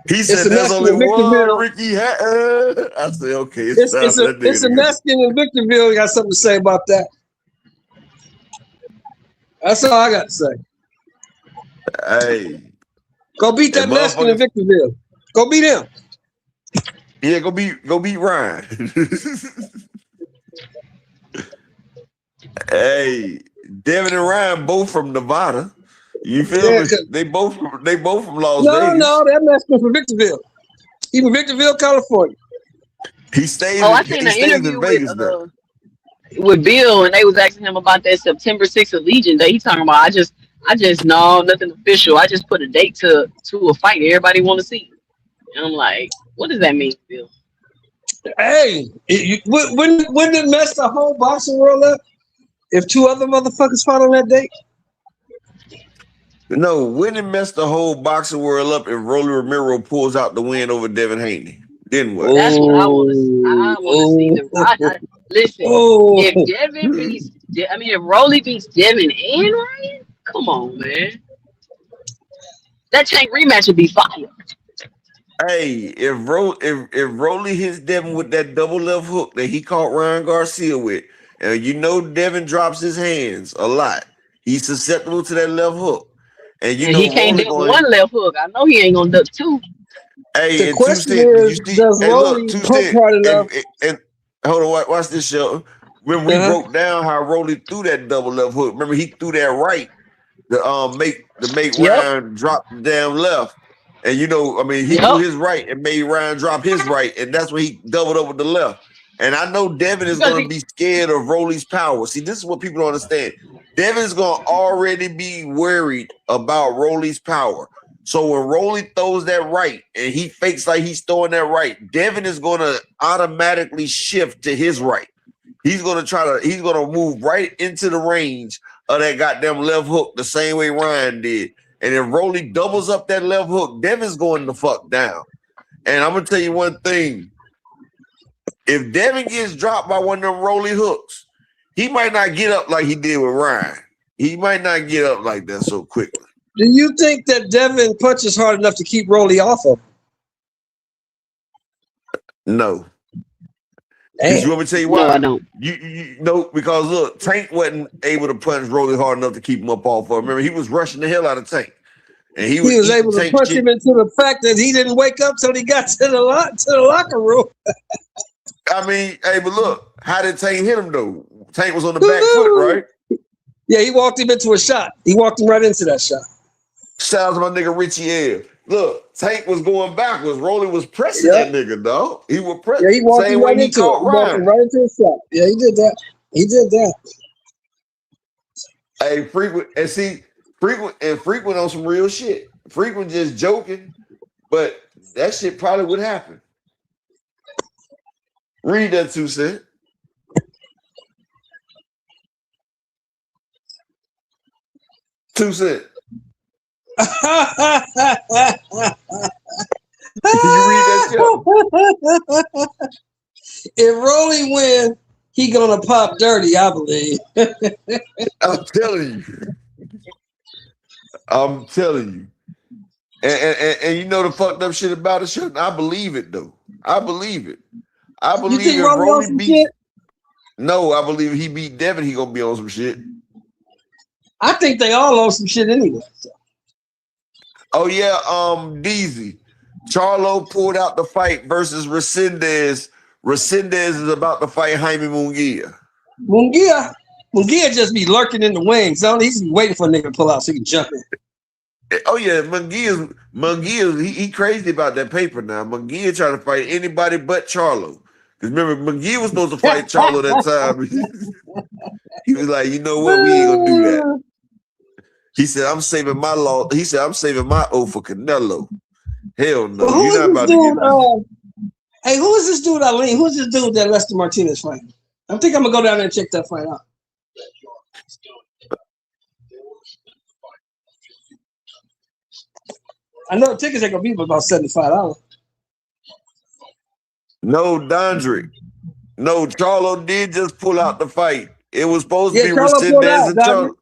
He said there's only one Ricky. I said, okay. It's a Mexican in Victorville. Got something to say about that. That's all I got to say. Hey, go beat that Mexican in Victorville. Go beat him. Yeah, go beat Ryan. Hey, Devin and Ryan both from Nevada. You feel me? They both from Las Vegas. No, that Mexican from Victorville. He from Victorville, California. He stays. I seen an interview with Bill, and they was asking him about that September 6th Allegiant Day. He's talking about I just know nothing official. I just put a date to a fight everybody want to see. And I'm like, what does that mean, Bill? Hey, wouldn't it mess the whole boxing world up if two other motherfuckers fought on that date? No, wouldn't it mess the whole boxing world up if Rolly Romero pulls out the win over Devin Haney? Then what? That's what I want to see. I want to see listen, if Devin beats, if Rolly beats Devin and Ryan, come on, man. That Tank rematch would be fire. Hey, if Rolly hits Devin with that double left hook that he caught Ryan Garcia with, and Devin drops his hands a lot, he's susceptible to that left hook. And he can't do one left hook. I know he ain't gonna duck two. Hey, the question is, does Rolly hook hard enough? And hold on, watch this show. When we broke down how Rolly threw that double left hook, remember he threw that right to make Ryan drop the damn left. And he threw his right and made Ryan drop his right, and that's when he doubled up with the left. And I know Devin is going to be scared of Rolly's power. See, this is what people don't understand. Devin's going to already be worried about Rolly's power. So when Rolly throws that right and he fakes like he's throwing that right, Devin is going to automatically shift to his right. He's going to move right into the range of that goddamn left hook the same way Ryan did. And if Rolly doubles up that left hook, Devin's going the fuck down. And I'm going to tell you one thing. If Devin gets dropped by one of them Rolly hooks, he might not get up like he did with Ryan. He might not get up like that so quickly. Do you think that Devin punches hard enough to keep Rolly off of him? No. Because you want me to tell you why? No, I don't. You know, because look, Tank wasn't able to punch Rolly hard enough to keep him up off of him. Remember, he was rushing the hell out of Tank. And he was able to punch him into the fact that he didn't wake up till he got to the locker room. I mean, hey, but look, how did Tank hit him though? Tank was on the back foot, right? Yeah, he walked him into a shot. He walked him right into that shot. Shout out to my nigga Richie L. Look, Tank was going backwards. Rolly was pressing that nigga, dog. He was pressing. Yeah, he walked him right into it. He walked him right into a shot. Yeah, he did that. He did that. Hey, frequent on some real shit. Frequent just joking, but that shit probably would happen. Read that 2 cents. $2 cents. You read that shit? If Rolly win, he gonna pop dirty, I believe. I'm telling you. And you know the fucked up shit about it, shit. I believe it though. I believe it. I believe if Rolly beat. No, I believe if he beat Devin, he gonna be on some shit. I think they all on some shit anyway. So. Oh yeah, Deezy. Charlo pulled out the fight versus Resendez. Resendez is about to fight Jaime Munguia. Munguia just be lurking in the wings. He's waiting for a nigga to pull out so he can jump in. Oh yeah, Munguia, he crazy about that paper now. Munguia trying to fight anybody but Charlo. Because remember, Munguia was supposed to fight Charlo that time. He was like, you know what, we ain't gonna do that. He said, I'm saving my law. He said, I'm saving my oath for Canelo. Hell no. Well, you're not about to get hey, who is this dude, Eileen? Who's this dude that Lester Martinez fight? I think I'm gonna go down there and check that fight out. I know the tickets ain't gonna be about $75. No, Dondrick. No, Charlo did just pull out the fight. It was supposed to be Resendez and Charlo.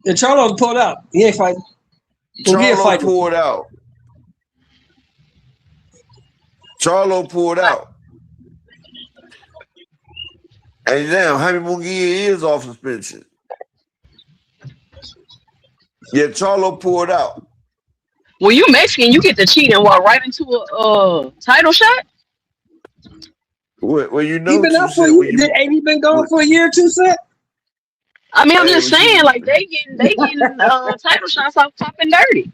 Yeah, Charlo pulled out. He ain't fighting. Charlo pulled out. Charlo pulled out. And now Jaime Munguia is off suspension. Yeah, Charlo pulled out. Well, you Mexican, you get to cheat and walk right into a title shot. Well, you know, he been out for ain't he been gone for a year or two, Seth? I mean, I'm just saying, like they getting title shots off top and dirty.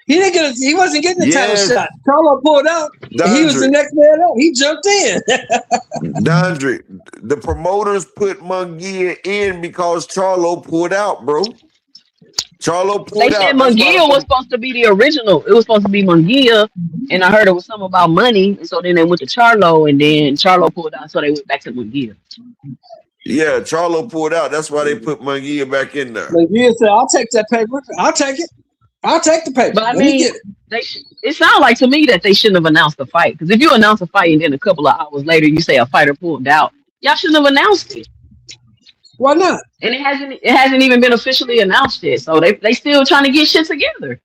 He wasn't getting the title shot. Charlo pulled out. He was the next man up. He jumped in. Dondrick, the promoters put Munguia in because Charlo pulled out, bro. Charlo pulled out. They said Munguia was supposed to be the original. It was supposed to be Munguia, and I heard it was something about money. And so then they went to Charlo, and then Charlo pulled out, so they went back to Munguia. Yeah, Charlo pulled out. That's why they put Munguia back in there. Munguia said, I'll take that paper. I'll take it. I'll take the paper. But I mean, it sounds like to me that they shouldn't have announced the fight. Because if you announce a fight and then a couple of hours later you say a fighter pulled out, y'all shouldn't have announced it. Why not? And it hasn't even been officially announced yet. So they still trying to get shit together.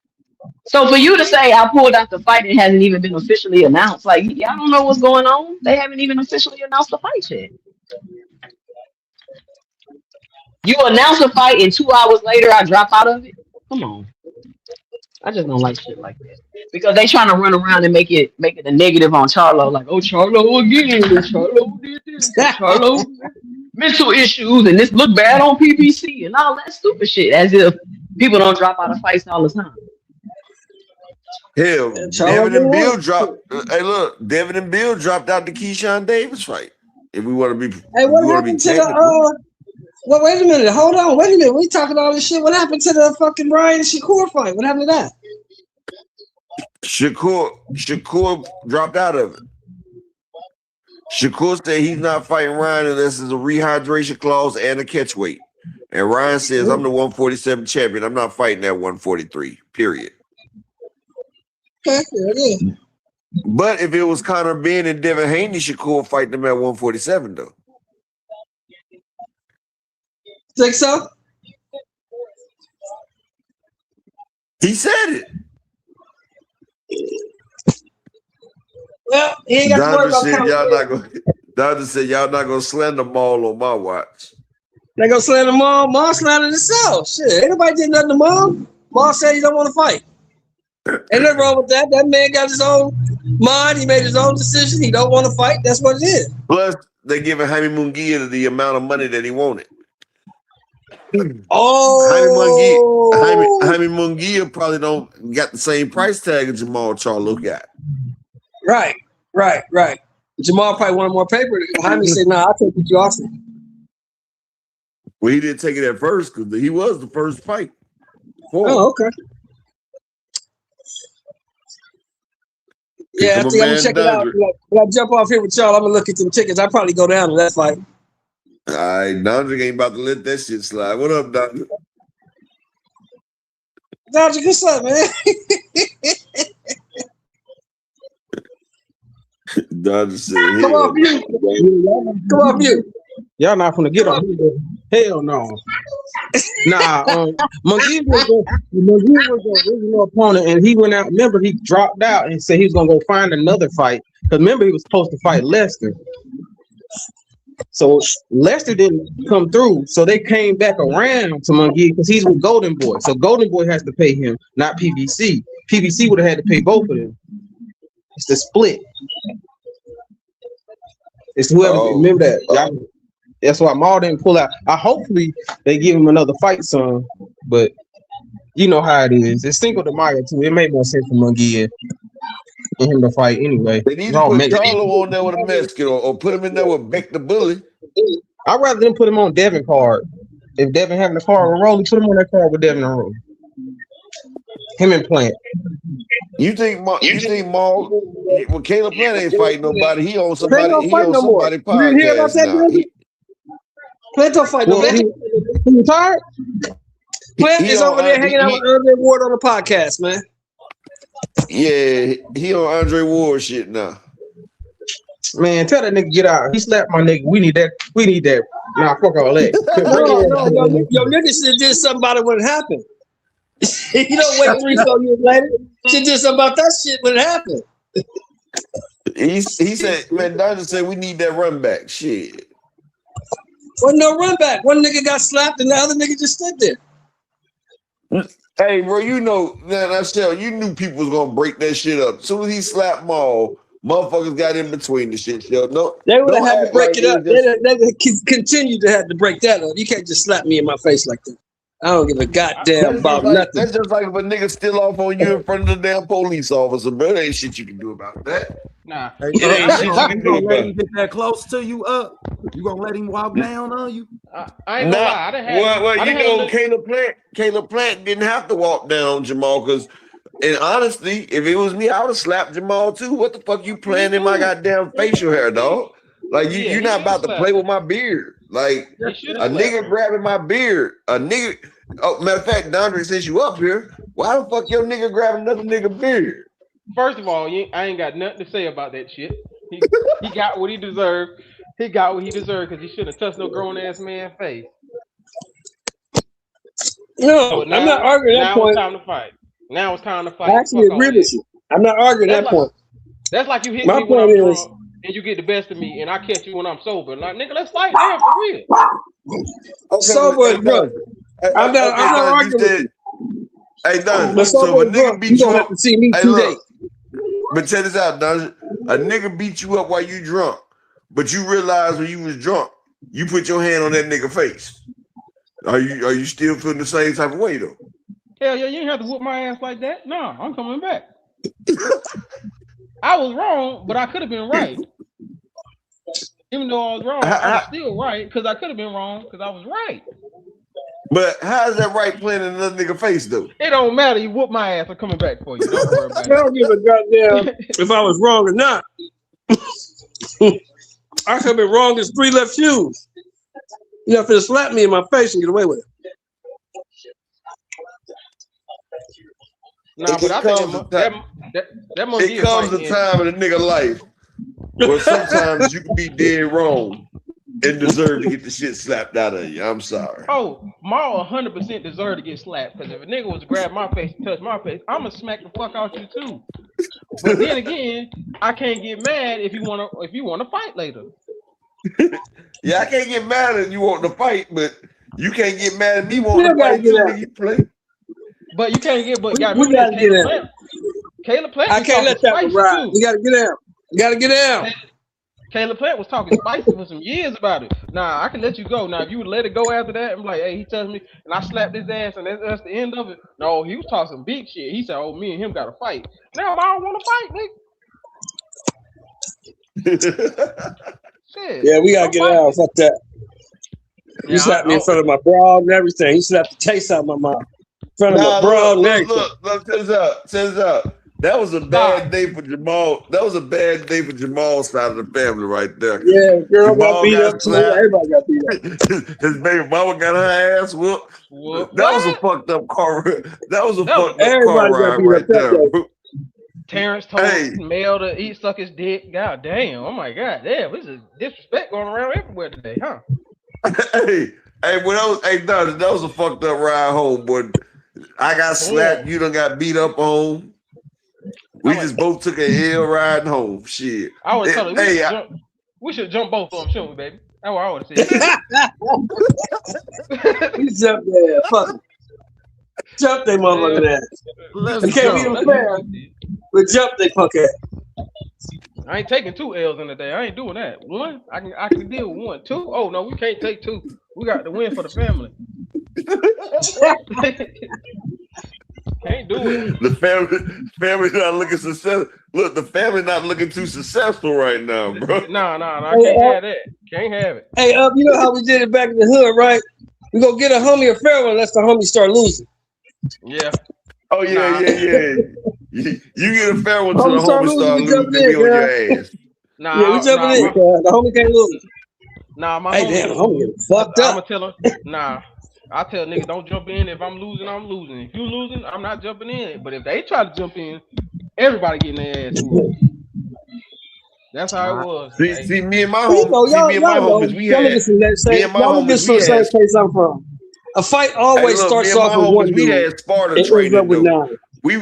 So for you to say I pulled out the fight, it hasn't even been officially announced. Like, y'all don't know what's going on. They haven't even officially announced the fight yet. You announce a fight and 2 hours later I drop out of it? Come on. I just don't like shit like that. Because they trying to run around and make it a negative on Charlo. Like, oh, Charlo again. Charlo did this. Charlo mental issues and this look bad on PBC and all that stupid shit. As if people don't drop out of fights all the time. Hell, Devin and Bill dropped. Hey, look, Devin and Bill dropped out the Keyshawn Davis fight. If we want to be, what happened to the? Well, wait a minute. Hold on. Wait a minute. We talking all this shit. What happened to the fucking Ryan Shakur fight? What happened to that? Shakur dropped out of it. Shakur said he's not fighting Ryan unless there's a rehydration clause and a catch weight. And Ryan says, I'm the 147 champion. I'm not fighting at 143, period. Okay, yeah. But if it was Conor Benn and Devin Haney, Shakur fight them at 147, though. Think so? He said it. Well, he ain't got to worry about Doctor said y'all not gonna slander Maul on my watch. They gonna slander Maul. Maul slandered himself. Shit, ain't nobody did nothing to Maul. Maul said he don't want to fight. Ain't nothing wrong with that. That man got his own mind. He made his own decision. He don't want to fight. That's what it is. Plus, they giving Jaime Munguia the amount of money that he wanted. Oh, Jaime Munguia probably don't got the same price tag as Jamal Charlo got. Right. Jamal probably wanted more paper. Jaime said, "Nah, I'll take what you offer." Well, he didn't take it at first because he was the first fight. Oh, okay. Yeah, I think I'm gonna check it out. When I jump off here with y'all, I'm gonna look at them tickets. I'll probably go down to that fight. All right, Dondrick ain't about to let that shit slide. What up, Dondrick? Dondrick, what's up, man? Dondrick said, Come off mute. Come off mute. Y'all not gonna get on here. Hell no. Nah, McGee was the original opponent, and he went out. Remember, he dropped out and said he was gonna go find another fight. Because remember, he was supposed to fight Lester. So Lester didn't come through, so they came back around to Munguia because he's with Golden Boy. So Golden Boy has to pay him, not PBC. PBC would have had to pay both of them. It's the split. It's whoever. Remember that. Y'all, that's why Maul didn't pull out. Hopefully they give him another fight soon, but you know how it is. It's Cinco de Mayo too. It made more sense for Munguia and him to fight anyway. They need to put Charlo on there with a Mexican or put him in there with Beck the Bully. I'd rather than put him on Devin card. If Devin having a card with Rolly, put him on that card with Devin and Rolly. Him and Plant. You think Maul? Well, Caleb Plant ain't fighting nobody. He owns somebody. Plant don't fight no more. You didn't hear about that, now. Plant don't fight no more. He retired? Plant is over there hanging out with Andre Ward on the podcast, man. Yeah, he on Andre Ward shit now. Man, tell that nigga get out. He slapped my nigga. We need that. Nah, fuck all that. No, yo, nigga should have did something about it when it happened. You don't wait 3-4 years later. Should did something about that shit when it happened. He said, man, Dodger said we need that run back. Shit. Wasn't no run back. One nigga got slapped and the other nigga just stood there. Hey, bro, you know, you knew people was gonna break that shit up. As soon as he slapped Maul, motherfuckers got in between the shit. No, they would have had to break it up. They continue to have to break that up. You can't just slap me in my face like that. I don't give a goddamn about nothing. That's just like if a nigga still off on you in front of the damn police officer, bro. There ain't shit you can do about that. Nah. It ain't shit you can do let about him get that close to you up? You gonna let him walk down on you? I ain't gonna lie. Caleb Plant didn't have to walk down on Jamal because, and honestly, if it was me, I would have slapped Jamal too. What the fuck you playing in my goddamn facial hair, dog? Like you're not about to play with my beard. Like a nigga grabbing my beard. A nigga. Oh, matter of fact, Dondre, since you up here, why the fuck your nigga grabbing another nigga beard? First of all, I ain't got nothing to say about that shit. He got what he deserved. He got what he deserved because he shouldn't have touched no grown ass man's face. No, I'm not arguing that point. Now it's time to fight. Now it's time to fight. I actually agree with you. I'm not arguing that point. That's like you hit me when I'm drunk and you get the best of me, and I catch you when I'm sober. Like, nigga, let's fight now for real. Okay, sober, bro. I'm not arguing. Hey, Don, so if a nigga beat you up, to see me today. But check this out, Don. A nigga beat you up while you drunk, but you realize when you was drunk, you put your hand on that nigga face. Are you still feeling the same type of way though? Hell yeah, you didn't have to whoop my ass like that. No, I'm coming back. I was wrong, but I could have been right. Even though I was wrong, I was still right because I could have been wrong because I was right. But how's that right playing in another nigga face though? It don't matter. You whoop my ass. I'm coming back for you. Don't worry about I don't give a goddamn if I was wrong or not. I could have been wrong as 3 left shoes. You have to slap me in my face and get away with it. Nah, but I think that must it comes a time in a nigga life where sometimes you can be dead wrong and deserve to get the shit slapped out of you. I'm sorry. Oh, Maul 100% deserve to get slapped because if a nigga was to grab my face and touch my face, I'ma smack the fuck out you too. But then again, I can't get mad if you wanna fight later. Yeah, I can't get mad at you wanting to fight, but you can't get mad at me wanting to fight too. You play. But you can't get. But we gotta get out. Caleb Plant. I can't let that one ride. We gotta get out. We gotta get out. Caleb Plant was talking spicy for some years about it. Nah, I can let you go. Now, if you would let it go after that, I'm like, hey, he touched me, and I slapped his ass, and that's the end of it. No, he was talking some big shit. He said, oh, me and him got to fight. Now, I don't want to fight, nigga. Shit. Yeah, we gotta get out. Fuck that. You slapped me in front of my bra and everything. He slapped the taste out of my mouth. In front of my bra and everything. Look, turns out. That was a bad day for Jamal. That was a bad day for Jamal's side of the family right there. Yeah, girl got beat up too. Everybody got beat up. His baby mama got her ass whooped. That was a fucked up car. That was a fucked up car ride right there. Terrence told Mel to suck his dick. God damn. Oh my god. Damn, this is disrespect going around everywhere today, huh? That was a fucked up ride home, boy. I got slapped, you done got beat up on. We just both took a L riding home. Shit. I would tell you, we should jump both of them, shouldn't we, baby? That's what I would have said. You jump there, fuck it. Jump they motherfucking ass. You can't beat them fair, but jump they fuck ass. I ain't taking 2 L's in a day. I ain't doing that. 1, I can deal with 1. 2, oh no, we can't take 2. We got to win for the family. Can't do it. The family not looking successful. Look, the family not looking too successful right now, bro. No, I can't have that. Can't have it. Hey, you know how we did it back in the hood, right? We go get a homie a fair one unless the homie start losing. Yeah. Oh yeah. You get a fair one till the homie start losing, be on your ass. Yeah, we jumping in. The homie can't lose. Nah, my homie. Damn, the homie get fucked up. I'ma tell her, nah. I tell niggas don't jump in. If I'm losing, I'm losing. If you losing, I'm not jumping in. But if they try to jump in, everybody getting their ass whooped. That's how it was. See, me and my homies, we had. Me and my homies, we had. Place I'm from. A fight always starts off with one. We had Sparta training. We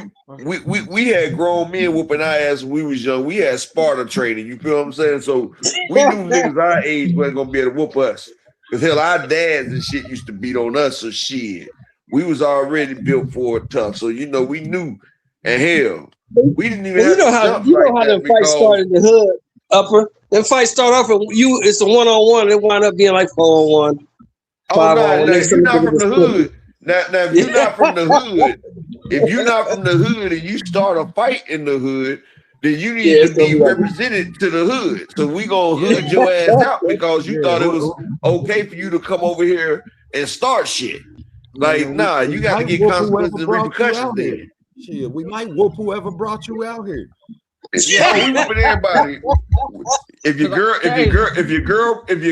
had grown men whooping our ass when we was young. We had Sparta training. You feel what I'm saying? So we knew niggas our age wasn't gonna be able to whoop us. Cause hell, our dads and shit used to beat on us, so shit. We was already built for it tough, so you know we knew. And hell, we didn't even. You know how them fights start in the hood, upper. Them fights start off and it's a 1-on-1. It wind up being like 4-on-1. Oh no, if you're not from the hood. Now if you're not from the hood, if you're not from the hood and you start a fight in the hood, then you need to be represented to the hood. So we gonna hood your ass out because you thought it was okay for you to come over here and start shit. Like, nah, you got to get consequences and repercussions there. Shit, we might whoop whoever brought you out here. Yeah, we whooping everybody. If your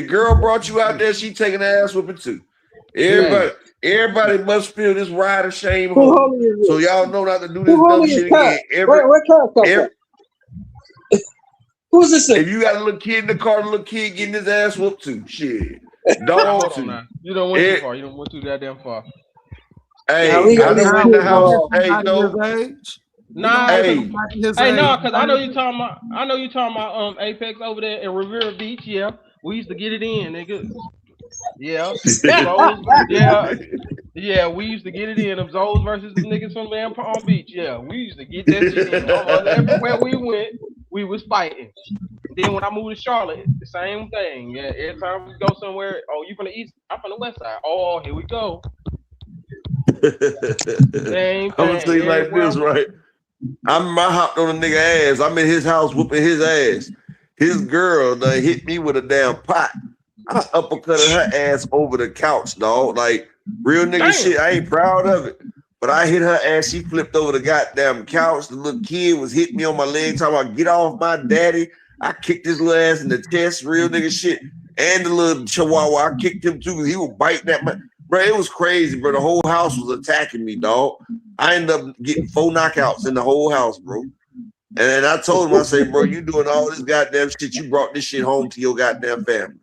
girl brought you out there, she taking the ass whooping too. Everybody must feel this ride of shame home. So y'all know not to do this dumb shit again. Who's this? If you got a little kid in the car, the little kid getting his ass whooped too. Shit. Don't you don't went too far. You don't went too goddamn far. Hey, I know in the house. Hey, because I know you talking about Apex over there in Rivera Beach. Yeah, we used to get it in, nigga. Yeah, yeah, we used to get it in. Them Zoes versus the niggas from Palm Beach. Yeah, we used to get that shit in. Everywhere we went, we was fighting. Then when I moved to Charlotte, the same thing. Yeah, every time we go somewhere, oh, you from the east? I'm from the west side. Oh, here we go. I'm gonna tell you like this, right? I hopped on a nigga ass. I'm in his house whooping his ass. His girl done hit me with a damn pot. I uppercutted her ass over the couch, dog. Like Real nigga shit. I ain't proud of it. But I hit her ass. She flipped over the goddamn couch. The little kid was hitting me on my leg, talking about get off my daddy. I kicked his little ass in the chest, real nigga shit. And the little chihuahua, I kicked him too because he was biting that man. Bro, it was crazy, bro. The whole house was attacking me, dog. I ended up getting 4 knockouts in the whole house, bro. And I told him, I said, bro, you doing all this goddamn shit. You brought this shit home to your goddamn family.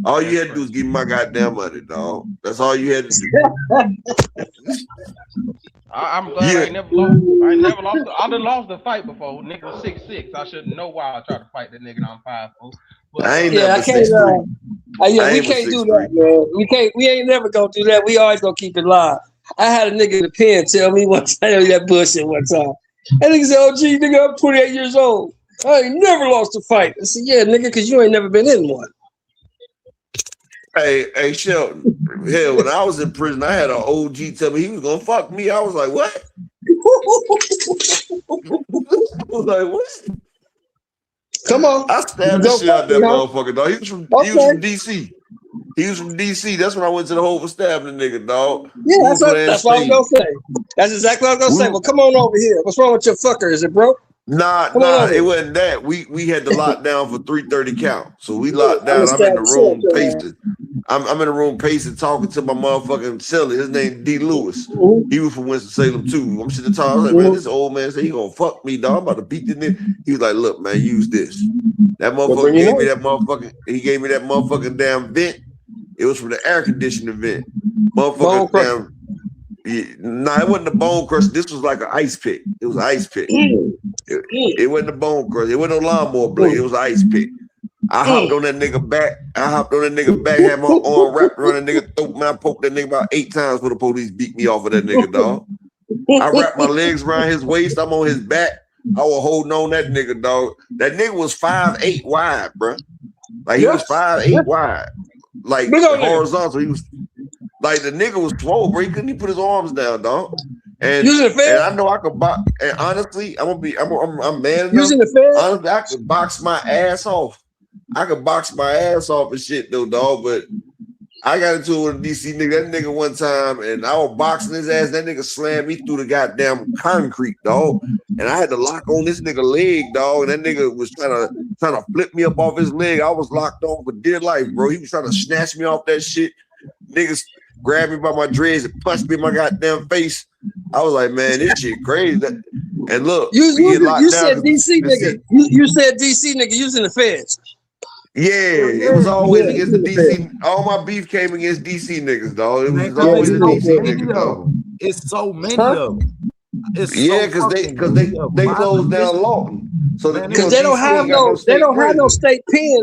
All you had to do is give me my goddamn money, dog. That's all you had to do. I'm glad I ain't never lost. I ain't never lost. I done lost the fight before. Nigga was 6'6". I should know why I tried to fight that nigga and I'm 5'4". But, I ain't Yeah, never I can't. 6'3". We can't do that, man. We ain't never gonna do that. We always gonna keep it live. I had a nigga in the pen tell me one time that bullshit one time. That nigga said, "Oh, gee, nigga, I'm 28 years old. I ain't never lost a fight." I said, "Yeah, nigga, because you ain't never been in one." Hey, Shelton. Hell, when I was in prison, I had an OG tell me he was gonna fuck me. I was like, what? I was like, what? Come on. I stabbed the shit out that motherfucker, dog. He was from DC. He was from DC. That's when I went to the hole for stabbing the nigga, dog. Yeah, that's what I was gonna say. That's exactly what I was gonna say. Well, come on over here. What's wrong with your fucker? Is it broke? Nah, it wasn't that. We had to lock down for 330 count. So we locked down. I'm in the room pacing. I'm in the room pacing, talking to my motherfucking celly. His name D. Lewis. He was from Winston-Salem too. I'm sitting there talking. I was like, man, this old man said he gonna fuck me, dog. I'm about to beat this nigga. He was like, look, man, use this. That motherfucker gave me that motherfucking. He gave me that motherfucking damn vent. It was from the air conditioning vent. Motherfucker damn. Nah, it wasn't a bone crusher. This was like an ice pick. It was an ice pick. It wasn't a bone crusher. It wasn't a lawnmower blade. It was an ice pick. I hopped on that nigga back. Had my arm wrapped around that nigga throat. Man, I poked that nigga about 8 times for the police beat me off of that nigga, dog. I wrapped my legs around his waist. I'm on his back. I was holding on that nigga, dog. That nigga was 5'8" wide, bro. Like he was 5'8" wide. Like horizontal. He was like the nigga was swole, bro. He couldn't even put his arms down, dog. And I know I could box. And honestly, I'm man enough. Honestly, I could box my ass off. I could box my ass off and shit though, dog. But I got into it with a DC nigga. That nigga one time, and I was boxing his ass. That nigga slammed me through the goddamn concrete, dog. And I had to lock on this nigga leg, dog. And that nigga was trying to flip me up off his leg. I was locked on for dear life, bro. He was trying to snatch me off that shit. Niggas grabbed me by my dreads and punched me in my goddamn face. I was like, man, this shit crazy. And look, you said DC nigga. You said DC nigga using the feds. Yeah, it was always against the DC. All my beef came against DC niggas, dog. It was always the DC niggas, dog. It's so many of them. Because they closed down Lawton. So because they don't have no state pen.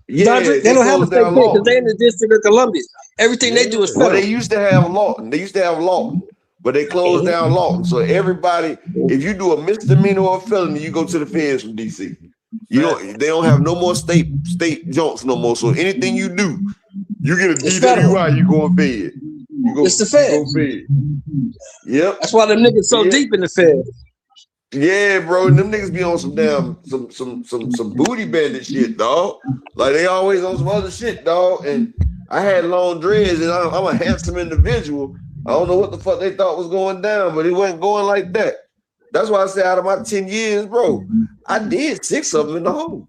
They don't have a state pen because they're in the District of Columbia. Everything they do is federal. Well, they used to have Lawton. But they closed down Lawton. So everybody, if you do a misdemeanor or a felony, you go to the feds from DC. They don't have no more state jumps no more. So anything you do, you get a DWI, you going fed. It's the feds. Yep. That's why them niggas so deep in the feds. Yeah, bro. Them niggas be on some damn some booty bandit shit, dog. Like they always on some other shit, dog. And I had long dreads, and I'm a handsome individual. I don't know what the fuck they thought was going down, but it wasn't going like that. That's why I say out of my 10 years, bro, I did 6 of them in the hole.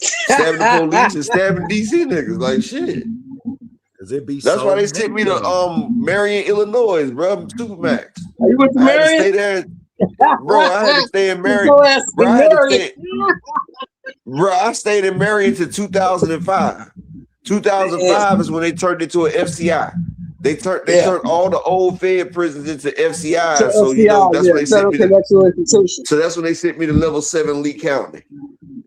Stabbing the police and stabbing DC niggas like shit. That's why they sent me to Marion, Illinois, bro. Supermax. You went to Marion? I had to stay there. Bro, I had to stay in Marion. I stayed in Marion to 2005. 2005 is when they turned it to an FCI. They turned all the old Fed prisons into FCI. So that's when they sent me. So that's when they sent me to level 7 Lee County.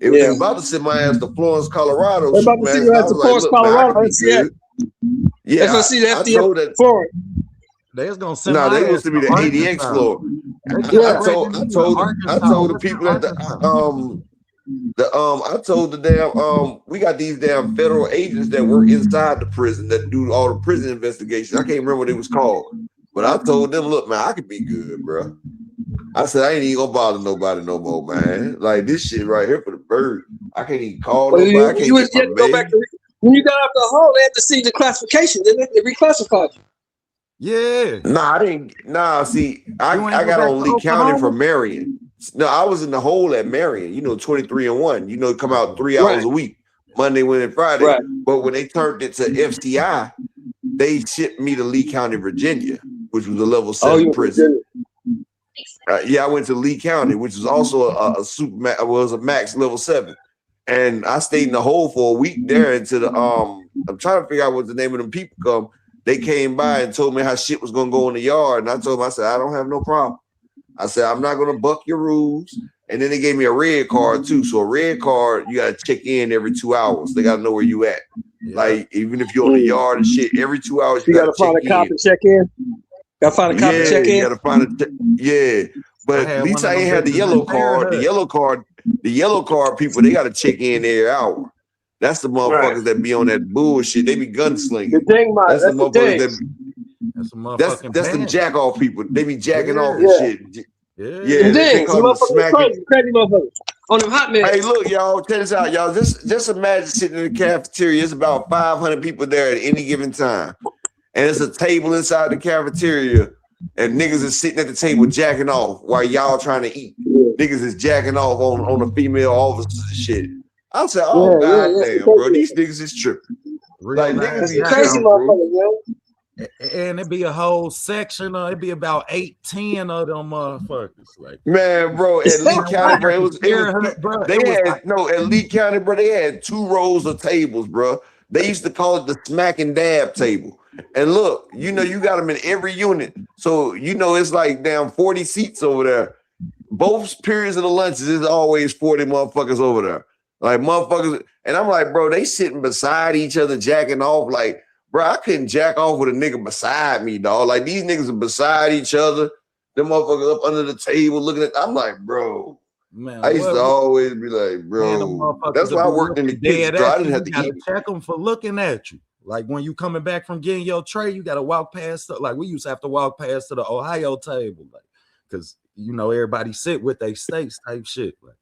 They were about to send my ass to Florence, Colorado. They're about to send you to Florence, Colorado. Yeah, I see the FDF Florida. They was gonna send. No, they was to be the ADX floor. I told the people at I told the damn we got these damn federal agents that work inside the prison that do all the prison investigations. I can't remember what it was called, but I told them, look, man, I could be good, bro. I said I ain't even gonna bother nobody no more, man. Like this shit right here for the bird. I can't even call nobody. I can't go back to when you got out the hole. They had to see the classification. They reclassified you. Yeah. Nah, I didn't. Nah, see, I You ain't go got back on to Lee County Oklahoma? from Marion. No, I was in the hole at Marion. 23-1. Come out 3 Right. hours a week, Monday, Wednesday, Friday. Right. But when they turned it to FCI, they shipped me to Lee County, Virginia, which was a level 7 prison. Yeah, I went to Lee County, which was also a max level 7. And I stayed in the hole for a week there until the I'm trying to figure out what the name of them people come. They came by and told me how shit was gonna go in the yard. And I told them, I said, I don't have no problem. I said, I'm not gonna buck your rules. And then they gave me a red card too. So a red card, you gotta check in every 2 hours. They gotta know where you at. Like even if you're on the yard and shit, every 2 hours You gotta find a cop to check in. Gotta find a cop to check in. You gotta find a but at least I ain't had the yellow card. The yellow card people, they gotta check in every hour. That's the motherfuckers that be on that bullshit. They be gunslinging. That's the motherfuckers that's them jack off people. They be jacking off and shit. Yeah, they call them smacking. Crazy motherfuckers on them hot men. Hey, look, y'all, check this out, y'all. Just imagine sitting in the cafeteria. It's about 500 people there at any given time, and it's a table inside the cafeteria, and niggas is sitting at the table jacking off while y'all trying to eat. Niggas is jacking off on the female officers and shit. I said, oh goddamn, bro, these niggas is tripping. Like niggas be crazy motherfuckers, yo. And it'd be a whole section, it'd be about 8-10 of them motherfuckers. Like, man, bro, at Lee County, bro, at Lee County, bro, they had 2 rows of tables, bro. They used to call it the smack and dab table. And look, you got them in every unit. So, it's like damn 40 seats over there. Both periods of the lunches is always 40 motherfuckers over there. Like motherfuckers. And I'm like, bro, they sitting beside each other, jacking off. Like, bro, I couldn't jack off with a nigga beside me, dog. Like these niggas are beside each other. Them motherfuckers up under the table looking at. I'm like, bro. Man, I used to always be like, bro. That's why I worked in the kitchen. I didn't have to eat. Check them for looking at you. Like when you coming back from getting your tray, you gotta walk past. Like we used to have to walk past to the Ohio table, like because everybody sit with their steaks type shit. Like,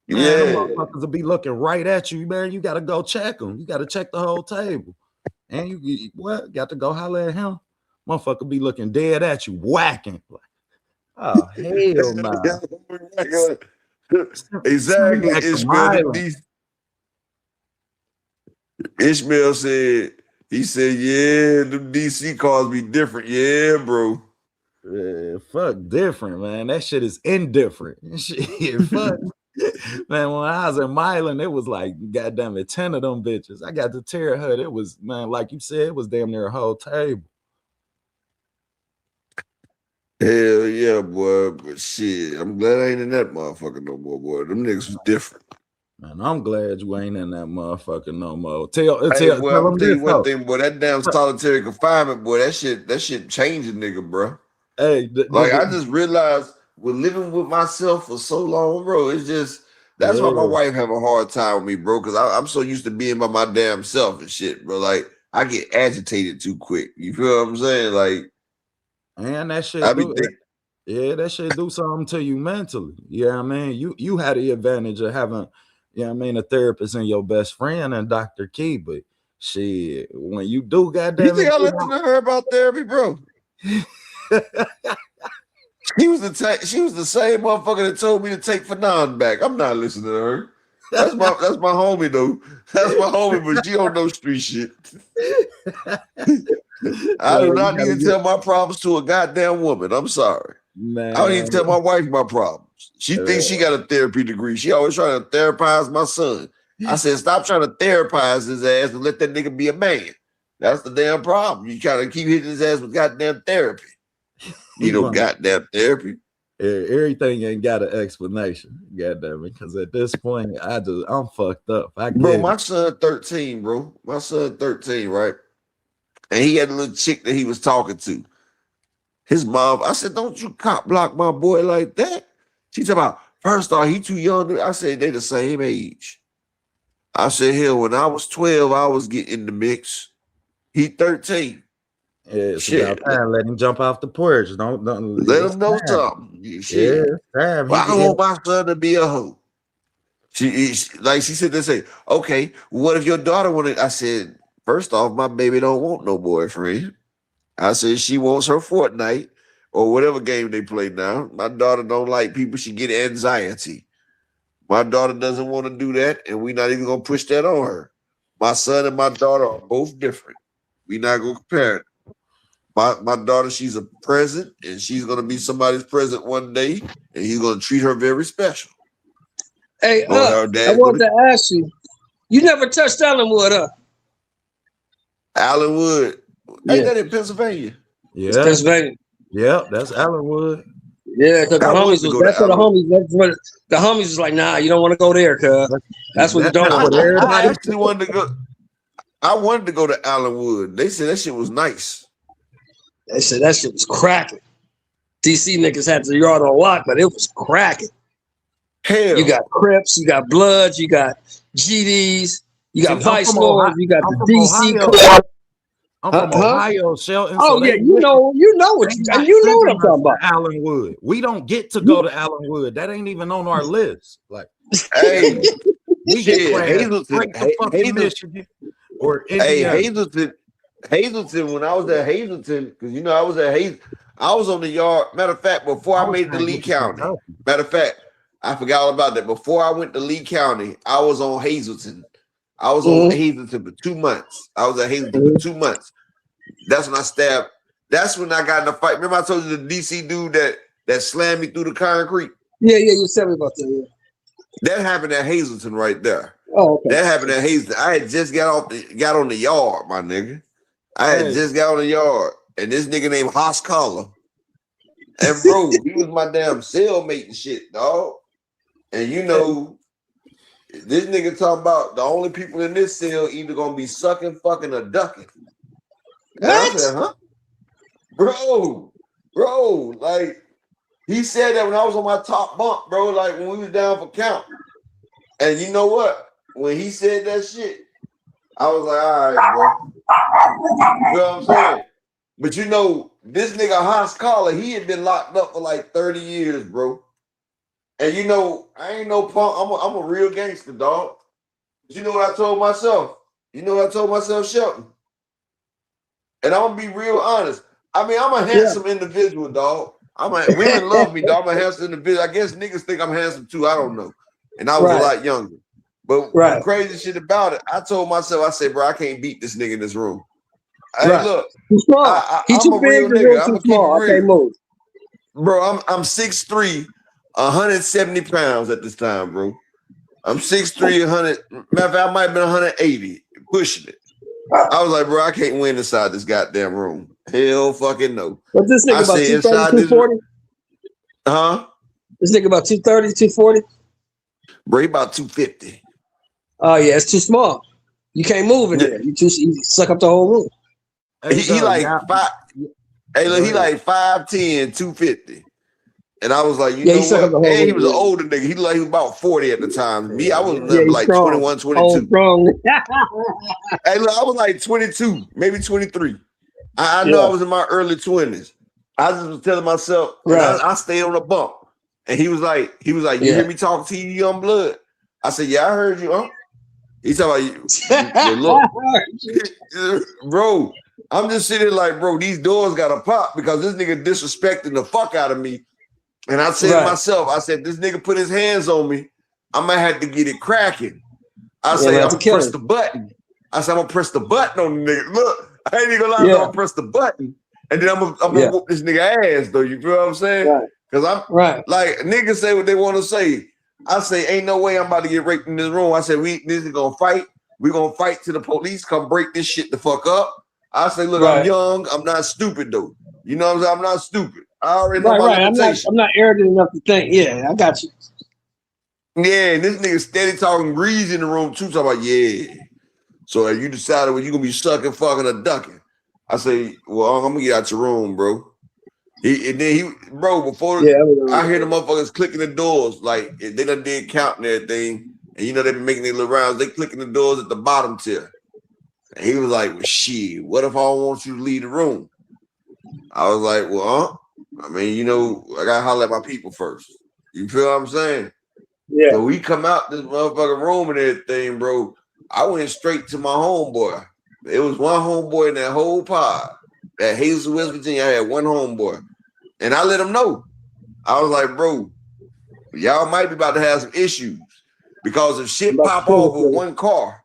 man, them motherfuckers will be looking right at you, man. You gotta go check them. You gotta check the whole table. And you got to go holler at him. Motherfucker be looking dead at you, whacking. Like, oh, hell no. Exactly. Ishmael said, yeah, them DC cars be different. Yeah, bro. Fuck different, man. That shit is indifferent. Shit, fuck. Man, when I was in Milan, it was like, goddamn it, 10 of them bitches. I got to Terre Haute. It was, man, like you said, it was damn near a whole table. Hell yeah, boy. But shit, I'm glad I ain't in that motherfucker no more, boy. Them niggas was different. Man, I'm glad you ain't in that motherfucker no more. Hey, boy, I'll tell you one thing, boy. That damn solitary confinement, boy, that shit changed a nigga, bro. Hey, I just realized with living with myself for so long, bro, it's just that's why my wife have a hard time with me, bro, because I'm so used to being by my damn self and shit, bro. Like I get agitated too quick. You feel what I'm saying? Like, and that shit that shit do something to you mentally. Yeah, I mean, you had the advantage of having, a therapist and your best friend and Dr. Key, but shit, when you do goddamn, you think I listened to her about therapy, bro? She was the same motherfucker that told me to take Fanon back. I'm not listening to her. That's my homie though. That's my homie, but she don't know street shit. I do not need to tell my problems to a goddamn woman. I'm sorry. Man. I don't need to tell my wife my problems. She thinks she got a therapy degree. She always trying to therapize my son. I said, stop trying to therapize his ass and let that nigga be a man. That's the damn problem. You trying to keep hitting his ass with goddamn therapy. You know, goddamn therapy. Everything ain't got an explanation. Goddamn it. Because at this point, I'm fucked up. Bro, my son 13, bro. My son 13, right? And he had a little chick that he was talking to. His mom, I said, don't you cop block my boy like that. She talking about, first off, he too young. I said, they the same age. I said, hell, when I was 12, I was getting in the mix. He 13. Yeah, it's about time. Let him jump off the porch. Don't let him know something. Shit. Yeah, well, I want my son to be a hoe. She said, they say, okay, what if your daughter wanted? I said, first off, my baby don't want no boyfriend. I said she wants her Fortnite or whatever game they play now. My daughter don't like people. She get anxiety. My daughter doesn't want to do that, and we're not even gonna push that on her. My son and my daughter are both different. We're not gonna compare it. My daughter, she's a present, and she's gonna be somebody's present one day, and he's gonna treat her very special. Hey, Her I dad's wanted gonna to ask you. You never touched Allenwood, Allenwood. Yeah. Ain't that in Pennsylvania? It's Yeah, Pennsylvania. yeah, that's Allenwood. Yeah, because the I wanted homies to was go to that's what the Allenwood. homies. That's what the homies was like. Nah, you don't want to go there, cuz that's what you don't That's want what to do. I everybody. actually wanted to go. I wanted to go to Allenwood. They said that shit was nice. They said that shit was cracking. DC niggas had the yard on lock, but it was cracking. Hell, You got Crips, you got Bloods, you got GDs, you got See, Vice Lords, you got I'm the from DC Ohio. club. I'm from Ohio, Shelton. Oh So yeah, they you know what they you not you know what sending I'm talking us about. to Allenwood. We don't get to go to Allenwood. That ain't even on our list. Like, hey, we get shit, playing Hazleton, straight to fucking Michigan or hey, Indiana. Hazleton. When I was at Hazleton, because you know I was at Hazleton, I was on the yard. Matter of fact, before I I was made it to trying to Lee get to County. Kentucky. Matter of fact, I forgot all about that. Before I went to Lee County, I was on Hazleton. I was on Hazleton for 2 months. I was at Hazleton for 2 months. That's when I stabbed. That's when I got in a fight. Remember I told you the DC dude that slammed me through the concrete? Yeah, you said me about that. Yeah. That happened at Hazleton right there. Oh, okay. That happened at Hazleton. I had just got on the yard, my nigga. I had just got on the yard, and this nigga named Hoss Collar. And bro, he was my damn cellmate and shit, dog. And you know, this nigga talking about the only people in this cell either gonna be sucking, fucking, or ducking. And I said, huh? Bro, like he said that when I was on my top bunk, bro, like when we was down for count. And you know what? When he said that shit, I was like, all right, bro. You know what I'm saying? But you know, this nigga Hans Collar, he had been locked up for like 30 years, bro. And you know, I ain't no punk. I'm a real gangster, dog. But you know what I told myself? You know what I told myself, Shelton? And I'm gonna be real honest. I mean, I'm a handsome individual, dog. Women love me, dog. I'm a handsome individual. I guess niggas think I'm handsome too. I don't know. And I was a lot younger. But the crazy shit about it, I told myself, I said, bro, I can't beat this nigga in this room. Hey, look, He's small. He's I'm too a real big. nigga. I'm Too small. I can't move. Bro, I'm 6'3", 170 pounds at this time, bro. I'm 6'3", 100. Matter of fact, I might have been 180, pushing it. I was like, bro, I can't win inside this goddamn room. Hell fucking no. But this nigga about 230, 240? Huh? This nigga about 230, 240? Bro, he about 250. Oh, yeah, it's too small. You can't move in there. You suck up the whole room. He like five. Hey, look, he like 5'10", 250. And I was like, you know what? And he was an older nigga. He was about 40 at the time. Me, I was like strong. 21, 22. Hey, look, I was like 22, maybe 23. I know I was in my early 20s. I just was telling myself, I stayed on the bump. And he was like, you hear me talking to you, young blood? I said, yeah, I heard you, huh? He's talking about you. Look, bro, I'm just sitting like, bro, these doors gotta pop because this nigga disrespecting the fuck out of me. And I said to myself, I said, this nigga put his hands on me, I might have to get it cracking. I said, I'm gonna press the button. I said, I'm gonna press the button on the nigga. Look, I ain't even gonna lie, I'm gonna press the button. And then I'm gonna whoop this nigga ass, though. You feel what I'm saying? Because I'm like, niggas say what they want to say. I say, ain't no way I'm about to get raped in this room. I said, this is gonna fight. We're gonna fight till the police come break this shit the fuck up. I say, look, I'm young. I'm not stupid, though. You know what I'm saying? I'm not stupid. I already know my limitation. I'm not arrogant enough to think. Yeah, I got you. Yeah, and this nigga steady talking greasy in the room too. Talking about, yeah. So if you decided when you gonna be sucking, fucking, or ducking, I say, well, I'm gonna get out your room, bro. Before I hear the motherfuckers clicking the doors, like they done did count and everything, and you know they been making their little rounds. They clicking the doors at the bottom tier. And he was like, well, shit, what if I don't want you to leave the room? I was like, well, I mean, you know, I gotta holler at my people first. You feel what I'm saying? Yeah. So we come out this motherfucking room and everything, bro. I went straight to my homeboy. It was one homeboy in that whole pod. at Hazel, West Virginia. I had one homeboy, and I let him know. I was like, bro, y'all might be about to have some issues because if shit pop off with one car,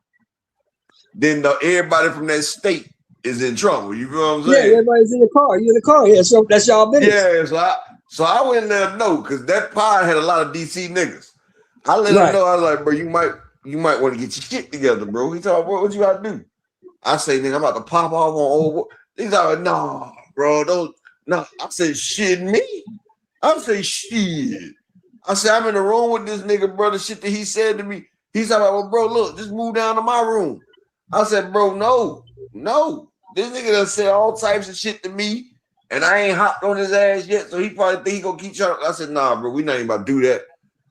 then everybody from that state is in trouble. You feel what I'm saying? Yeah, everybody's in the car. You in the car. Yeah, so that's y'all business. Yeah, so I went and let them know because that pod had a lot of DC niggas. I let him know. I was like, bro, you might want to get your shit together, bro. He told me, what you got to do? I say, nigga, I'm about to pop off on old. He's like, nah, bro, don't. Nah. I said, shit, me. I say, shit. I said, I'm in the room with this nigga, bro. The shit that he said to me. He's like, well, bro, look, just move down to my room. I said, bro, no. This nigga done said all types of shit to me, and I ain't hopped on his ass yet, so he probably think he gonna keep trying. I said, nah, bro, we not even about to do that.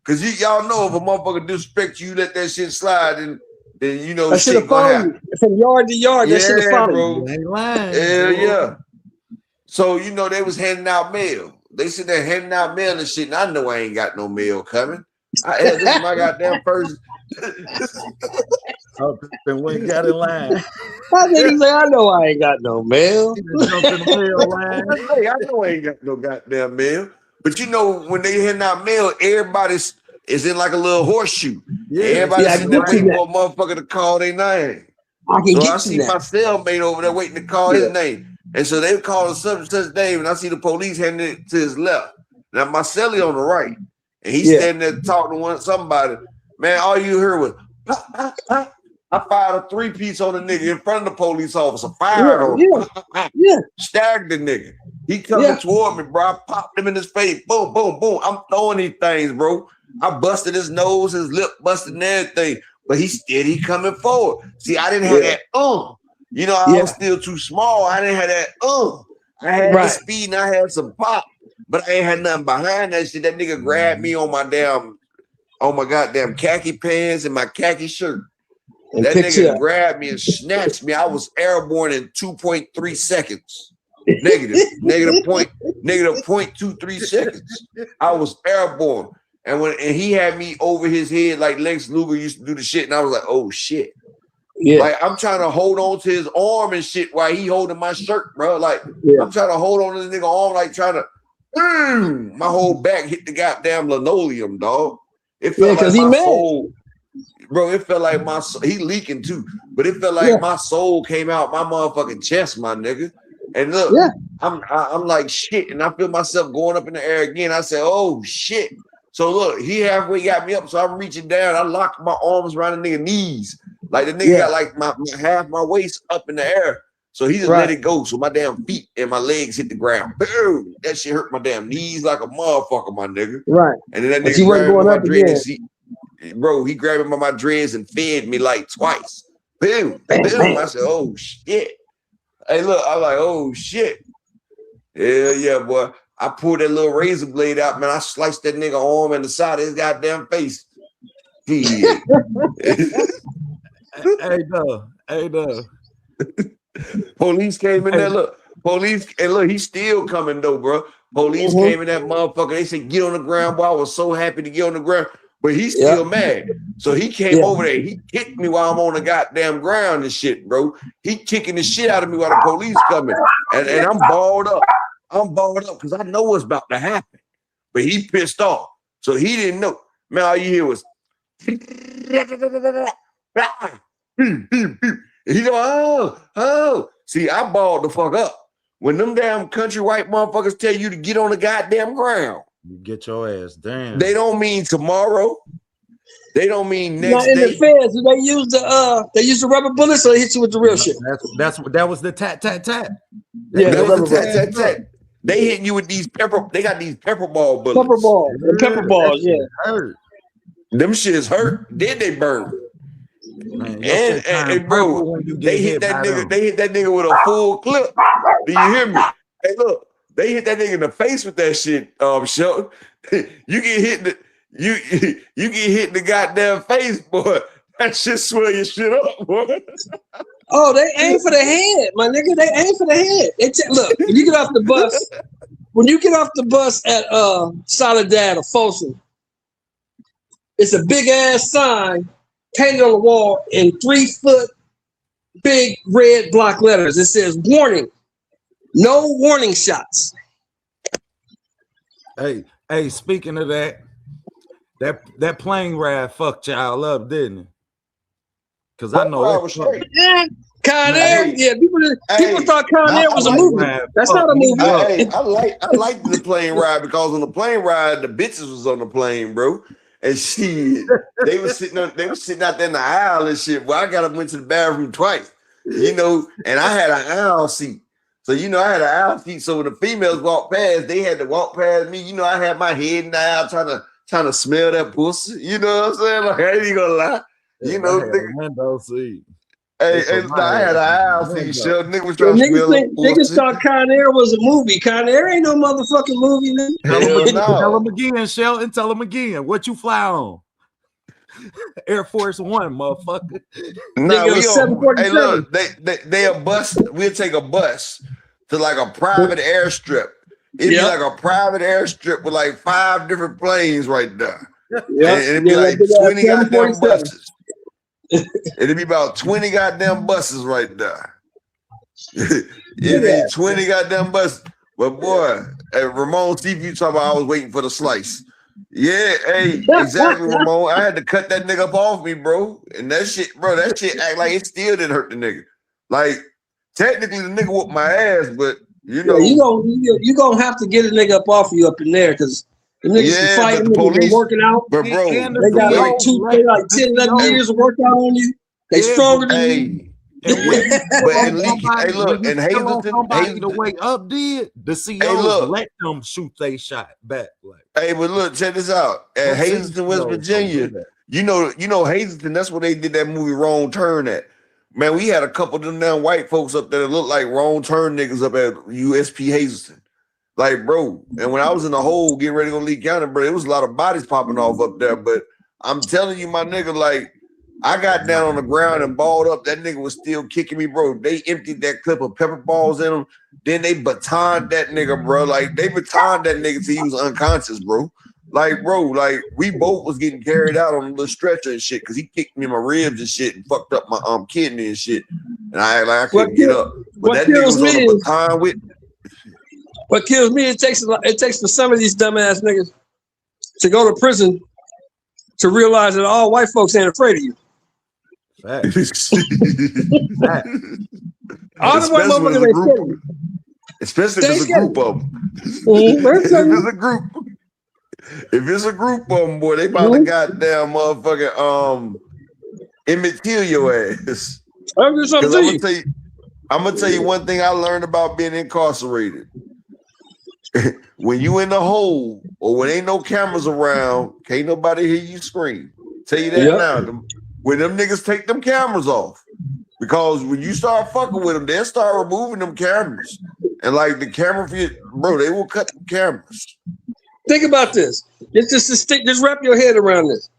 Cause y'all know if a motherfucker disrespect you, let that shit slide, and then you know shit gonna happen. From yard to yard, that shit have bro. Hell yeah. So you know they was handing out mail. They sit there handing out mail and shit, and I know I ain't got no mail coming. This is my goddamn first. And we got in line. My nigga say, I know I ain't got no mail. Hey, I know I ain't got no goddamn mail. But you know, when they handing out mail, everybody is in like a little horseshoe. Yeah. Everybody's sitting there waiting for a motherfucker to call their name. I see my cellmate over there waiting to call his name. And so they call such and such name, and I see the police handing it to his left. Now my celly on the right, and he's standing there talking to somebody. Man, all you heard was pop, pop, pop. I fired a 3-piece on the nigga in front of the police officer. Fired on him. Stagged the nigga. He coming toward me, bro. I popped him in his face. Boom, boom, boom. I'm throwing these things, bro. I busted his nose, his lip busted and everything. But he steady coming forward. See, I didn't have that You know, I was still too small. I didn't have that I had the speed and I had some pop. But I ain't had nothing behind that shit. That nigga grabbed me on my goddamn khaki pants and my khaki shirt. And that nigga grabbed me and snatched me. I was airborne in 2.3 seconds. Negative 0.23 seconds. I was airborne. And he had me over his head like Lex Luger used to do the shit, and I was like, oh shit. Yeah. Like I'm trying to hold on to his arm and shit while he holding my shirt, bro. Like I'm trying to hold on to this nigga arm, like trying to my whole back hit the goddamn linoleum, dog. It felt like my soul. Bro, it felt like my soul, he leaking too, but it felt like my soul came out my motherfucking chest, my nigga. And look, I'm like shit, and I feel myself going up in the air again. I said, oh shit. So look, he halfway got me up, so I'm reaching down. I locked my arms around the nigga knees. Like the nigga got like my half my waist up in the air. So he just let it go. So my damn feet and my legs hit the ground. Boom! That shit hurt my damn knees like a motherfucker, my nigga. Right. And then that nigga grabbed me by my dreads. He grabbed me by my dreads and fed me like twice. Boom! Boom! I said, oh shit. Hey, look, I'm like, oh shit. Hell yeah, boy. I pulled that little razor blade out, man. I sliced that nigga arm in the side of his goddamn face. Hey, no. Police came in there. Look, he's still coming though, bro. Police came in that motherfucker. They said, get on the ground, boy. I was so happy to get on the ground, but he's still mad. So he came over there. He kicked me while I'm on the goddamn ground and shit, bro. He kicking the shit out of me while the police coming. And I'm balled up. I'm balled up because I know what's about to happen. But he pissed off. So he didn't know. Man, all you hear was he go, oh. See, I balled the fuck up. When them damn country white motherfuckers tell you to get on the goddamn ground, you get your ass down. They don't mean tomorrow. They don't mean next day. In the feds, they use the rubber bullets, or they hit you with the real shit. That was the tat. Yeah, that was the tat. They hitting you with these they got these pepper ball bullets. Pepper balls, hurt. Them shits hurt. Then they burn. Man, and bro, they hit that nigga. They hit that nigga with a full clip. Do you hear me? Hey, look, they hit that nigga in the face with that shit. Shelton, you get hit you get hit in the goddamn face, boy. That shit swell your shit up, boy. Oh, they aim for the head, my nigga. They aim for the head. Look, when you get off the bus, at Soledad or Folsom, it's a big ass sign painted on the wall in 3-foot big red block letters. It says, warning, No warning shots. Hey, speaking of that plane ride fucked y'all up, didn't it? Because I know it was straight. Yeah, Con Air. Yeah, people thought Con Air was a movie. That's not a movie. I liked the plane ride because on the plane ride, the bitches was on the plane, bro. And shit, they was sitting out there in the aisle and shit. Well, I got up, went to the bathroom twice, and I had an aisle seat. So, I had an aisle seat. So when the females walked past, they had to walk past me. I had my head in the aisle trying to smell that pussy. You know what I'm saying? Like, I ain't gonna lie. Window seat. Hey, I had an aisle seat. Nigga was trying to smell that pussy. Niggas thought Con Air was a movie. Con Air ain't no motherfucking movie, man. Tell them again, Shelton. Tell them again. What you fly on? Air Force One, motherfucker. No, hey, look, they'll bus. We'll take a bus to like a private airstrip. It'd be like a private airstrip with like 5 different planes right there. Yeah, and it'd be like 20 goddamn buses. It'd be about 20 goddamn buses right there. It'd be 20 goddamn buses. But boy, hey, Ramon, see if you talking about I was waiting for the slice. Yeah, hey, exactly, Ramon. I had to cut that nigga up off me, bro. And that shit act like it still didn't hurt the nigga. Like, technically the nigga whooped my ass, but you gonna have to get a nigga up off you up in there because the niggas be fighting, the police working out. But bro, they got like 10, 11 years of workout on you. They stronger than you. And Hazelton the way up did the CEOs let them shoot they shot back. Like, hey, but look, check this out. At Hazelton, West Virginia, you know Hazelton. That's where they did that movie Wrong Turn at. Man, we had a couple of them damn white folks up there that looked like Wrong Turn niggas up at USP Hazelton. Like, bro, and when I was in the hole getting ready to go Lee County, bro, there was a lot of bodies popping off up there. But I'm telling you, my nigga, like, I got down on the ground and balled up. That nigga was still kicking me, bro. They emptied that clip of pepper balls in him. Then they batoned that nigga, bro. Like, they batoned that nigga till he was unconscious, bro. Like, bro, like, we both was getting carried out on a little stretcher and shit because he kicked me in my ribs and shit and fucked up my kidney and shit. And I couldn't get up. But that nigga was on a baton with. What kills me, it takes for some of these dumbass niggas to go to prison to realize that all white folks ain't afraid of you. All the white motherfuckers ain't scared. Especially if it's a group of them. If it's a group of them, boy, they about to goddamn motherfucking Emmett Till your ass. I'm gonna tell you one thing I learned about being incarcerated. When you in the hole or when ain't no cameras around, can't nobody hear you scream. Tell you that now. When them niggas take them cameras off, because when you start fucking with them, they'll start removing them cameras. And like the camera, bro, they will cut the cameras. Think about this. Just wrap your head around this.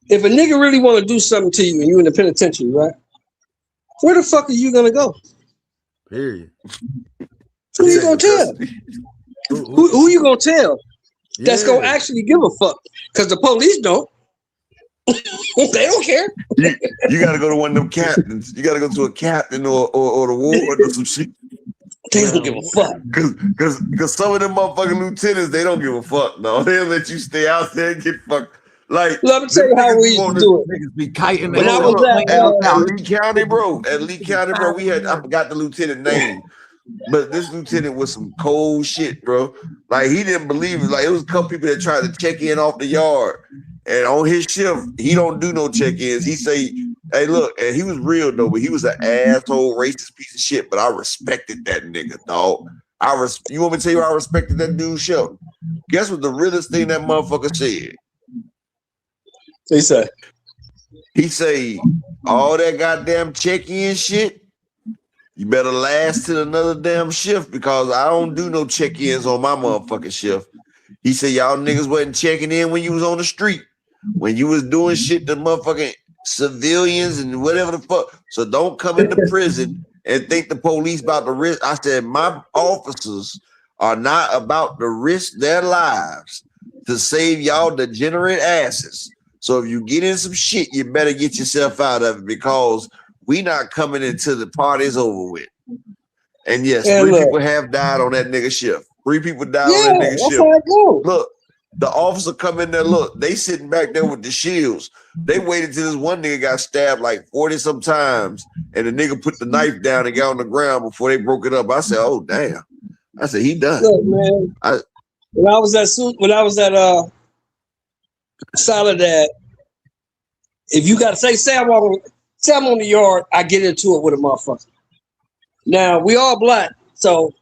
If a nigga really want to do something to you and you in the penitentiary, right? Where the fuck are you gonna go? Period. Who you gonna tell? Who you gonna tell? That's gonna actually give a fuck? Because the police don't. They don't care. You gotta go to one of them captains. You gotta go to a captain or the ward or some shit. They don't give a fuck. Cause some of them motherfucking lieutenants, they don't give a fuck. No, they'll let you stay out there and get fucked. Like, let me tell you how we used to do it. Niggas be kiting when I was at Lee County, bro. At Lee County, bro, we had, I forgot the lieutenant name. But this lieutenant was some cold shit, bro. Like, he didn't believe it. Like, it was a couple people that tried to check in off the yard. And on his shift, he don't do no check-ins. He say, hey, look, and he was real, though, but he was an asshole, racist piece of shit, but I respected that nigga, dog. You want me to tell you I respected that dude's show? Guess what the realest thing that motherfucker said? He say, all that goddamn check-in shit, you better last till another damn shift because I don't do no check-ins on my motherfucking shift. He said, y'all niggas wasn't checking in when you was on the street, when you was doing shit to motherfucking civilians and whatever the fuck. So don't come into prison and think the police about to risk. I said, my officers are not about to risk their lives to save y'all degenerate asses. So if you get in some shit, you better get yourself out of it because we not coming until the party's over with. And yes, And 3 look. people have died on that nigga shift. 3 people died Yeah, on that nigga that's shift. how it goes. Look, the officer come in there. Look, they sitting back there with the shields. They waited till this one nigga got stabbed like 40 some times, and the nigga put the knife down and got on the ground before they broke it up. I said, "Oh damn!" I said, "He done." Look, man. When I was at Soledad, if you got to say I'm on the yard, I get into it with a motherfucker. Now we all black, so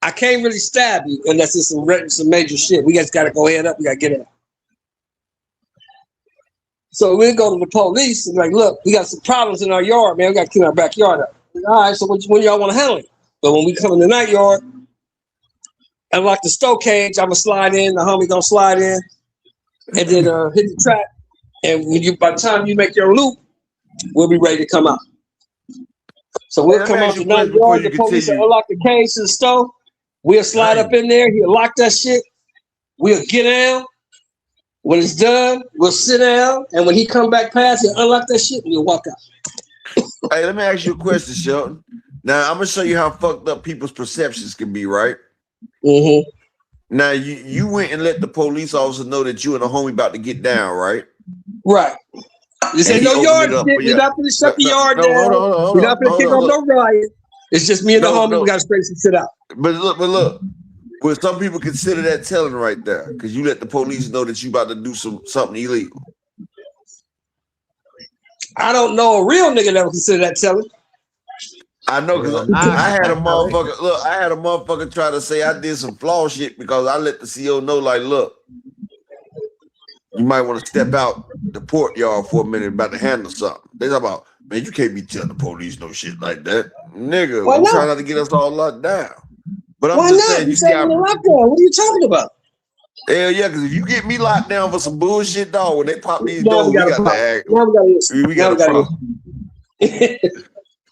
I can't really stab you unless it's some major shit. We just got to go head up. We got to get it out. So we go to the police and like, look, we got some problems in our yard, man. We got to clean our backyard up. All right, so when y'all want to handle it? But when we come in the night yard, unlock the stow cage, I'm gonna slide in. The homie gonna slide in, and then hit the trap. And by the time you make your loop, we'll be ready to come out. So we'll come out the night yard. The police will unlock the cage to the stove. We'll slide up in there. He'll lock that shit. We'll get down. When it's done, we'll sit down. And when he come back past, he'll unlock that shit and we'll walk out. Hey, let me ask you a question, Shelton. Now I'm gonna show you how fucked up people's perceptions can be, right? Mm-hmm. Now you went and let the police officer know that you and the homie about to get down, right? Right. This ain't no yard shit. We're not gonna shut the yard down. We're not gonna kick off no riot. It's just me and the homie. We gotta straighten some shit out. But look. Well, some people consider that telling right there because you let the police know that you about to do something illegal. I don't know a real nigga that would consider that telling. I know because I had a motherfucker. Look, I had a motherfucker try to say I did some flaw shit because I let the CO know, like, look, you might want to step out the courtyard for a minute, about to handle something. They talk about, man, you can't be telling the police no shit like that, nigga. I'm trying not to get us all locked down. But I'm just saying, you saying lockdown. What are you talking about? Hell yeah, because if you get me locked down for some bullshit, dog, when they pop these doors, we got to act. We got a problem.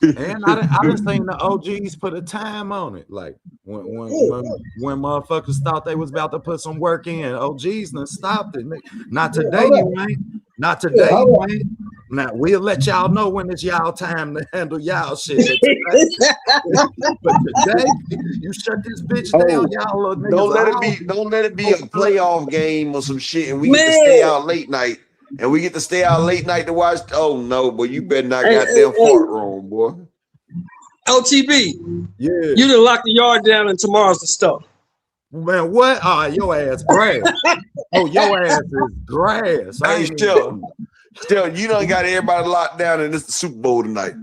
And I done seen the OGs put a time on it. Like when motherfuckers thought they was about to put some work in, OGs done stopped it. Not today, you ain't. Not today, you ain't. Now we'll let y'all know when it's y'all time to handle y'all shit. But today, you shut this bitch down, y'all little niggas. Don't let it be a playoff game or some shit, and we get to stay out late night. And we get to stay out late night to watch. Oh no, boy, you better not goddamn fart wrong, boy. LTB, yeah, you done lock the yard down and tomorrow's the stuff. Man, what? Oh, your ass grass. Oh, your ass is grass. Hey, still, you done got everybody locked down, and it's the Super Bowl tonight.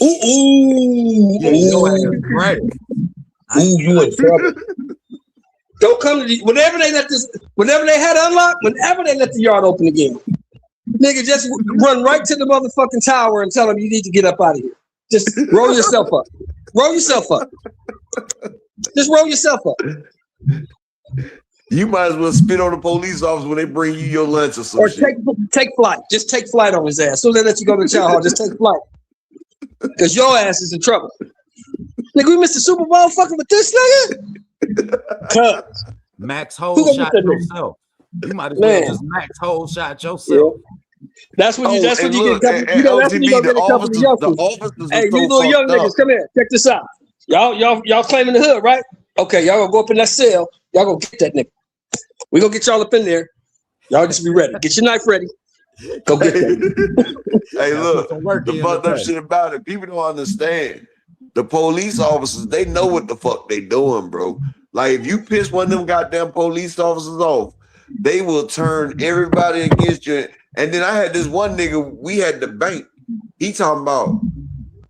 Ooh, yeah, your ass grass. Ooh, you in trouble. Don't come to whenever they had unlocked, whenever they let the yard open again. Nigga, just run right to the motherfucking tower and tell them you need to get up out of here. Just roll yourself up. Roll yourself up. Just roll yourself up. You might as well spit on the police officer when they bring you your lunch or something. Or take flight. Just take flight on his ass. So they let you go to the chow hall, just take flight. Because your ass is in trouble. Nigga, we missed the Super Bowl fucking with this nigga? Max whole shot yourself. You might as well just max whole shot yourself. Yeah. That's when you get a couple of youngsters. Hey, you little young niggas, come here. Check this out. Y'all claiming the hood, right? Okay, y'all gonna go up in that cell. Y'all gonna get that nigga. We gonna get y'all up in there. Y'all just be ready. Get your knife ready. Go get that. Hey, look, the fucked up shit about it, people don't understand. The police officers, they know what the fuck they doing, bro. Like, if you piss one of them goddamn police officers off, they will turn everybody against you. And then I had this one nigga, we had the bank. He talking about,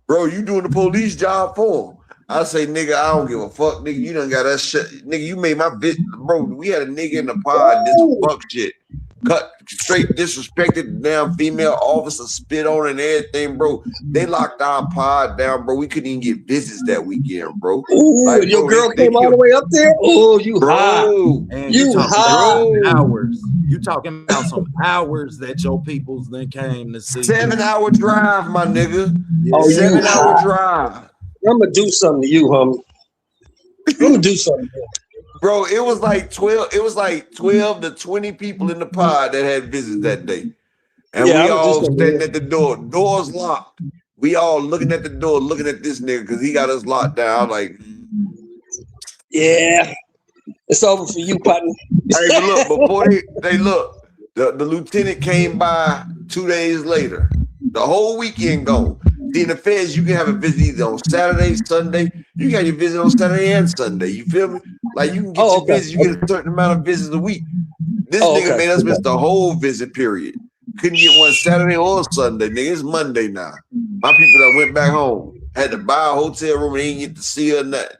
bro, you doing the police job for him. I say, nigga, I don't give a fuck, nigga. You done got that shit. Nigga, you made my bitch, bro. We had a nigga in the pod, did some fuck shit. Cut straight, disrespected the damn female officer, spit on and everything, bro. They locked our pod down, bro. We couldn't even get visits that weekend, bro. Ooh, like, your girl came all the way up there? Oh, you high. And you high. Hours. You talking about some hours that your peoples then came to see. 7-hour drive, my nigga. Yeah. Oh, 7-hour drive. I'm gonna do something to you, homie. I'm gonna do something. Bro, it was like 12 to 20 people in the pod that had visits that day. And we all standing at the door. Doors locked. We all looking at the door, looking at this nigga because he got us locked down. I'm like, yeah, it's over for you, partner. hey, but look, before they look, the lieutenant came by 2 days later. The whole weekend gone. See, in the feds, you can have a visit either on Saturday, Sunday. You got your visit on Saturday and Sunday. You feel me? Like you can get your visit, you get a certain amount of visits a week. This nigga made us miss the whole visit period. Couldn't get one Saturday or Sunday, nigga. It's Monday now. My people that went back home had to buy a hotel room and they didn't get to see her nothing.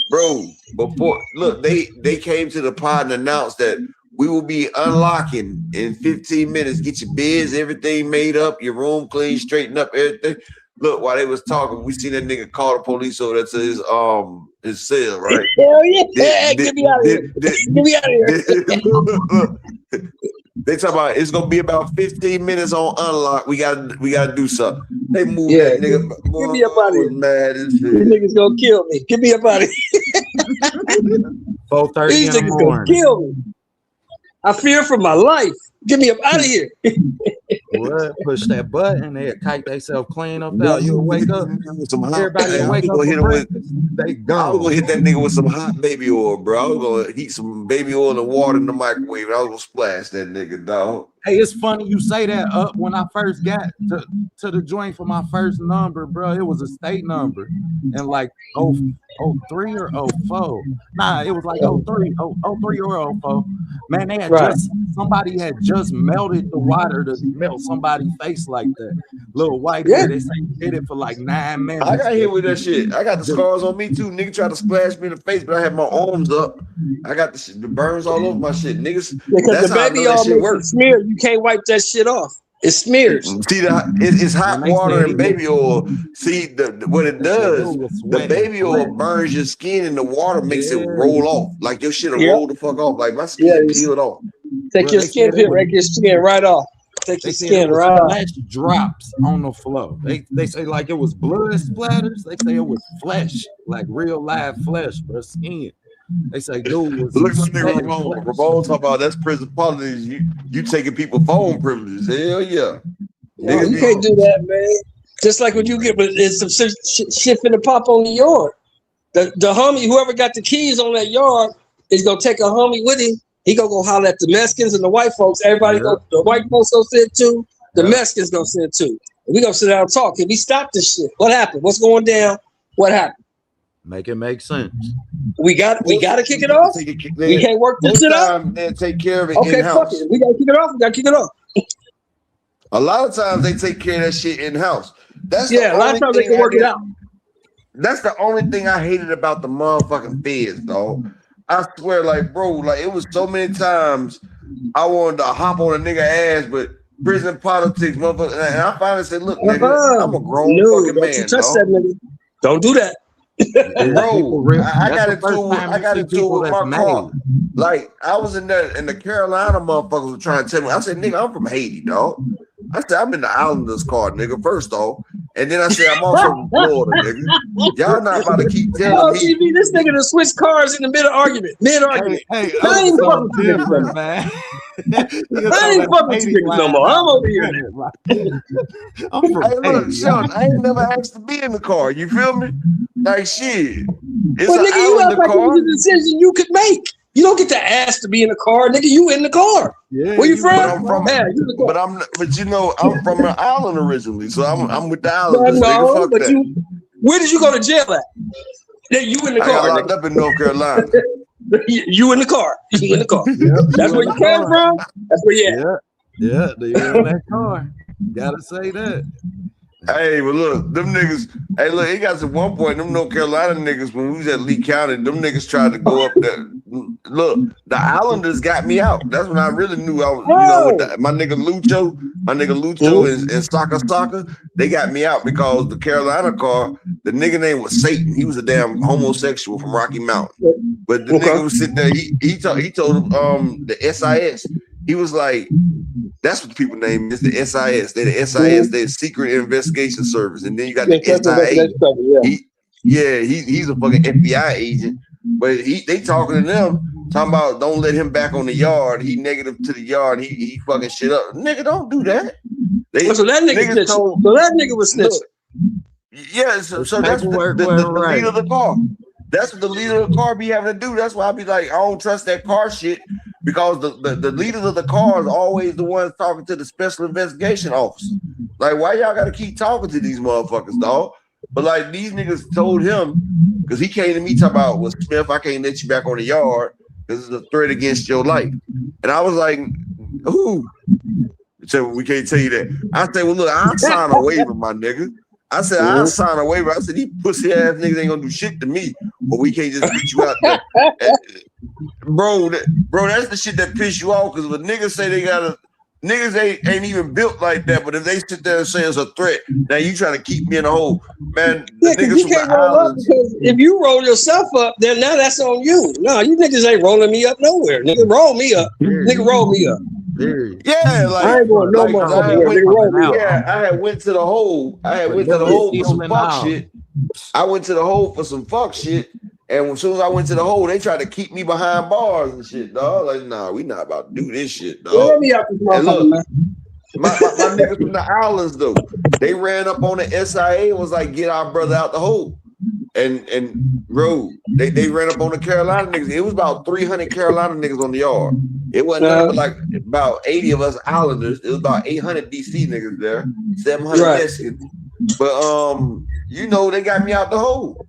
Bro, before look, they came to the pod and announced that we will be unlocking in 15 minutes. Get your beds, everything made up, your room clean, straighten up everything. Look, while they was talking, we seen that nigga call the police over there to his cell, right? Hell yeah! Get me out of here! Get me out of here! They talk about it's gonna be about 15 minutes on unlock. We gotta do something. They moved that nigga. Get me up out of here! Mad as shit. These niggas gonna kill me. Get me up out of here! 4:30 These in the niggas gonna morning. kill me. I fear for my life. Get me up out of here. What? Push that button, they kite themselves clean up out. You'll wake up. Everybody will wake up. They gone. I was gonna hit that nigga with some hot baby oil, bro. I was gonna heat some baby oil and water in the microwave. And I was gonna splash that nigga, dog. Hey, it's funny you say that. Up when I first got to the joint for my first number, bro, it was a state number, and like 03 or 04. Nah, it was like 03 or 04. Man, they had somebody had just melted the water to melt somebody's face like that. Little white boy, they say he did it for like 9 minutes. I got hit with that shit. I got the scars on me too. Nigga tried to splash me in the face, but I had my arms up. I got the burns all over my shit, niggas. Because the baby all makes it smear. You can't wipe that shit off. It smears. See, it's hot water and baby oil. See, what it does, the baby oil burns your skin and the water makes it roll off. Like your shit will roll the fuck off. Like my skin peeled off. Take your skin peel, break your skin right off. Take your skin right off. Flesh drops on the floor. They say like it was blood splatters. They say it was flesh, like real live flesh, but skin. They say, dude, look at nigga Ramon. Ramon talk about that's prison politics. You taking people phone privileges. Hell yeah. No, you can't do that, man. Just like when you get some shit finna pop on the yard. The homie, whoever got the keys on that yard, is gonna take a homie with him. He gonna go holler at the Mexicans and the white folks. Everybody the white folks gonna send too. The Mexicans gonna send too. And we gonna sit down and talk. Can we stop this shit? What happened? What's going down? What happened? Make it make sense. We got to kick it off. We can't work this shit out. They take care of it Okay, in-house. fuck it. We gotta kick it off. We gotta kick it off. A lot of times they take care of that shit in-house. That's a lot of times they can work it out. That's the only thing I hated about the motherfucking feds, dog. I swear, like, bro, like it was so many times I wanted to hop on a nigga ass, but prison politics, motherfucker. And I finally said, look, nigga, I'm a grown fucking man. That nigga. Don't do that. Bro, I got into it with my car. Like I was in there, and the Carolina motherfuckers were trying to tell me. I said, "Nigga, I'm from Haiti, dog." I said, "I'm in the Islanders car, nigga." First off, and then I said, "I'm also from Florida, nigga." Y'all not about to keep telling me. TV, this nigga to switch cars in the middle argument. Hey, I ain't fucking with you, man. I ain't fucking with you no more. I'm over here. I'm from look, Sean, I ain't never asked to be in the car. You feel me? Like shit. It's well, an nigga, you Islander act like it was a decision you could make. You don't get to ask to be in the car, nigga. You in the car. Yeah, where you from? But you know, I'm from an island originally, so I'm with the Islanders. No, Fuck but that. Where did you go to jail at? You in the I car. got locked up in North Carolina. You in the car. You in the car. That's where you came from. That's where you at. Yeah, you in that car. Gotta say that. Hey, but look, them niggas. Hey, look, it got to one point. Them North Carolina niggas, when we was at Lee County, them niggas tried to go up there. Look, the Islanders got me out. That's when I really knew I was. You know, with my nigga Lucho and Saka, they got me out because the Carolina car, the nigga name was Satan. He was a damn homosexual from Rocky Mountain. But the nigga was sitting there. He told the SIS. He was like, that's what the people name is, the SIS. They're the SIS, they're Secret Investigation Service. And then you got the SIA. He's a fucking FBI agent. But they talking to them, talking about don't let him back on the yard. He negative to the yard. He fucking shit up. Nigga, don't do that. So that nigga was snitching. Yeah, so that's Paperwork the wasn't right. leader of the car. That's what the leader of the car be having to do. That's why I be like, I don't trust that car shit because the leaders of the car is always the ones talking to the special investigation officer. Like, why y'all got to keep talking to these motherfuckers, dog? But like these niggas told him because he came to me talking about, well, Smith, I can't let you back on the yard because it's a threat against your life. And I was like, who? So we can't tell you that. I said, well, look, I'll sign a waiver, my nigga. I said, I'll sign a waiver. I said, these pussy ass niggas ain't gonna do shit to me, but we can't just put you out there. Bro, that's the shit that piss you off because when niggas say they got niggas ain't even built like that, but if they sit there and say it's a threat, now you trying to keep me in a hole. Man, the niggas from the islands. Because if you roll yourself up, then now that's on you. No, you niggas ain't rolling me up nowhere. Nigga, roll me up. Nigga, roll me up. Yeah, like I ain't going no motherfucker. Nigga, roll me up. I had went to the hole. I had went to the hole for some fuck shit. I went to the hole for some fuck shit. And as soon as I went to the hole, they tried to keep me behind bars and shit, dog. Like, nah, we not about to do this shit, dog. Roll me up, And look, my niggas from the islands, though, they ran up on the SIA and was like, get our brother out the hole. And bro, they ran up on the Carolina niggas. It was about 300 Carolina niggas on the yard. It wasn't nothing but like about 80 of us Islanders. It was about 800 DC niggas there, 700 Mexicans. But you know, they got me out the hole.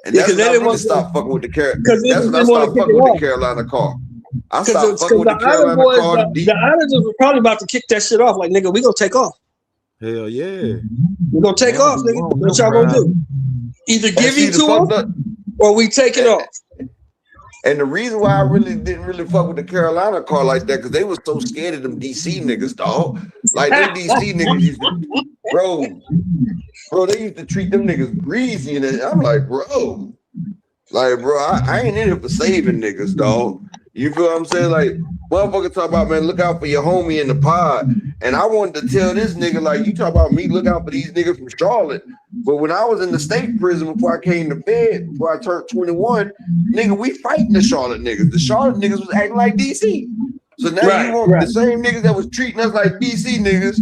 And that's when I really stopped fucking with the Carolina. That's when I stopped fucking with the Carolina car. I stopped fucking with the Carolina car. The Islanders were probably about to kick that shit off. Like, nigga, we gonna take off. Hell yeah. We gonna take off, nigga. What y'all gonna do? Either give him to them or we take it off. And the reason why I really didn't really fuck with the Carolina car like that, because they was so scared of them DC niggas, dog. Like them DC niggas used to, bro, they used to treat them niggas greasy, and I'm like, bro, I ain't in here for saving niggas, dog. You feel what I'm saying? Like, motherfucker talk about, man, look out for your homie in the pod. And I wanted to tell this nigga, like, you talk about me, look out for these niggas from Charlotte. But when I was in the state prison before I came to bed, before I turned 21, nigga, we fighting the Charlotte niggas. The Charlotte niggas was acting like DC. So now you want the same niggas that was treating us like DC niggas,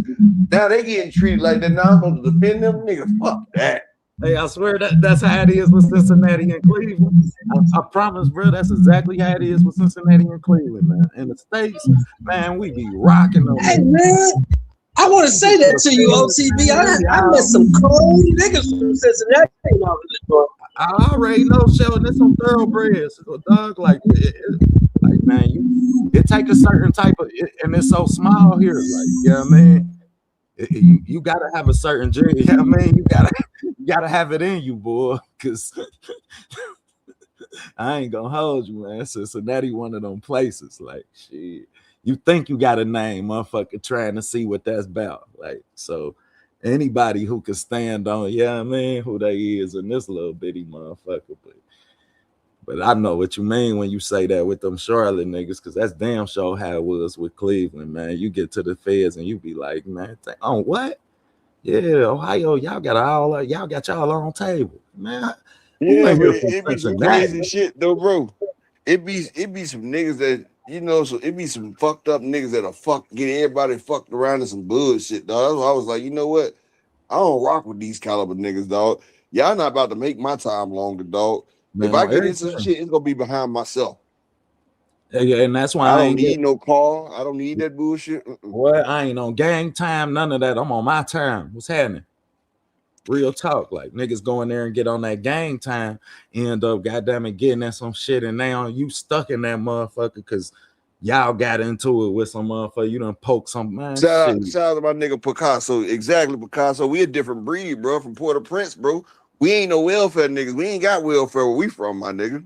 now they getting treated like that. Now I'm supposed to defend them, nigga. Fuck that. Hey, I swear that's how it is with Cincinnati and Cleveland. I promise, bro, that's exactly how it is with Cincinnati and Cleveland, man. In the States, man, we be rocking them. Hey, man, I want to say that to you, OTB. I met some cold niggas from Cincinnati. I already know, Sheldon, there's some thoroughbreds, dog. Like man, it take a certain type of, and it's so small here. Like, you know what I mean? You gotta have a certain gene. You know what I mean? You gotta have it in you, boy. Cause I ain't gonna hold you, man. Cincinnati, one of them places. Like, shit, you think you got a name, motherfucker, trying to see what that's about. Like, so anybody who can stand on, yeah, I mean, who they is in this little bitty motherfucker, but I know what you mean when you say that with them Charlotte niggas, because that's damn sure how it was with Cleveland, man. You get to the feds and you be like, man, on what? Yeah, Ohio, y'all got y'all on table, man. Yeah, but it be some crazy shit though, bro. It be some niggas that, you know, so it be some fucked up niggas that'll get everybody fucked around in some bullshit, dog. That's why I was like, you know what? I don't rock with these caliber niggas, dog. Y'all not about to make my time longer, dog. Man, if I get into some shit, it's gonna be behind myself. Yeah, and that's why I don't need no car. I don't need that bullshit. Well, I ain't on gang time, none of that. I'm on my time. What's happening? Real talk. Like, niggas go in there and get on that gang time, end up goddamn it getting at some shit, and now you stuck in that motherfucker because y'all got into it with some motherfucker. You done poke some man. Shout out to my nigga Picasso. Exactly, Picasso. We a different breed, bro, from Port-au-Prince, bro. We ain't no welfare niggas. We ain't got welfare where we from, my nigga.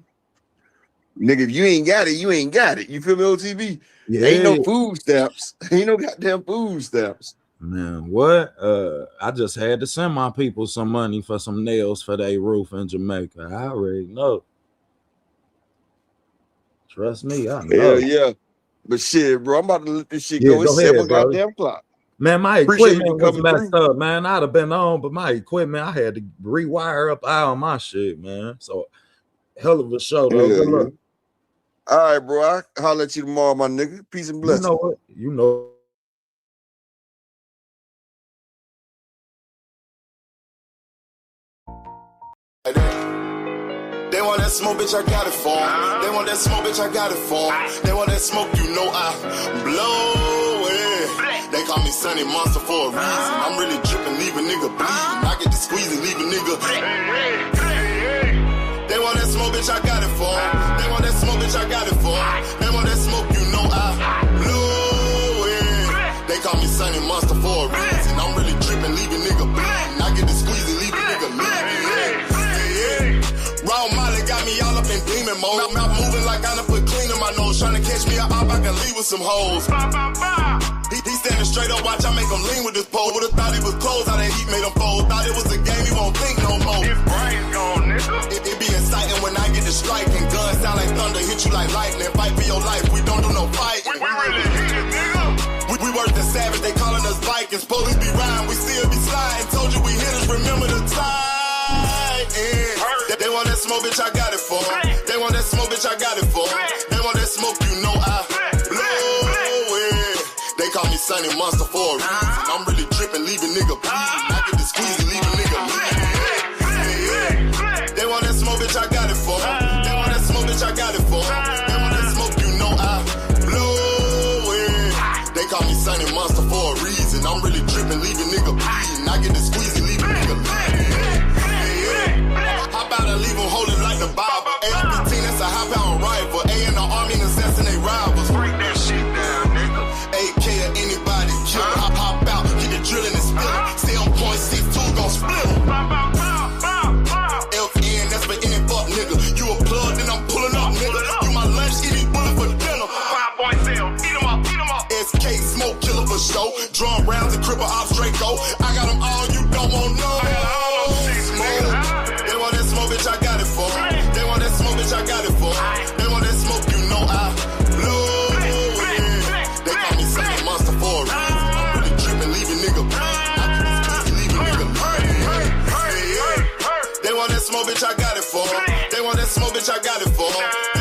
Nigga, if you ain't got it, you ain't got it. You feel me, OTV? Yeah. Ain't no food stamps. Ain't no goddamn food stamps. Man, what? I just had to send my people some money for some nails for their roof in Jamaica. I already know. Trust me, I know. Hell yeah. But shit, bro, I'm about to let this shit go. It's 7 goddamn o'clock. Man, my equipment was messed up, man. I'd have been on, but my equipment, I had to rewire up all my shit, man. So, hell of a show, though. Good luck. All right, bro. I'll holler at you tomorrow, my nigga. Peace and blessings. You know what? You know. They want that smoke, bitch, I got it for 'em. They want that smoke, bitch, I got it for 'em. They want that smoke, you know I blow it. They call me Sunny Monster for a reason. I'm really dripping, leave a nigga bleeding. I get to squeeze and leave a nigga. They want that smoke, bitch, I got it for 'em. They want that smoke, bitch, I got it for 'em. They want that smoke, you know I blow it. They call me Sunny Monster for a reason. I'm really dripping, leave a nigga bleeding. I get to squeeze and leave a nigga bleeding. Raw Molly got me all up in demon mode. Mouth moving like I done put clean in my nose. Trying to catch me up, I can leave with some hoes. He standing straight up, watch I make him lean with this pole. Would've thought he was closed, how that heat made him fold. Thought it was a game, he won't think no more. His brain's gone, nigga. It be exciting when I get to striking. Guns sound like thunder, hit you like lightning. Fight for your life, we don't do no fighting. We really hit it, nigga. We worse than savage, they calling us Vikings. Police be riding, we still be sliding. Told you we hit us, remember the time. They want that smoke, bitch, I got it for 'em. They want that smoke, bitch, I got it for 'em. They want that smoke, you know I blow it. They call me Sunny Monster for a reason. I'm really tripping, leave a nigga bleeding. I get to squeeze and leave a nigga bleeding. They want that smoke, bitch, I got it for 'em. They want that smoke, bitch, I got it for 'em. They want that smoke, you know I blow it. They call me Sunny Monster for a reason. I'm really tripping, leave a nigga bleeding. I get to squeeze and leave a nigga bleeding. How about I leave them holding like the Bible? AR-15, that's a high-power rifle. A in the army and assassinate rivals. Break that shit down, nigga. AK or anybody kill. Hop out, get the drilling and spilling. 7.62 gon' split 'em. FN, that's for any fuck nigga. You a plug, then I'm pulling up, nigga. You my lunch, eat these bullets for dinner. 5.0, eat 'em up, eat 'em up. SK, smoke killer for show. Drum rounds and cripple ops Draco. I got them all, you don't want no. They want that smoke, bitch, I got it for 'em. They want that smoke, bitch, I got it for 'em. They want that smoke, you know I blow it. They call me Sunny Monster for a reason. I'm really tripping, leave a nigga bleeding. I get this pussy, leave a nigga bleeding. They want that smoke, bitch, I got it for 'em. They want that smoke, bitch, I got it for 'em.